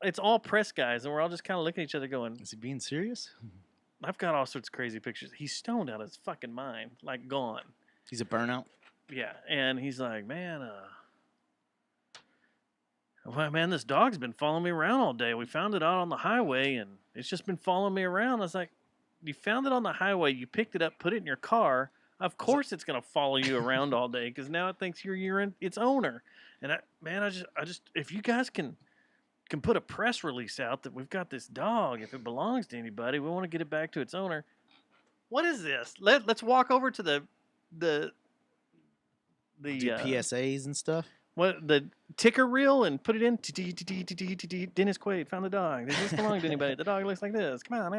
it's all press guys, and we're all just kind of looking at each other going, Is he being serious? I've got all sorts of crazy pictures. He's stoned out of his fucking mind, like gone. He's a burnout. Yeah, and he's like, man, well, man, this dog's been following me around all day. We found it out on the highway, and it's just been following me around. I was like, you found it on the highway, you picked it up, put it in your car. Of course it's going to follow you around all day because now it thinks you're its owner. And, I just, if you guys can put a press release out that we've got this dog, if it belongs to anybody, we want to get it back to its owner. What is this? Let's walk over to the Do PSAs and stuff. what the ticker reel and put it in. Dennis Quaid found the dog. Does this belong to anybody? The dog looks like this. Come on,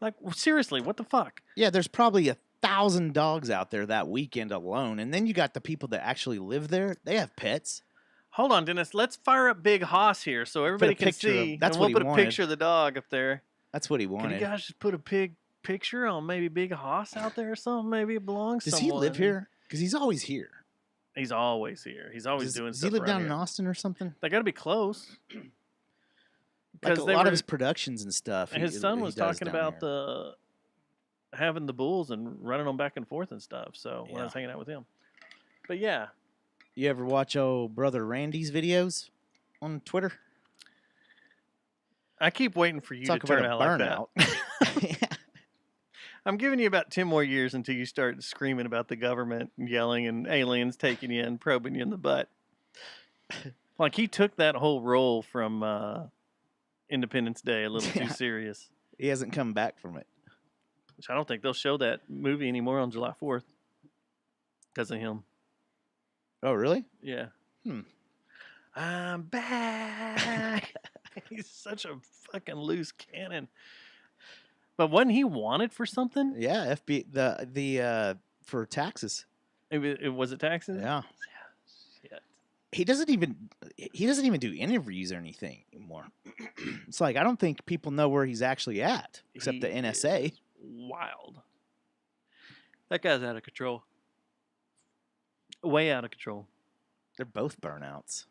like seriously, what the fuck? Yeah, there's probably 1,000 dogs out there that weekend alone, and then you got the people that actually live there. They have pets. Hold on, Dennis. Let's fire up Big Hoss here so everybody can picture of- see. that's and we'll what he put a wanted. picture of the dog up there. That's what he Can you wanted. guys just put a big picture on maybe Big Hoss out there or something? Maybe it belongs. Does he live here? Because he's always here. He's always here. He's always doing Does stuff. he live around down in here. Austin or something? They got to be close. Like a they lot were- of his productions and stuff. And his son was talking about having the bulls and running them back and forth and stuff. So when I was hanging out with him, but yeah, You ever watch old brother Randy's videos on Twitter? I keep waiting for you Talk to turn about out a like that. burnout. I'm giving you about 10 more years until you start screaming about the government and yelling and aliens taking you and probing you in the butt. Like he took that whole role from Independence Day a little too serious. He hasn't come back from it. Which I don't think they'll show that movie anymore on July 4th because of him. Oh, really? Yeah. I'm back. He's such a fucking loose cannon. But wasn't he wanted for something? Yeah, the for taxes. It was it taxes? Yeah. Shit. He doesn't even do interviews or anything anymore. It's like I don't think people know where he's actually at except the He NSA. is wild. That guy's out of control. Way out of control. They're both burnouts.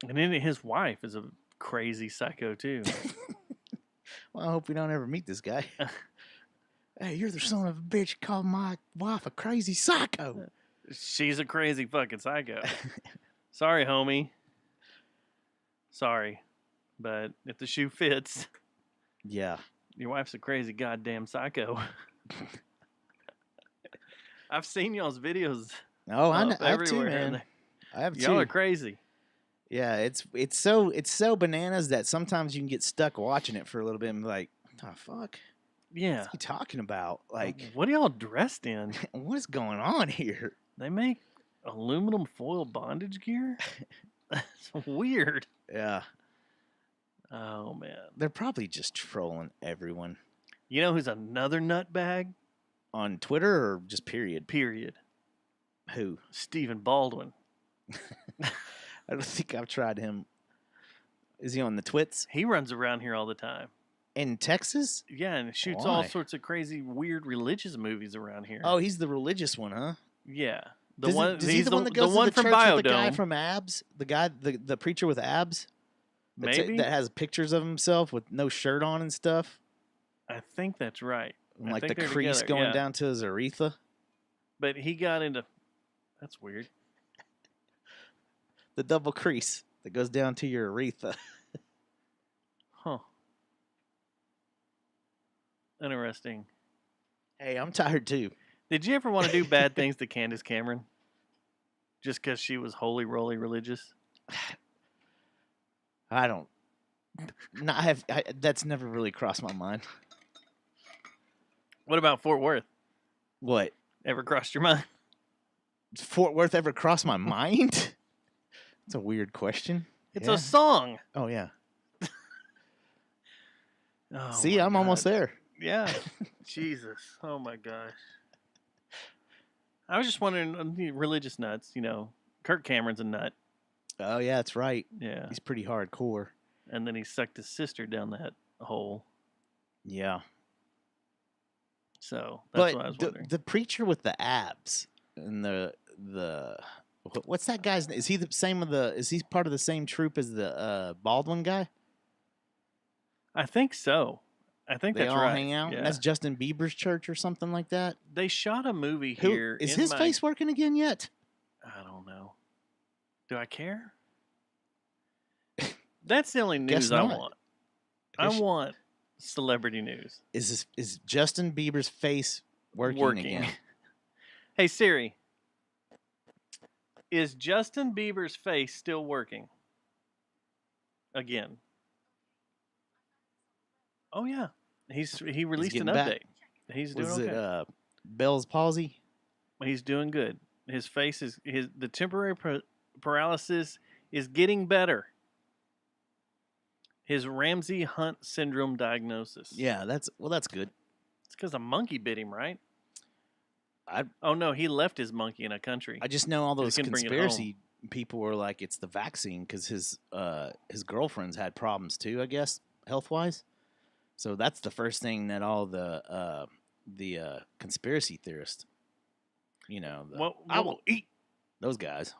And then his wife is a crazy psycho too. Well, I hope we don't ever meet this guy. Hey, you're the son of a bitch called my wife a crazy psycho. She's a crazy fucking psycho. Sorry, homie. Sorry. But if the shoe fits, Yeah. your wife's a crazy goddamn psycho. I've seen y'all's videos. Oh, I have too, everywhere. man. I have Y'all too. are crazy. Yeah, it's so bananas that sometimes you can get stuck watching it for a little bit and be like, what the fuck? Yeah. What's he talking about? Like, what are y'all dressed in? what is going on here? They make aluminum foil bondage gear? That's weird. Yeah. Oh, man. They're probably just trolling everyone. You know who's another nutbag? On Twitter or just period? Period. Who? Stephen Baldwin. I don't think I've tried him. Is he on the twits? He runs around here all the time. In Texas? Yeah, and shoots all Why? sorts of crazy, weird religious movies around here. Oh, he's the religious one, huh? Yeah. Does he He's the one that goes the one to the from church with the guy Biodome. from Abs? The preacher with abs? Maybe. That has pictures of himself with no shirt on and stuff? I think that's right. And I like the think they're crease together, going yeah. down to his urethra? But he got into... That's weird. The double crease that goes down to your urethra. Huh. Interesting. Hey, I'm tired too. Did you ever want to do bad things to Candace Cameron? Just because she was holy roly religious? I don't. That's never really crossed my mind. What about Fort Worth? What? Ever crossed your mind? Fort Worth ever crossed my mind? That's a weird question. It's Yeah. a song. Oh, yeah. Oh, See, my I'm almost God. there. Yeah. Jesus. Oh, my gosh. I was just wondering, the religious nuts, you know, Kirk Cameron's a nut. Oh, yeah, that's right. Yeah. He's pretty hardcore. And then he sucked his sister down that hole. Yeah. So that's what I But was wondering. the preacher with the abs and the what's that guy's name? Is he the same of the? Is he part of the same troop as the Baldwin guy? I think so. I think They that's all right. hang out. Yeah. And that's Justin Bieber's church or something like that. They shot a movie Who here. is in his my- face working again yet? I don't know. Do I care? That's the only Guess news I not. want. Guess- I want celebrity news. Is Justin Bieber's face working again? Hey Siri, is Justin Bieber's face still working? Again. Oh yeah, he released an getting back. update. He's doing Was okay. it Bell's palsy? He's doing good. His face is the temporary paralysis is getting better. His Ramsey Hunt syndrome diagnosis. Yeah, that's good. It's because a monkey bit him, right? I Oh no, he left his monkey in a country. I just know all He those couldn't bring it conspiracy people were like it's the vaccine because his girlfriend's had problems too, I guess, health wise. So that's the first thing that all the conspiracy theorists, you know, I will eat those guys.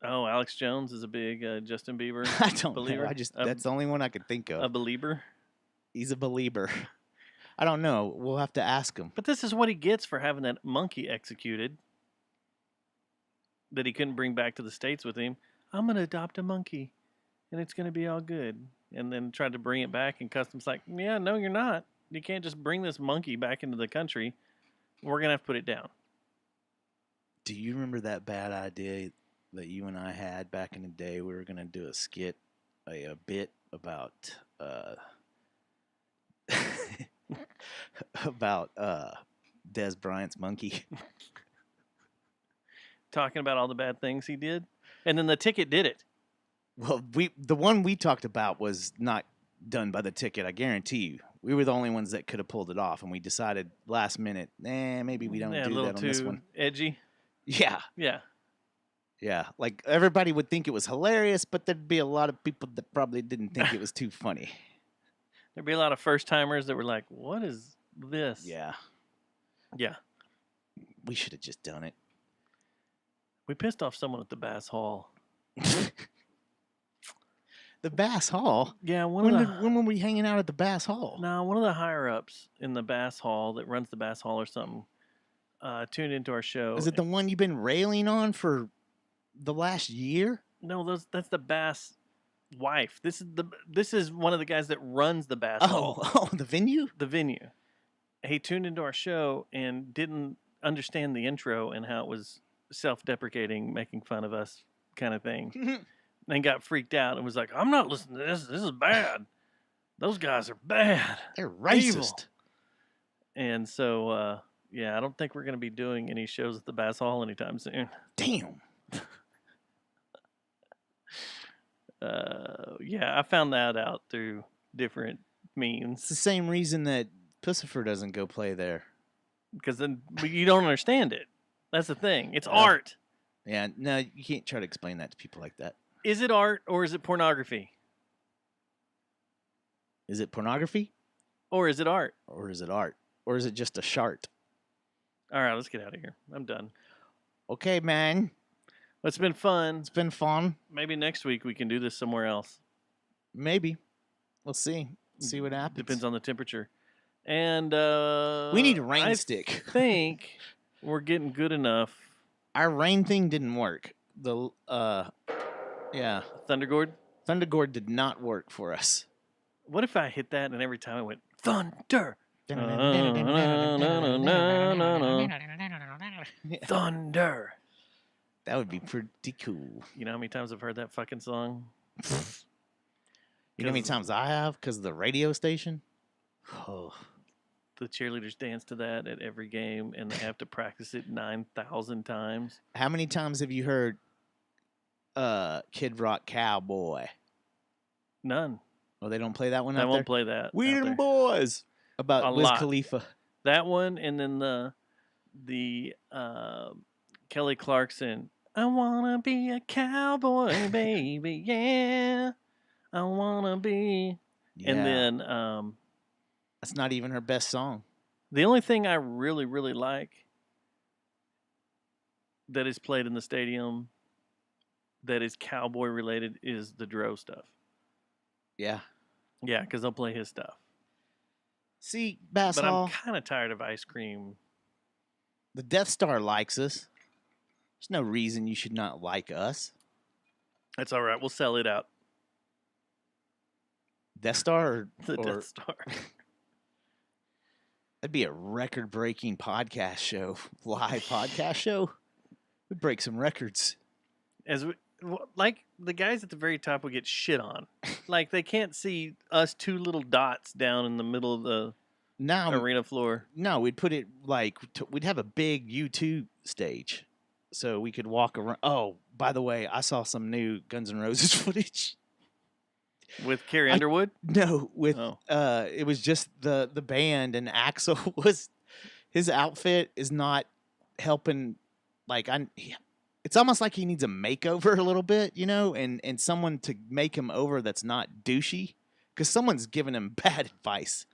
Oh, Alex Jones is a big Justin Bieber I don't believer. know. That's the only one I could think a of. believer. He's a believer. I don't know. We'll have to ask him. But this is what he gets for having that monkey executed that he couldn't bring back to the States with him. I'm going to adopt a monkey and it's going to be all good. And then tried to bring it back and Customs like, yeah, no, you're not. You can't just bring this monkey back into the country. We're going to have to put it down. Do you remember that bad idea that you and I had back in the day? We were going to do a skit, a bit about about Des Bryant's monkey. Talking about all the bad things he did. And then the ticket did it. Well, the one we talked about was not done by the ticket. I guarantee you. We were the only ones that could have pulled it off, and we decided last minute, maybe we don't Yeah, a do little that on this too one. edgy. Yeah, Yeah. yeah. Like everybody would think it was hilarious, but there'd be a lot of people that probably didn't think it was too funny. There'd be a lot of first timers that were like, what is this? Yeah. Yeah. We should have just done it. We pissed off someone at the Bass Hall. The Bass Hall? Yeah, when were we hanging out at the Bass Hall? No, one of the higher ups in the Bass Hall that runs the Bass Hall or something tuned into our show. Is it the one you've been railing on for the last year? No, that's the Bass wife. This is one of the guys that runs the Bass Hall. Oh, the venue? The venue. He tuned into our show and didn't understand the intro and how it was self-deprecating, making fun of us kind of thing. And got freaked out and was like, I'm not listening to this. This is bad. Those guys are bad. They're racist. Evil. And so, yeah, I don't think we're going to be doing any shows at the Bass Hall anytime soon. Damn. Yeah, I found that out through different means. It's the same reason that Pussifer doesn't go play there. Because then you don't understand it. That's the thing. It's art. Yeah, no, you can't try to explain that to people like that. Is it art or is it pornography? Is it pornography? Or is it art? Or is it art? Or is it just a shart? All right, let's get out of here. I'm done. Okay, man. It's been fun. It's been fun. Maybe next week we can do this somewhere else. Maybe. We'll see. See what happens. Depends on the temperature. And we need a rain I stick. think we're getting good enough. Our rain thing didn't work. Yeah. Thundergourd did not work for us. What if I hit that and every time it went thunder? Thunder. That would be pretty cool. You know how many times I've heard that fucking song? You know how many times I have because of the radio station? Oh. The cheerleaders dance to that at every game, and they have to practice it 9,000 times. How many times have you heard Kid Rock Cowboy? None. Oh, they don't play that one out there? there? They won't play that. We them boys. About Wiz Khalifa. That one, and then the Kelly Clarkson, I wanna be a cowboy, baby, yeah. I wanna be. Yeah. And then that's not even her best song. The only thing I really, really like that is played in the stadium that is cowboy related is the Dro stuff. Yeah. Yeah, because they'll play his stuff. See, Bass But Hall. I'm kind of tired of ice cream. The Death Star likes us. There's no reason you should not like us. That's all right. We'll sell it out. Death Star or The Death Star. That'd be a record-breaking podcast show, live podcast show. We'd break some records. Like the guys at the very top would get shit on. Like they can't see us two little dots down in the middle of the arena floor. No, we'd put it like we'd have a big U2 stage, so we could walk around. Oh, by the way, I saw some new Guns N' Roses footage with Carrie Underwood. No, with it was just the band, and Axel was his outfit is not helping. Like it's almost like he needs a makeover a little bit, you know, and someone to make him over that's not douchey, because someone's giving him bad advice.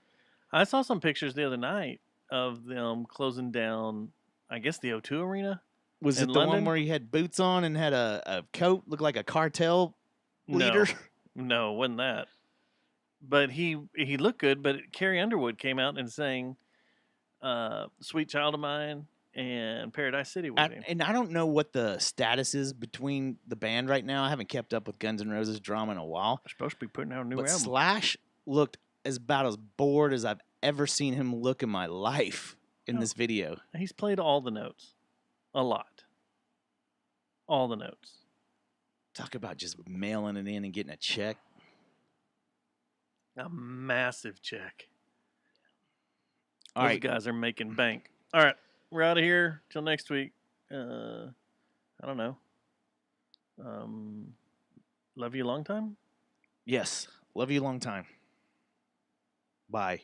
I saw some pictures the other night of them closing down, I guess, the O2 Arena. Was it the one where he had boots on and had a coat, looked like a cartel leader? No, wasn't that. But he looked good, but Carrie Underwood came out and sang Sweet Child of Mine and Paradise City with him. And I don't know what the status is between the band right now. I haven't kept up with Guns N' Roses drama in a while. They're supposed to be putting out a new album. album. Slash looked about as bored as I've ever seen him look in my life in this video. He's played all the notes. A lot. All the notes. Talk about just mailing it in and getting a check. A massive check. All Those right. guys are making bank. All right. We're out of here. Till next week. I don't know. Love you a long time? Yes. Love you a long time. Bye.